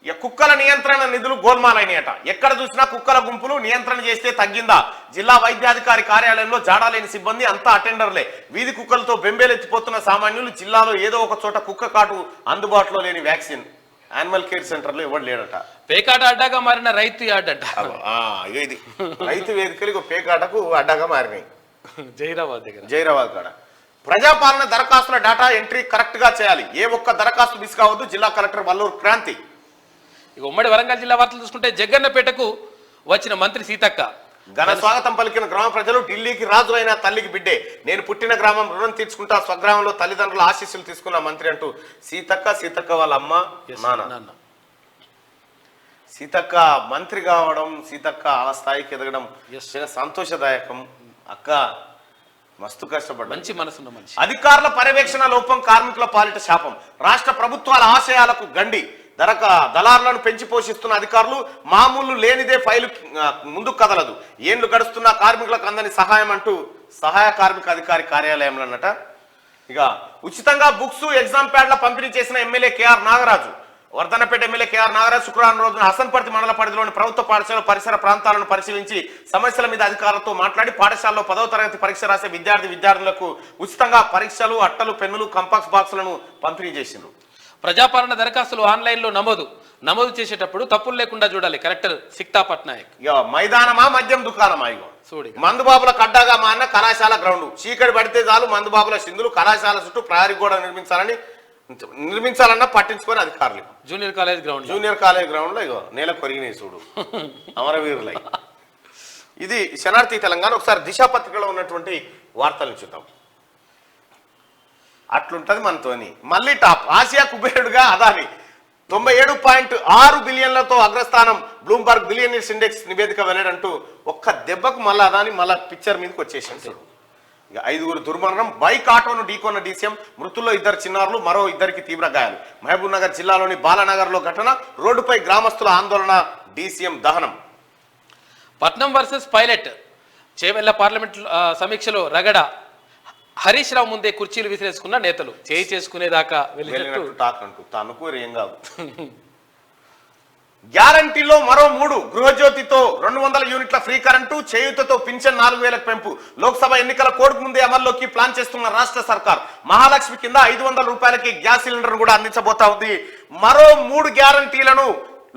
ఇక కుక్కల నియంత్రణ నిధులు గోల్మాలైనయట. ఎక్కడ చూసినా కుక్కల గుంపులు. నియంత్రణ చేస్తే తగ్గిందా? జిల్లా వైద్యాధికారి కార్యాలయంలో జాడాలేని సిబ్బంది, అంతా అటెండర్లే. వీధి కుక్కలతో బెంబేలెత్తిపోతున్న సామాన్యులు. జిల్లాలో ఏదో ఒక చోట కుక్క కాటు అందుబాటులో లేని వ్యాక్సిన్ యానిమల్ కేర్ సెంటర్ లో ఎవరు లేడట. పేకాట అడ్డాగా మారిన రైతు యార్డ్ అంట. ఇది రైతు వేదికలు పేకాటకు అడ్డాగా మారినాయి. జైరాబాద్ కాడ ప్రజాపాలన దరఖాస్తుల డేటా ఎంట్రీ కరెక్ట్ గా చేయాలి. ఏ ఒక్క దరఖాస్తు మిస్ కావద్దు. జిల్లా కలెక్టర్ వల్లూరు క్రాంతి. ఇక ఉమ్మడి వరంగల్ జిల్లా వార్తలు చూసుకుంటే జగ్గన్నపేటకు వచ్చిన మంత్రి సీతక్క. ఘన స్వాగతం పలికిన గ్రామ ప్రజలు. ఢిల్లీకి రాజు అయిన తల్లికి బిడ్డే. నేను పుట్టిన గ్రామం రుణం తీర్చుకుంటా. స్వగ్రామంలో తల్లిదండ్రుల ఆశీస్సులు తీసుకున్న మంత్రి అంటూ సీతక్క వాళ్ళ అమ్మ నాన్న. సీతక్క మంత్రి కావడం, సీతక్క ఆ స్థాయికి ఎదగడం సంతోషదాయకం. అక్క మస్తు కష్టపడ్డ. మంచి మనసున్న మనిషి. అధికారుల పర్యవేక్షణ లోపం కార్మికుల పాలిట శాపం. రాష్ట్ర ప్రభుత్వాల ఆశయాలకు గండి. దళారులను పెంచి పోషిస్తున్న అధికారులు. మామూలు లేనిదే ఫైలు ముందుకు కదలదు. ఏండ్లు గడుస్తున్న కార్మికులకు అందని సహాయం అంటూ సహాయ కార్మిక అధికారి కార్యాలయంలో అన్నట. ఇక ఉచితంగా బుక్స్, ఎగ్జామ్ ప్యాడ్ల పంపిణీ చేసిన MLA KR Nagaraju. Wardhannapet MLA KR Nagaraju శుక్రవారం రోజున హసన్పర్తి మండల పరిధిలోని ప్రభుత్వ పాఠశాల పరిసర ప్రాంతాలను పరిశీలించి సమస్యల మీద అధికారులతో మాట్లాడి పాఠశాలలో 10వ తరగతి పరీక్ష రాసే విద్యార్థులకు ఉచితంగా పరీక్షలు, అట్టలు, పెన్నులు, కంపాక్స్ బాక్సులను పంపిణీ చేసిండ్రు. ప్రజాపాలన దరఖాస్తులు ఆన్లైన్లో నమోదు చేసేటప్పుడు తప్పులు లేకుండా చూడాలి. కలెక్టర్ సిక్తా పట్నాయక్. మైదానమా మద్యం దుకాణమా? ఇగో మందుబాబుల కడ్డాగా మారిన కళాశాల గ్రౌండ్. చీకటి పడితే చాలు మందుబాబుల సింధులు. కళాశాల చుట్టూ ప్రహరీ గోడ నిర్మించాలని నిర్మించాలన్నా పట్టించుకొని అధికారులు. జూనియర్ కాలేజ్ గ్రౌండ్ లో ఇగో నేల కొరిగినాయి చూడు అమరవీరులై. ఇది శనార్థి తెలంగాణ. ఒకసారి దిశ పత్రికలో ఉన్నటువంటి వార్తలను చూద్దాం. అట్లుంటది మనతోని. మళ్ళీ టాప్ ఆసియా కుబేరుడుగా అదాని 97.6 బిలియన్లతో అగ్రస్థానం బ్లూంబర్గ్ బిలియనీర్స్ ఇండెక్స్ నివేదిక వెల్లడంటూ ఒక్క దెబ్బకు మళ్ళీ అదాని మళ్ళా పిక్చర్ మీదకి వచ్చేసింది. ఇక 5 దుర్మరణం. బైక్ ఆటోను ఢీకొన్న డీసీఎం, మృతుల్లో 2 చిన్నారులు, మరో 2కి తీవ్ర గాయాలు. మహబూబ్ నగర్ జిల్లాలోని బాలానగర్ లో ఘటన, రోడ్డుపై గ్రామస్తుల ఆందోళన, డీసీఎం దహనం. పట్నం వర్సెస్ పైలట్ చేవెళ్ల పార్లమెంట్ సమీక్షలో రగడ, హరీష్ రావు ముందే కుర్చీలు విసిరేసుకున్న నేతలు చేయి చేసుకునేదాకా తనకు ఏం కాదు. గ్యారంటీలో మరో 3, గృహజ్యోతితో 200 యూనిట్ల ఫ్రీ కరెంటు, చేయూతతో పింఛన్ 4000కు పెంపు. లోక్సభ ఎన్నికల కోడ్కు ముందే అమల్లోకి ప్లాన్ చేస్తున్న రాష్ట్ర సర్కార్. మహాలక్ష్మి కింద 500 రూపాయలకి గ్యాస్ సిలిండర్ కూడా అందించబోతా ఉంది. మరో 3 గ్యారంటీలను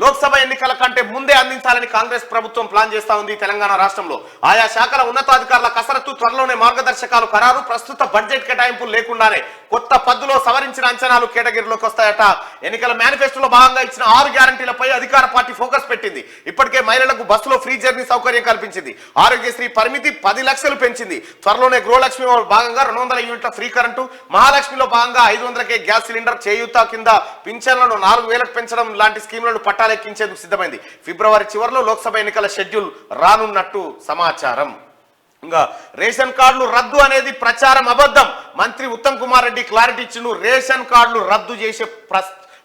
లోక్సభ ఎన్నికల కంటే ముందే అందించాలని కాంగ్రెస్ ప్రభుత్వం ప్లాన్ చేస్తా ఉంది తెలంగాణ రాష్ట్రంలో. ఆయా శాఖల ఉన్నతాధికారుల కసరత్తు, త్వరలోనే మార్గదర్శకాలు ఖరారు. ప్రస్తుత బడ్జెట్ కేటాయింపులు లేకుండానే కొత్త పద్దులో సవరించిన అంచనాలు కేటగిరీలోకి వస్తాయట. ఎన్నికల మేనిఫెస్టోలో భాగంగా ఇచ్చిన 6 గ్యారంటీలపై అధికార పార్టీ ఫోకస్ పెట్టింది. ఇప్పటికే మహిళలకు బస్సులో ఫ్రీ జర్నీ సౌకర్యం కల్పించింది. ఆరోగ్యశ్రీ పరిమితి 10 లక్షలు పెంచింది. త్వరలోనే గృహలక్ష్మిలో భాగంగా 200 యూనిట్ల ఫ్రీ కరెంటు, మహాలక్ష్మిలో భాగంగా 500కే గ్యాస్ సిలిండర్, చేయూత కింద పింఛన్లను 4000కు పెంచడం లాంటి స్కీములను పట్టాలెక్కించేందుకు సిద్ధమైంది. ఫిబ్రవరి చివరిలో లోక్సభ ఎన్నికల షెడ్యూల్ రానున్నట్టు సమాచారం. ఇంకా రేషన్ కార్డులు రద్దు అనేది ప్రచారం, అబద్ధం. మంత్రి ఉత్తమ్ కుమార్ రెడ్డి క్లారిటీ ఇచ్చిండు. రేషన్ కార్డులు రద్దు చేసే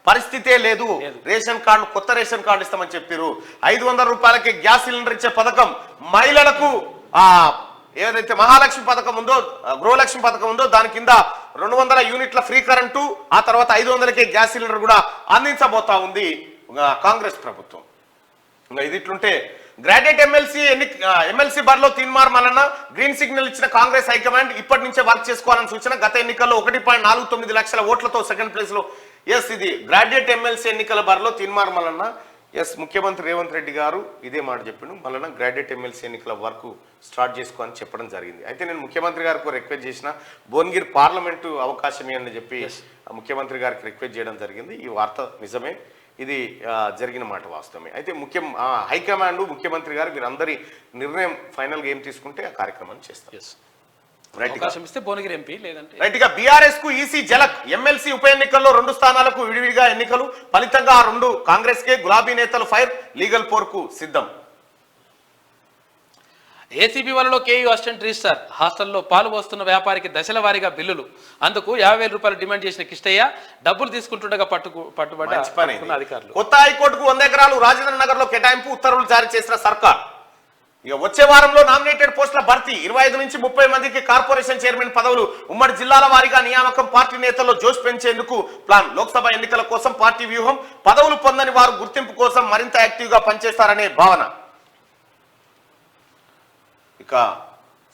పరిస్థితే లేదు. రేషన్ కార్డు, కొత్త రేషన్ కార్డు ఇస్తామని చెప్పారు. 500 రూపాయలకి గ్యాస్ సిలిండర్ ఇచ్చే పథకం, మహిళలకు ఏదైతే మహాలక్ష్మి పథకం ఉందో, గృహలక్ష్మి పథకం ఉందో దాని కింద 200 యూనిట్ల ఫ్రీ కరెంటు, ఆ తర్వాత 500కే గ్యాస్ సిలిండర్ కూడా అందించబోతా ఉంది కాంగ్రెస్ ప్రభుత్వం. ఇంకా ఇది ఇట్లుంటే గ్రాడ్యుయేట్ ఎమ్మెల్సీ బరిలో తీన్మార్ మల్లన్న గ్రీన్ సిగ్నల్ ఇచ్చిన కాంగ్రెస్ హైకమాండ్ ఇప్పటి నుంచే వర్క్ చేసుకోవాలని సూచన. గత ఎన్నికల్లో 1.49 లక్షల ఓట్లతో సెకండ్ ప్లేస్ లో. ఇది గ్రాడ్యుయేట్ ఎమ్మెల్సీ ఎన్నికల బరిలో తీన్మార్ మల్లన్న. ముఖ్యమంత్రి రేవంత్ రెడ్డి గారు ఇదే మాట చెప్పిండు. మల్లన్న గ్రాడ్యుయేట్ ఎమ్మెల్సీ ఎన్నికల వర్క్ స్టార్ట్ చేసుకోవాలని చెప్పడం జరిగింది. అయితే నేను ముఖ్యమంత్రి గారికి రిక్వెస్ట్ చేసిన భువనగిరి పార్లమెంటు అవకాశం అని చెప్పి ముఖ్యమంత్రి గారికి రిక్వెస్ట్ చేయడం జరిగింది. ఈ వార్త నిజమే, ఇది జరిగిన మాట వాస్తవమే. అయితే హైకమాండ్, ముఖ్యమంత్రి గారు వీరందరి నిర్ణయం ఫైనల్గా ఏం తీసుకుంటే ఆ కార్యక్రమాన్ని చేస్తారు. రైట్ గా బీఆర్ఎస్ కు ఈసీ జలక్. ఎమ్మెల్సీ ఉప ఎన్నికల్లో 2 స్థానాలకు విడివిడిగా ఎన్నికలు. ఫలితంగా 2 కాంగ్రెస్ కే. గులాబీ నేతలు ఫైర్. లీగల్ పోర్కు సిద్ధం. ఏసీబీ వలలో కేయూ అసిస్టెంట్ రిజిస్ట్రార్ హాస్టల్లో పాలు పోస్తున్న వ్యాపారికి దశల వారీగా బిల్లులు. అందుకు 50,000 రూపాయలు డిమాండ్ చేసిన కిష్టయ్య డబ్బులు తీసుకుంటుండగా పట్టుబడ్డ అధికారులు. కొత్త హైకోర్టుకు 100 ఎకరాలు రాజేంద్ర నగర్ లో కేటాయింపు, ఉత్తర్వులు జారీ చేసిన సర్కార్. ఇక వచ్చే వారంలో నామినేటెడ్ పోస్టుల భర్తీ. 25 నుంచి 30 మందికి కార్పొరేషన్ చైర్మన్ పదవులు. ఉమ్మడి జిల్లాల వారీగా నియామకం. పార్టీ నేతల్లో జోష్ పెంచేందుకు ప్లాన్. లోక్సభ ఎన్నికల కోసం పార్టీ వ్యూహం. పదవులు పొందని వారు గుర్తింపు కోసం మరింత యాక్టివ్ గా పనిచేస్తారనే భావన. ఇక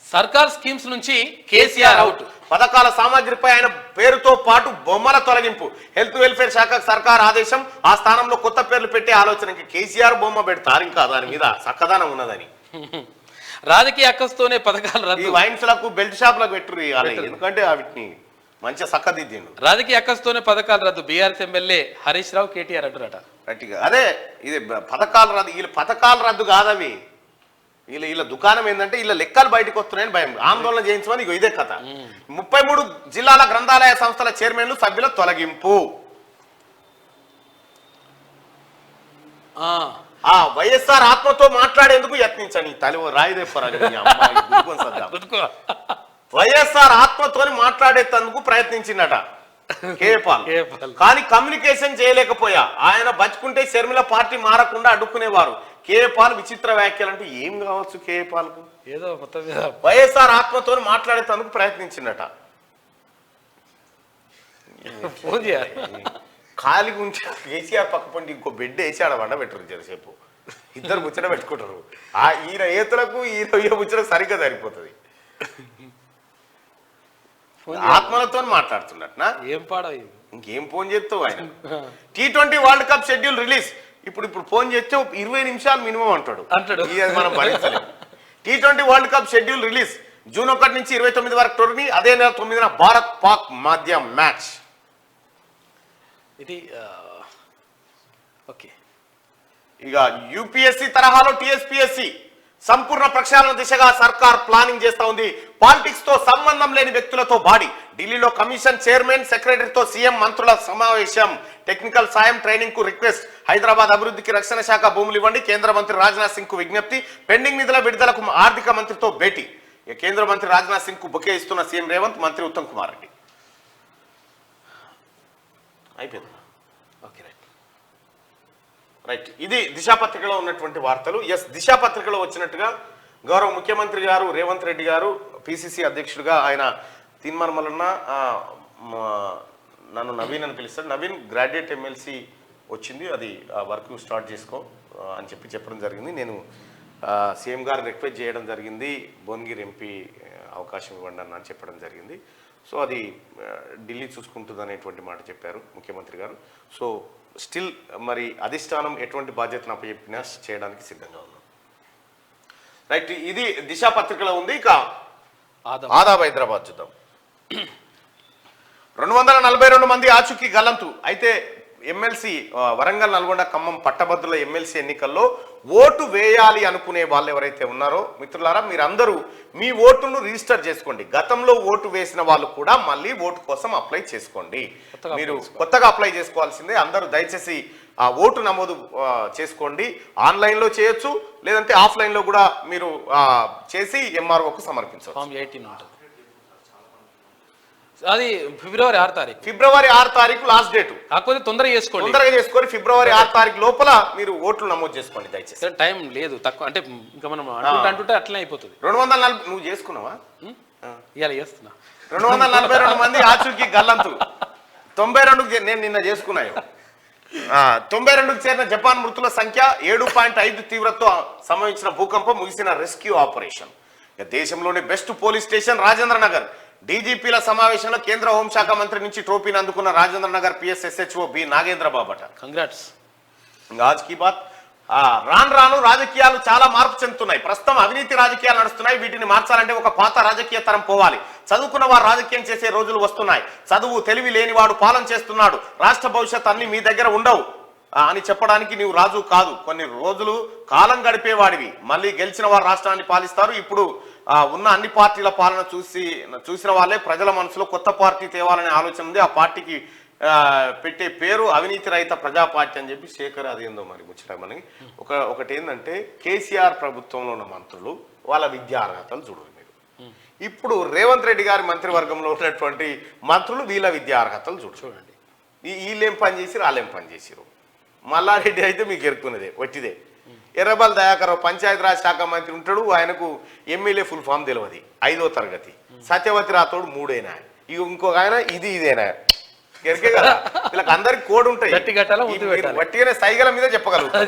సర్కార్ స్కీమ్స్ నుంచి కేసీఆర్ అవుట్. పథకాల సామాగ్రిపై ఆయన పేరుతో పాటు బొమ్మల తొలగింపు. హెల్త్ వెల్ఫేర్ శాఖకు సర్కార్ ఆదేశం. ఆ స్థానంలో కొత్త పేర్లు పెట్టే ఆలోచనకి కేసీఆర్ బొమ్మ పెడతారు. ఇంకా దాని మీద చక్కదనం ఉన్నదని. రాజకీయ అక్కస్తోనే పథకాలు రద్దు. వైన్స్లకు, బెల్ట్ షాప్లకు పెట్టరు. ఎందుకంటే వీటిని మంచిగా చక్కదిద్దిండు. రాజకీయ అక్కస్తోనే పథకాలు రద్దు. బీఆర్ఎస్ ఎమ్మెల్యే హరీష్ రావు, కేటీఆర్ అంటారట. గట్టిగా అదే ఇది పథకాలు రద్దు. వీళ్ళు పథకాలు రద్దు కాదవి. వీళ్ళ దుకాణం ఏంటంటే వీళ్ళ లెక్కలు బయటకు వస్తున్నాయని భయం. ఆందోళన చేయించమని ఇదే కథ. 33 జిల్లాల గ్రంథాలయ సంస్థల చైర్మన్లు, సభ్యుల తొలగింపు. వైఎస్ఆర్ ఆత్మతో మాట్లాడేందుకు యత్నించని తలి రాయిదేపరాలి. వైఎస్ఆర్ ఆత్మతో మాట్లాడేందుకు ప్రయత్నించిందట కేపాల్. కానీ కమ్యూనికేషన్ చేయలేకపోయా. ఆయన బతుకుంటే షర్మిల పార్టీ మారకుండా అడ్డుకునేవారు. కేపాల్ విచిత్ర వ్యాఖ్యలు అంటే ఏం కావచ్చు కేపాల్కు? ఏదో వైఎస్ఆర్ ఆత్మతో మాట్లాడేందుకు ప్రయత్నించిందట. ఖాళీగా ఉంటే కేసీఆర్ పక్క పండి ఇంకో బెడ్ వేసి ఆడ వండ పెట్టరు. జరసేపు ఇద్దరు ముచ్చట పెట్టుకుంటారు. ఈయన ఏతులకు ఈయన ముచ్చటకు సరిగ్గా సరిపోతుంది. ఆత్మలతో మాట్లాడుతున్నట్నా? ఏం పాడ ఇంకేం ఫోన్ చేస్తావు ఆయన. T20 world cup schedule release. ఇప్పుడు ఫోన్ చేస్తే 20 నిమిషాలు మినిమం అంటాడు. మనం భరించలేం. T20 world cup schedule release. June 1 నుంచి 29 వరకు టోర్నీ. అదే నెల 9న భారత్ పాక్ మధ్య మ్యాచ్. ఇది ఓకే. ఇక యూపీఎస్సీ తరహాలో టీఎస్పీఎస్సీ సంపూర్ణ ప్రక్షాళన దిశగా సర్కార్ ప్లానింగ్ చేస్తా ఉంది. పాలిటిక్స్ తో సంబంధం లేని వ్యక్తులతో బాడీ ఢిల్లీలో కమిషన్ చైర్మన్ సెక్రటరీతో సీఎం మంత్రుల సమావేశం. టెక్నికల్ సాయం ట్రైనింగ్ కు రిక్వెస్ట్. హైదరాబాద్ అభివృద్ధికి రక్షణ శాఖ భూములు ఇవ్వండి. కేంద్ర మంత్రి రాజ్నాథ్ సింగ్ కు విజ్ఞప్తి. పెండింగ్ నిధుల విడుదలకు ఆర్థిక మంత్రితో భేటీ. కేంద్ర మంత్రి రాజ్నాథ్ సింగ్ కు బుకే ఇస్తున్న సీఎం రేవంత్, మంత్రి ఉత్తమ్ కుమార్ రెడ్డి. అయిపోయింది. Okay right. ఇది దిశాపత్రికలో ఉన్నటువంటి వార్తలు. ఎస్, దిశాపత్రికలో వచ్చినట్టుగా గౌరవ ముఖ్యమంత్రి గారు రేవంత్ రెడ్డి గారు పిసిసి అధ్యక్షుడిగా ఆయన తీన్మార్మలన్న నన్ను నవీన్ అని పిలుస్తాడు. నవీన్ గ్రాడ్యుయేట్ ఎమ్మెల్సీ వచ్చింది, అది వర్క్ స్టార్ట్ చేసుకో అని చెప్పడం జరిగింది. నేను సీఎం గారు రిక్వెస్ట్ చేయడం జరిగింది, భువనగిరి ఎంపీ అవకాశం ఇవ్వండి అని చెప్పడం జరిగింది. సో అది ఢిల్లీ చూసుకుంటుంది అనేటువంటి మాట చెప్పారు ముఖ్యమంత్రి గారు. సో స్టిల్ మరి అధిష్టానం ఎటువంటి బాధ్యతను అప్పచెప్పినా చేయడానికి సిద్ధంగా ఉన్నాం. రైట్, ఇది దిశా పత్రికలో ఉంది. ఇక ఆదాబ్ హైదరాబాద్ చూద్దాం. 242 మంది ఆచూకీ గల్లంతు. అయితే ఎమ్మెల్సీ వరంగల్, నల్గొండ, ఖమ్మం పట్టభద్రుల ఎమ్మెల్సీ ఎన్నికల్లో ఓటు వేయాలి అనుకునే వాళ్ళు ఎవరైతే ఉన్నారో మిత్రులారా, మీరందరూ మీ ఓటును రిజిస్టర్ చేసుకోండి. గతంలో ఓటు వేసిన వాళ్ళు కూడా మళ్ళీ ఓటు కోసం అప్లై చేసుకోండి. మీరు కొత్తగా అప్లై చేసుకోవాల్సిందే. అందరూ దయచేసి ఆ ఓటు నమోదు చేసుకోండి. ఆన్లైన్లో చేయొచ్చు, లేదంటే ఆఫ్లైన్లో కూడా మీరు చేసి ఎంఆర్ఓకు సమర్పించవచ్చు. అది ఫిబ్రవరి 6 తారీఖు. ఫిబ్రవరి 6 తారీఖు లాస్ట్ డేట్. కాకపోతే తొందరగా చేసుకొని ఫిబ్రవరి 6 తారీఖు లోపల మీరు ఓట్లు నమోదు చేసుకోండి దయచేసి. టైం లేదు, తక్కువ అంటే ఇంకా మనం అంటుంటే అట్లనే అయిపోతుంది. 240 నువ్వు చేసుకున్నావా? ఇవాళ చేస్తున్నా. 242 మంది ఆచూకీ గల్లంతు. 92 నేను నిన్న చేసుకున్నాను. 92కు చేరిన జపాన్ మృతుల సంఖ్య 7.5 తీవ్రతతో సంభవించిన భూకంపం, ముగిసిన రెస్క్యూ ఆపరేషన్. దేశంలోని best police station Rajendra Nagar. డీజీపీల సమావేశంలో కేంద్ర హోంశాఖ మంత్రి నుంచి ట్రోఫీని అందుకున్న రాజేంద్ర నగర్ పిఎస్ఎస్హెచ్ఓ బి నాగేంద్ర బాబట. కంగ్రాట్స్. ఆజ్ కీ బాత్. రాను రాజకీయాలు చాలా మార్పు చెందుతున్నాయి. ప్రస్తుతం అవినీతి రాజకీయాలు నడుస్తున్నాయి. వీటిని మార్చాలంటే ఒక పాత రాజకీయ తరం పోవాలి. చదువుకున్న వారు రాజకీయం చేసే రోజులు వస్తున్నాయి. చదువు తెలివి లేనివాడు పాలన చేస్తున్నాడు. రాష్ట్ర భవిష్యత్ అన్ని మీ దగ్గర ఉండవు అని చెప్పడానికి నీవు రాజు కాదు. కొన్ని రోజులు కాలం గడిపేవాడివి. మళ్ళీ గెలిచిన వారు రాష్ట్రాన్ని పాలిస్తారు. ఇప్పుడు ఉన్న అన్ని పార్టీల పాలన చూసిన వాళ్ళే ప్రజల మనసులో కొత్త పార్టీ తేవాలనే ఆలోచన ఉంది. ఆ పార్టీకి పెట్టే పేరు అవినీతి రహిత ప్రజా పార్టీ అని చెప్పి శేఖర్, అదేందో మరి ముచ్చట మనకి. ఒకటి ఏంటంటే కేసీఆర్ ప్రభుత్వంలో ఉన్న మంత్రులు వాళ్ళ విద్యా అర్హతలు చూడరు మీరు. ఇప్పుడు రేవంత్ రెడ్డి గారి మంత్రివర్గంలో ఉన్నటువంటి మంత్రులు వీళ్ళ విద్యా అర్హతలు చూడండి. వీళ్ళేం పని చేసిరు, వాళ్ళేం పని చేసిరు. మల్లారెడ్డి అయితే మీకు ఎరుకున్నదే వట్టిదే. ఎర్రబల్ దయాకర్ పంచాయతీరాజ్ శాఖ మంత్రి ఉంటాడు, ఆయనకు ఎమ్మెల్యే ఫుల్ ఫామ్ తెలియదు, 5వ తరగతి. సత్యవతి రాథోడ్ 3ఏనా, ఇంకొక ఆయన ఇదేనా, ఎరికే కదా. వీళ్ళకి అందరికి కోడ్ ఉంటాయి. వట్టిగానే సైగల మీద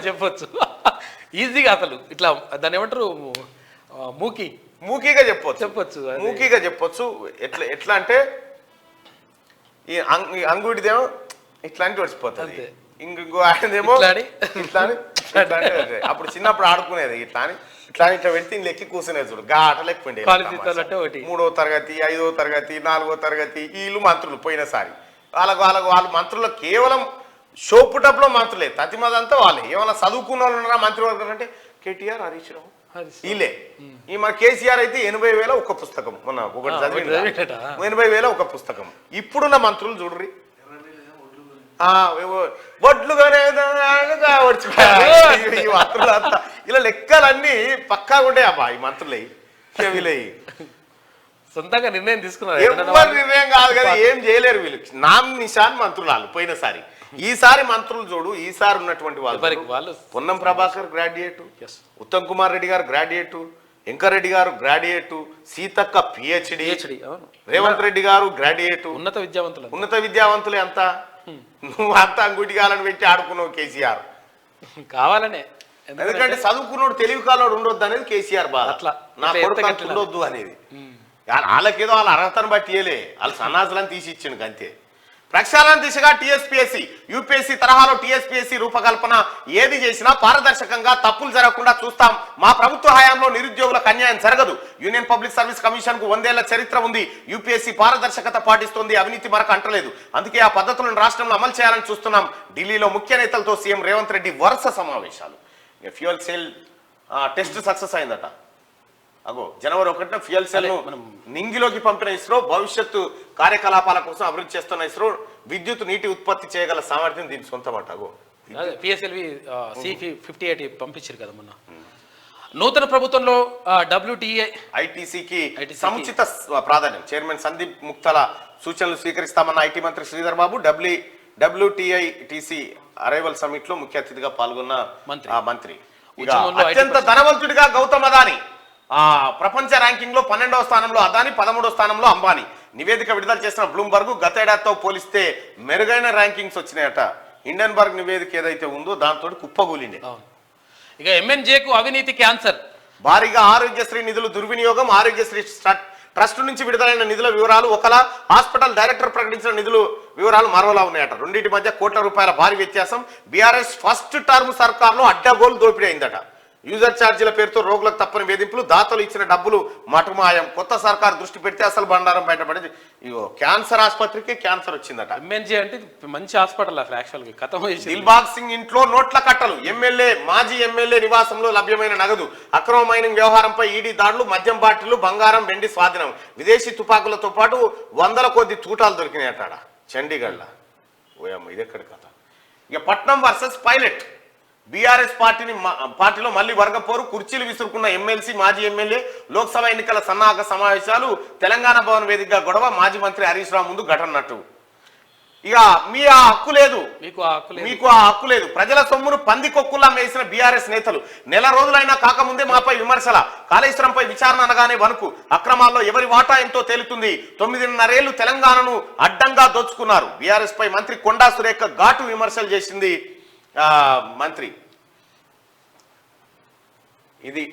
చెప్పొచ్చు ఈజీగా. అసలు ఇట్లా దాన్ని ఏమంటారు, మూకీగా మూకీగా చెప్పొచ్చు. ఎట్లా అంటే ఈ అంగుడిదేమో ఇట్లాంటి వచ్చిపోతుంది, ఇంకో ఆయనదేమో ఇట్లా అని. అప్పుడు చిన్నప్పుడు ఆడుకునేది ఇట్లా ఇట్లా పెడితే లెక్కి కూర్చునేది చూడు, గా ఆట లెక్కండి. 3వ తరగతి, 5వ తరగతి, 4వ తరగతి వీళ్ళు మంత్రులు పోయినసారి. వాళ్ళ మంత్రులు కేవలం షోపుటప్లో మంత్రులే, తతిమదంతా వాళ్ళే. ఏమన్నా చదువుకున్న వాళ్ళు ఉన్నారా మంత్రివర్గం అంటే కేటీఆర్, హరీష్ రావు వీళ్ళే. ఈ మన కేసీఆర్ అయితే 80,000 ఒక పుస్తకం, మొన్న ఒకటి చదివి 80,000 ఒక పుస్తకం. ఇప్పుడున్న మంత్రులు చూడ్రి, బొడ్లుగానే ఈ మంత్రులు అంతా ఇలా లెక్కలన్నీ పక్కాగా ఉంటాయి అబ్బా. ఈ మంత్రులే వీళ్ళయి సొంతంగా నిర్ణయం తీసుకున్నారు. ఎవరి నిర్ణయం కాదు కదా, ఏం చేయలేరు వీళ్ళు. నామ్ నిషాన్ మంత్రులు వాళ్ళు పోయినసారి. ఈసారి మంత్రులు చూడు, ఈసారి ఉన్నటువంటి వాళ్ళు పొన్నం ప్రభాకర్ గ్రాడ్యుయేట్, ఉత్తమ్ కుమార్ రెడ్డి గారు గ్రాడ్యుయేట్, వెంకరెడ్డి గారు గ్రాడ్యుయేట్, సీతక్క పిహెచ్డి, రేవంత్ రెడ్డి గారు గ్రాడ్యుయేట్. ఉన్నత విద్యావంతులే అంతా. నువ్వు అంతా అంగుటి కాలని పెట్టి ఆడుకున్నావు కేసీఆర్ కావాలనే. ఎందుకంటే చదువుకున్నోడు తెలివి కాలోడు ఉండొద్దు అనేది కేసీఆర్ బాధ. నా కొడుకు ఉండొద్దు అనేది. వాళ్ళకేదో వాళ్ళ అర్హతను బట్టి ఇయ్యలే, వాళ్ళు సన్నాసులని తీసి ఇచ్చిండు అంతే. ప్రక్షాళన దిశగా టీఎస్పీఎస్సీ యూపీఎస్సీ తరహాలో టీఎస్పీఎస్సీ రూపకల్పన ఏది చేసినా పారదర్శకంగా తప్పులు జరగకుండా చూస్తాం. మా ప్రభుత్వ హయాంలో నిరుద్యోగులకు అన్యాయం జరగదు. యూనియన్ పబ్లిక్ సర్వీస్ కమిషన్ కు 100 ఏళ్ల చరిత్ర ఉంది. యూపీఎస్సీ పారదర్శకత పాటిస్తుంది, అవినీతి మరక అంటలేదు. అందుకే ఆ పద్ధతులను రాష్ట్రంలో అమలు చేయాలని చూస్తున్నాం. ఢిల్లీలో ముఖ్య నేతలతో సీఎం రేవంత్ రెడ్డి వరుస సమావేశాలు. ఫ్యూయల్ సెల్ టెస్ట్ సక్సెస్ అయిందట. అగో జనవరి 1న ఫ్యూయల్ సెల్ ను నింగిలోకి పంపిన ఇస్రో భవిష్యత్తు కార్యకలాపాల కోసం అభివృద్ధి చేస్తున్న ఇస్రో విద్యుత్ నీటి ఉత్పత్తి చేయగల సామర్థ్యం దీని సొంతమాట. అగో పిఎస్ఎల్వి C58 పంపించారు కదా మొన్న. నూతన ప్రభుత్వంలో WTA ఐటీసీకి సముచిత ప్రాధాన్యం. చైర్మన్ సందీప్ ముక్తల సూచనలు స్వీకరిస్తామన్న ఐటీ మంత్రి Sridhar Babu WTITC arrival summit లో ముఖ్య అతిథిగా పాల్గొన్న మంత్రి. అత్యంత ధనవంతుడిగా గౌతమ్ అదాని ప్రపంచ ర్యాంకింగ్ లో 12వ స్థానంలో అదాని, 13వ స్థానంలో అంబానీ. నివేదిక విడుదల చేసిన బ్లూంబర్గ్ గతేడాదితో పోలిస్తే మెరుగైన ర్యాంకింగ్స్ వచ్చినాయట. హిండెన్బర్గ్ నివేదిక ఏదైతే ఉందో దాంతో కుప్పగూలిండే. ఇక MNJకు అవినీతి క్యాన్సర్. భారీగా ఆరోగ్యశ్రీ నిధులు దుర్వినియోగం. ఆరోగ్యశ్రీ ట్రస్ట్ నుంచి విడుదలైన నిధుల వివరాలు ఒకలా, హాస్పిటల్ డైరెక్టర్ ప్రకటించిన నిధుల వివరాలు మరోలా ఉన్నాయట. రెండింటి మధ్య కోట్ల రూపాయల భారీ వ్యత్యాసం. బీఆర్ఎస్ ఫస్ట్ టర్మ్ సర్కార్లో అడ్డగోలు దోపిడీ అయిందట. యూజర్ ఛార్జీల పేరుతో రోగులకు తప్పని వేధింపులు, దాతలు ఇచ్చిన డబ్బులు మటుమాయం. కొత్త సర్కార్ దృష్టి పెడితే అసలు బండారం బయటపడింది. ఇగో క్యాన్సర్ ఆసుపత్రికి క్యాన్సర్ వచ్చిందట. MNJ అంటే మంచి హాస్పిటల్ అసలు యాక్చువల్గా కథం. దిల్బాగ్ సింగ్ ఇంట్లో నోట్ల కట్టలు. మాజీ ఎమ్మెల్యే నివాసంలో లభ్యమైన నగదు. అక్రమ మైనింగ్ వ్యవహారంపై ఈడీ దాడులు. మద్యం బాటిళ్లు, బంగారం, వెండి స్వాధీనం. విదేశీ తుపాకులతో పాటు 100 కొద్ది తూటాలు దొరికినాయట చండీగఢ్లో. ఓయమ్మ ఇదెక్కడి కథ. ఇక పట్నం వర్సెస్ పైలట్. బీఆర్ఎస్ పార్టీలో మళ్లీ వర్గపోరు. కుర్చీలు విసురుకున్న ఎమ్మెల్సీ, మాజీ ఎమ్మెల్యే. లోక్సభ ఎన్నికల సన్నాహక సమావేశాలు. తెలంగాణ భవన్ వేదికగా గొడవ. మాజీ మంత్రి హరీష్ రావు ముందు ఘటనట్టు. ఇక మీ ఆ హక్కు లేదు, మీకు ఆ హక్కు లేదు. ప్రజల సొమ్మును పందికొక్కుల్లా మేసిన బీఆర్ఎస్ నేతలు. నెల రోజులైనా కాకముందే మాపై విమర్శల. కాళేశ్వరంపై విచారణ అనగానే వణుకు. అక్రమాల్లో ఎవరి వాటా ఎంతో తేలుతుంది. 9.5 ఏళ్లు తెలంగాణను అడ్డంగా దోచుకున్నారు. బీఆర్ఎస్ పై మంత్రి కొండా సురేఖ ఘాటు విమర్శలు చేసింది మంత్రి. ఇది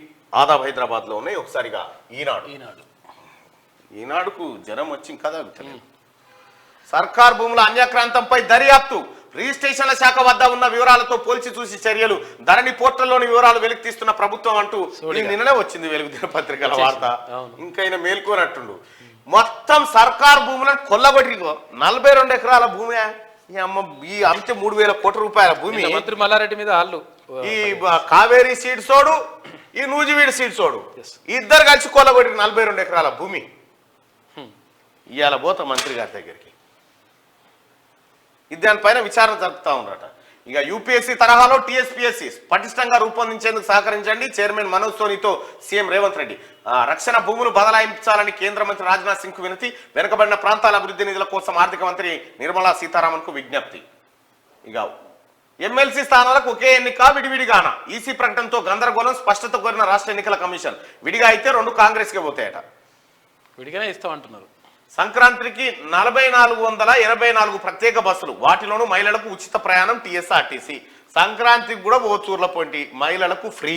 ఆదాబ్ హైదరాబాద్ లో ఉన్నాయి. ఒకసారిగా ఈనాడుకు జనం వచ్చి కదా. సర్కార్ భూముల అన్యాక్రాంతంపై దర్యాప్తు. రిజిస్ట్రేషన్ల శాఖ వద్ద ఉన్న వివరాలతో పోల్చి చూసి చర్యలు. ధరణి పోర్టల్లోని వివరాలు వెలికి తీస్తున్న ప్రభుత్వం అంటూ నిన్ననే వచ్చింది వెలుగు దినపత్రికల వార్త. ఇంకైనా మేల్కోనట్టుండు. మొత్తం సర్కార్ భూములను కొల్లగొట్టిగో. 42 ఎకరాల భూమి. ఈ అమ్మ ఈ అంతే 3,000 కోట్ల రూపాయల భూమి. మంత్రి మల్లారెడ్డి మీద వాళ్ళు ఈ కావేరీ సీడ్స్ తోడు, ఈ నూజివీడు సీడ్స్ తోడు ఇద్దరు కలిసి కొల్లగొట్టి 42 ఎకరాల భూమి. ఇవాళ పోతా మంత్రి గారి దగ్గరికి. ఇది దానిపైన విచారణ జరుపుతా ఉన్నారట. ఇక యూపీఎస్సీ తరహాలో టీఎస్పీఎస్సీ పటిష్టంగా రూపొందించేందుకు సహకరించండి. చైర్మన్ మనోజ్ సోనీతో సీఎం రేవంత్ రెడ్డి. రక్షణ భూములు బదలాయించాలని కేంద్ర మంత్రి రాజ్నాథ్ సింగ్ కు వినతి. వెనుకబడిన ప్రాంతాల అభివృద్ధి నిధుల కోసం ఆర్థిక మంత్రి నిర్మలా సీతారామన్ కు విజ్ఞప్తి. ఇక ఎమ్మెల్సీ స్థానాలకు ఒకే ఎన్నిక విడివిడిగాన. ఈసీ ప్రకటనతో గందరగోళం. స్పష్టత కోరిన రాష్ట్ర ఎన్నికల కమిషన్. విడిగా అయితే 2 కాంగ్రెస్కే పోతాయట. విడిగానే ఇస్తామంటున్నారు. సంక్రాంతికి 4,484 ప్రత్యేక బస్సులు. వాటిలోనూ మహిళలకు ఉచిత ప్రయాణం. టీఎస్ఆర్టీసీ సంక్రాంతికి కూడా ఓచూర్ల పొంటి మహిళలకు ఫ్రీ.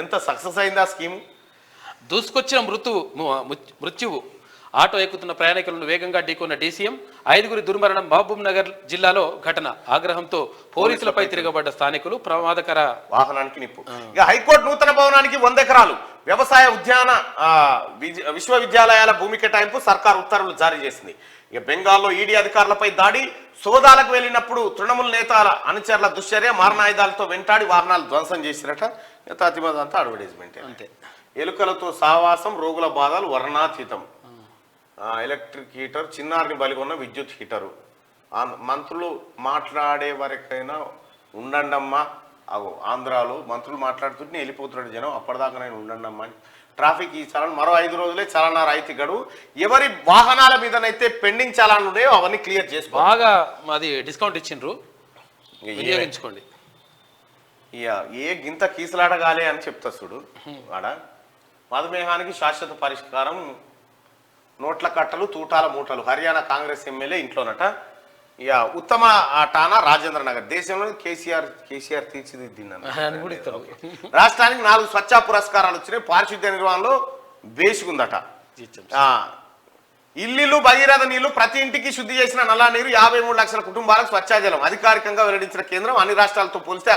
ఎంత సక్సెస్ అయింది ఆ స్కీము. దూసుకొచ్చిన మృత్యువు. ఆటో ఎక్కుతున్న ప్రయాణికులను వేగంగా ఢీకొన్న డీసీఎం. 5గురి దుర్మరణం. మహబూబ్ నగర్ జిల్లాలో ఘటన. ఆగ్రహంతో పోలీసులపై తిరగబడ్డ స్థానికులు. ప్రమాదకర వాహనానికి నిప్పు. ఇక హైకోర్టు నూతన భవనానికి 100 ఎకరాలు వ్యవసాయ ఉద్యాన విశ్వవిద్యాలయాల భూమి కేటాయింపు సర్కార్ ఉత్తర్వులు జారీ చేసింది. ఇక బెంగాల్లో ఈడీ అధికారులపై దాడి. సోదాలకు వెళ్ళినప్పుడు తృణమూల్ నేతల అనుచరుల దుశ్చర్య. మారణాయుధాలతో వెంటాడి వాహనాలు ధ్వంసం చేసిరట. అంతా అడ్వర్టైజ్మెంట్ అంతే. ఎలుకలతో సావాసం. రోగుల బాధలు వర్ణాతీతం. Electric heater. చిన్నారిని బలిగొన్న విద్యుత్ హీటరు. మంత్రులు మాట్లాడే వరకైనా ఉండండమ్మా. అగో ఆంధ్రాలో మంత్రులు మాట్లాడుతుంటే వెళ్ళిపోతున్నాడు జనం. అప్పటిదాకానైనా ఉండండమ్మా అని. ట్రాఫిక్ ఈ చలాన్ మరో 5 రోజులే చలనా రాయితీ గడువు. ఎవరి వాహనాల మీదనైతే పెండింగ్ చలాన్లు ఉన్నాయో అవన్నీ క్లియర్ చేసుకో. బాగా అది డిస్కౌంట్ ఇచ్చిండ్రు, వినియోగించుకోండి. ఇక ఏ గింత కీసులాడగాలి అని చెప్తా చూడు. ఆడ మధుమేహానికి శాశ్వత పరిష్కారం. నోట్ల కట్టలు, తూటాల మూటలు. హర్యానా కాంగ్రెస్ ఎమ్మెల్యే ఇంట్లోనట. ఇక ఉత్తమ టానా రాజేంద్ర నగర్. దేశంలో కేసీఆర్ తీర్చిదిద్దిందన్న. రాష్ట్రానికి 4 స్వచ్ఛ పురస్కారాలు వచ్చినాయి. పారిశుద్ధ్య నిర్వహణలో బేసిగుందట. ఇల్లు భగీరథ నీళ్లు ప్రతి ఇంటికి శుద్ధి చేసిన నల్లా నీరు 53 లక్షల కుటుంబాలకు స్వచ్ఛాజలం అధికారికంగా వెల్లడించిన కేంద్రం అన్ని రాష్ట్రాలతో పోలిస్తే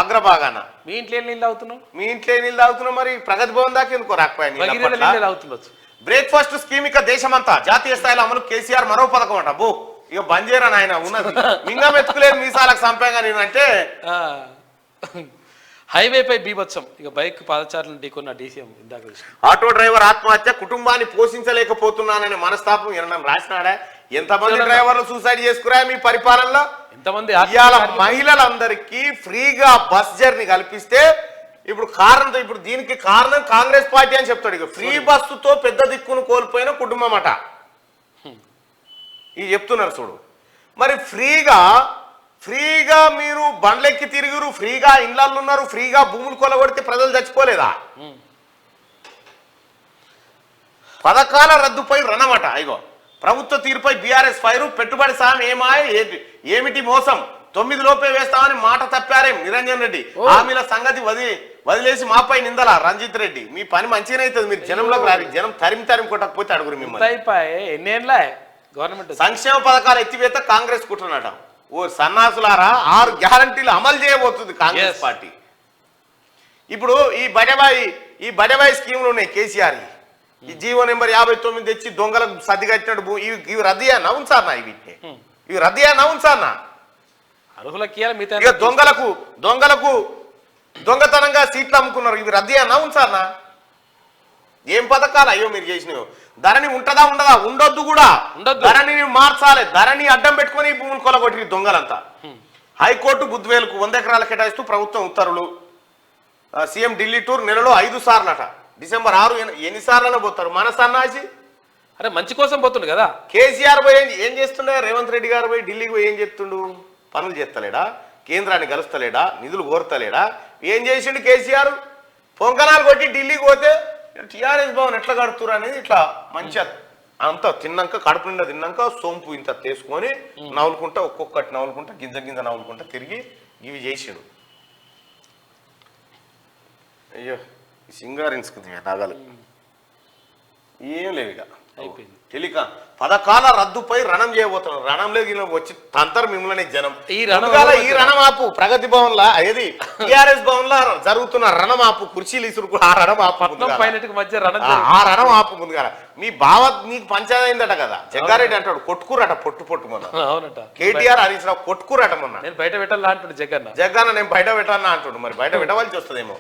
అగ్రభాగాన. మీ ఇంట్లో నీళ్ళు అవుతున్నావు, మీ ఇంట్లో నీళ్ళు తాగుతున్నావు, మరి ప్రగతి భవన్ దాకా ఎందుకో రాకపోయాయి. అవుతుండొచ్చు. బ్రేక్ఫాస్ట్ స్కీమ్ ఇక దేశమంతా జాతీయ స్థాయిలో అమలు కేసీఆర్ మరో పథకం అంట. బో ఇక బంజేరా నాయన ఉన్నది మింగం ఎత్తుకులేదు మీసాలకు సంపంగా నేనంటే. హైవేపై బీభత్సం, ఇక బైక్ పాదచారులను ఢీకొన్న డీసీఎం ఇందాక ఆటో డ్రైవర్ ఆత్మహత్య, కుటుంబాన్ని పోషించలేకపోతున్నాననే మనస్తాపం ఎన్నడం రాసినాడా. ఎంతమంది డ్రైవర్లు సూసైడ్ చేసుకురా మీ పరిపాలనలో? ఎంతమంది ఇవాళ మహిళలందరికీ ఫ్రీగా బస్ జర్నీ కల్పిస్తే ఇప్పుడు దీనికి కారణం కాంగ్రెస్ పార్టీ అని చెప్తాడు. ఇక ఫ్రీ బస్సుతో పెద్ద దిక్కును కోల్పోయిన కుటుంబం అట ఇది చెప్తున్నారు చూడు. మరి ఫ్రీగా మీరు బండ్లెక్కి తిరుగురు, ఫ్రీగా ఇళ్లలో ఉన్నారు, ఫ్రీగా భూములు కొలగొడితే ప్రజలు చచ్చిపోలేదా? పథకాల రద్దుపై రణమట. ఇగో ప్రభుత్వ తీరుపై బీఆర్ఎస్ ఫైరు, పెట్టుబడి సాయం ఏమిటి మోసం, 9 లోపే వేస్తామని మాట తప్పారే నిరంజన్ రెడ్డి. హామీల సంగతి వదిలేసి మాపై నిందల రంజిత్ రెడ్డి. మీ పని మంచిగానే అవుతుంది, మీరు జనంలోకి రాలి, జనం తరిమి కొట్టకపోతే అడుగురు మిమ్మల్ని. గవర్నమెంట్ సంక్షేమ పథకాలు ఎత్తివేత కాంగ్రెస్ కుట్రనట. ఓ సన్నాసులారా, 6 గ్యారంటీలు అమలు చేయబోతుంది కాంగ్రెస్ పార్టీ. ఇప్పుడు ఈ బడబాయి స్కీములు ఉన్నాయి కేసీఆర్. ఈ జీవో నెంబర్ 59 తెచ్చి దొంగలకు సర్ది కట్టినట్టు ఇవి రద్దీయా నవ్వును సార్ నా ఇవి రద్దీయా నవ్వును సార్ నా ఇక దొంగలకు దొంగతనంగా సీట్లు అమ్ముకున్నారు, ఇవి రద్దీయా నవ్వును సార్ నా. ఏం పథకాలు అయ్యో మీరు చేసినవి. ధరణి ఉంటదా ఉండదా? ఉండొద్దు కూడా. ధరణి మార్చాలి. ధరణి అడ్డం పెట్టుకుని ఈ భూములు కొలగొట్టి దొంగలంతా. హైకోర్టు బుద్వేలుకు 100 ఎకరాలు కేటాయిస్తూ ప్రభుత్వం ఉత్తర్వులు. సీఎం ఢిల్లీ టూర్ నెలలో 5 సార్లు అట. డిసెంబర్ 6 ఎన్నిసార్లు పోతారు మన సన్నాసి? అరే మంచి కోసం పోతుండు కదా కేసీఆర్ పోయి ఏం చేస్తుండే? రేవంత్ రెడ్డి గారు పోయి ఢిల్లీకి పోయి ఏం చెప్తుండు? పనులు చేస్తలేడా? కేంద్రాన్ని కలుస్తలేడా? నిధులు కోరతలేడా? ఏం చేసిండు కేసీఆర్? పొంకనాలు కొట్టి ఢిల్లీకి పోతే టీఆర్ఎస్ భవన్ ఎట్లా కడుతురు అనేది ఇట్లా మంచిగా అంతా తిన్నాక కడుపు నిండా తిన్నాక సోంపు ఇంత తీసుకొని నవ్వులుకుంటా ఒక్కొక్కటి నవ్వులుకుంటా గింజ నవ్వులుకుంటా తిరిగి ఇవి చేసాడు. అయ్యో సింగారించుకుంది నగలు ఏం లేవు ఇక అయిపోయింది. టెలికా పథకాల రద్దుపై రణం చేయబోతున్నారు. రణంలో వచ్చి తంతరు మిమ్మల్ని జనం. ఈ రణమాపు ప్రగతి భవన్ లా ఏది టిఆర్ఎస్ భవన్ లా జరుగుతున్న రణమాపు కుర్చీలు ఇసురు ఆ రణమాపు ఆ రణమాపు ముందుగా మీ బావ నీకు పంచాయతీ అయిందట కదా. జగ్గారెడ్డి అంటాడు కొట్టుకురట పొట్టు మొన్న. అవునట. కేటీఆర్ హరీష్ రావు కొట్టుకురట మొన్న. నేను బయట పెట్టాలా అంటాడు జగన్న. నేను బయట పెట్టాలన్నా అంటాడు. మరి బయట పెట్టవలసి వస్తుందేమో.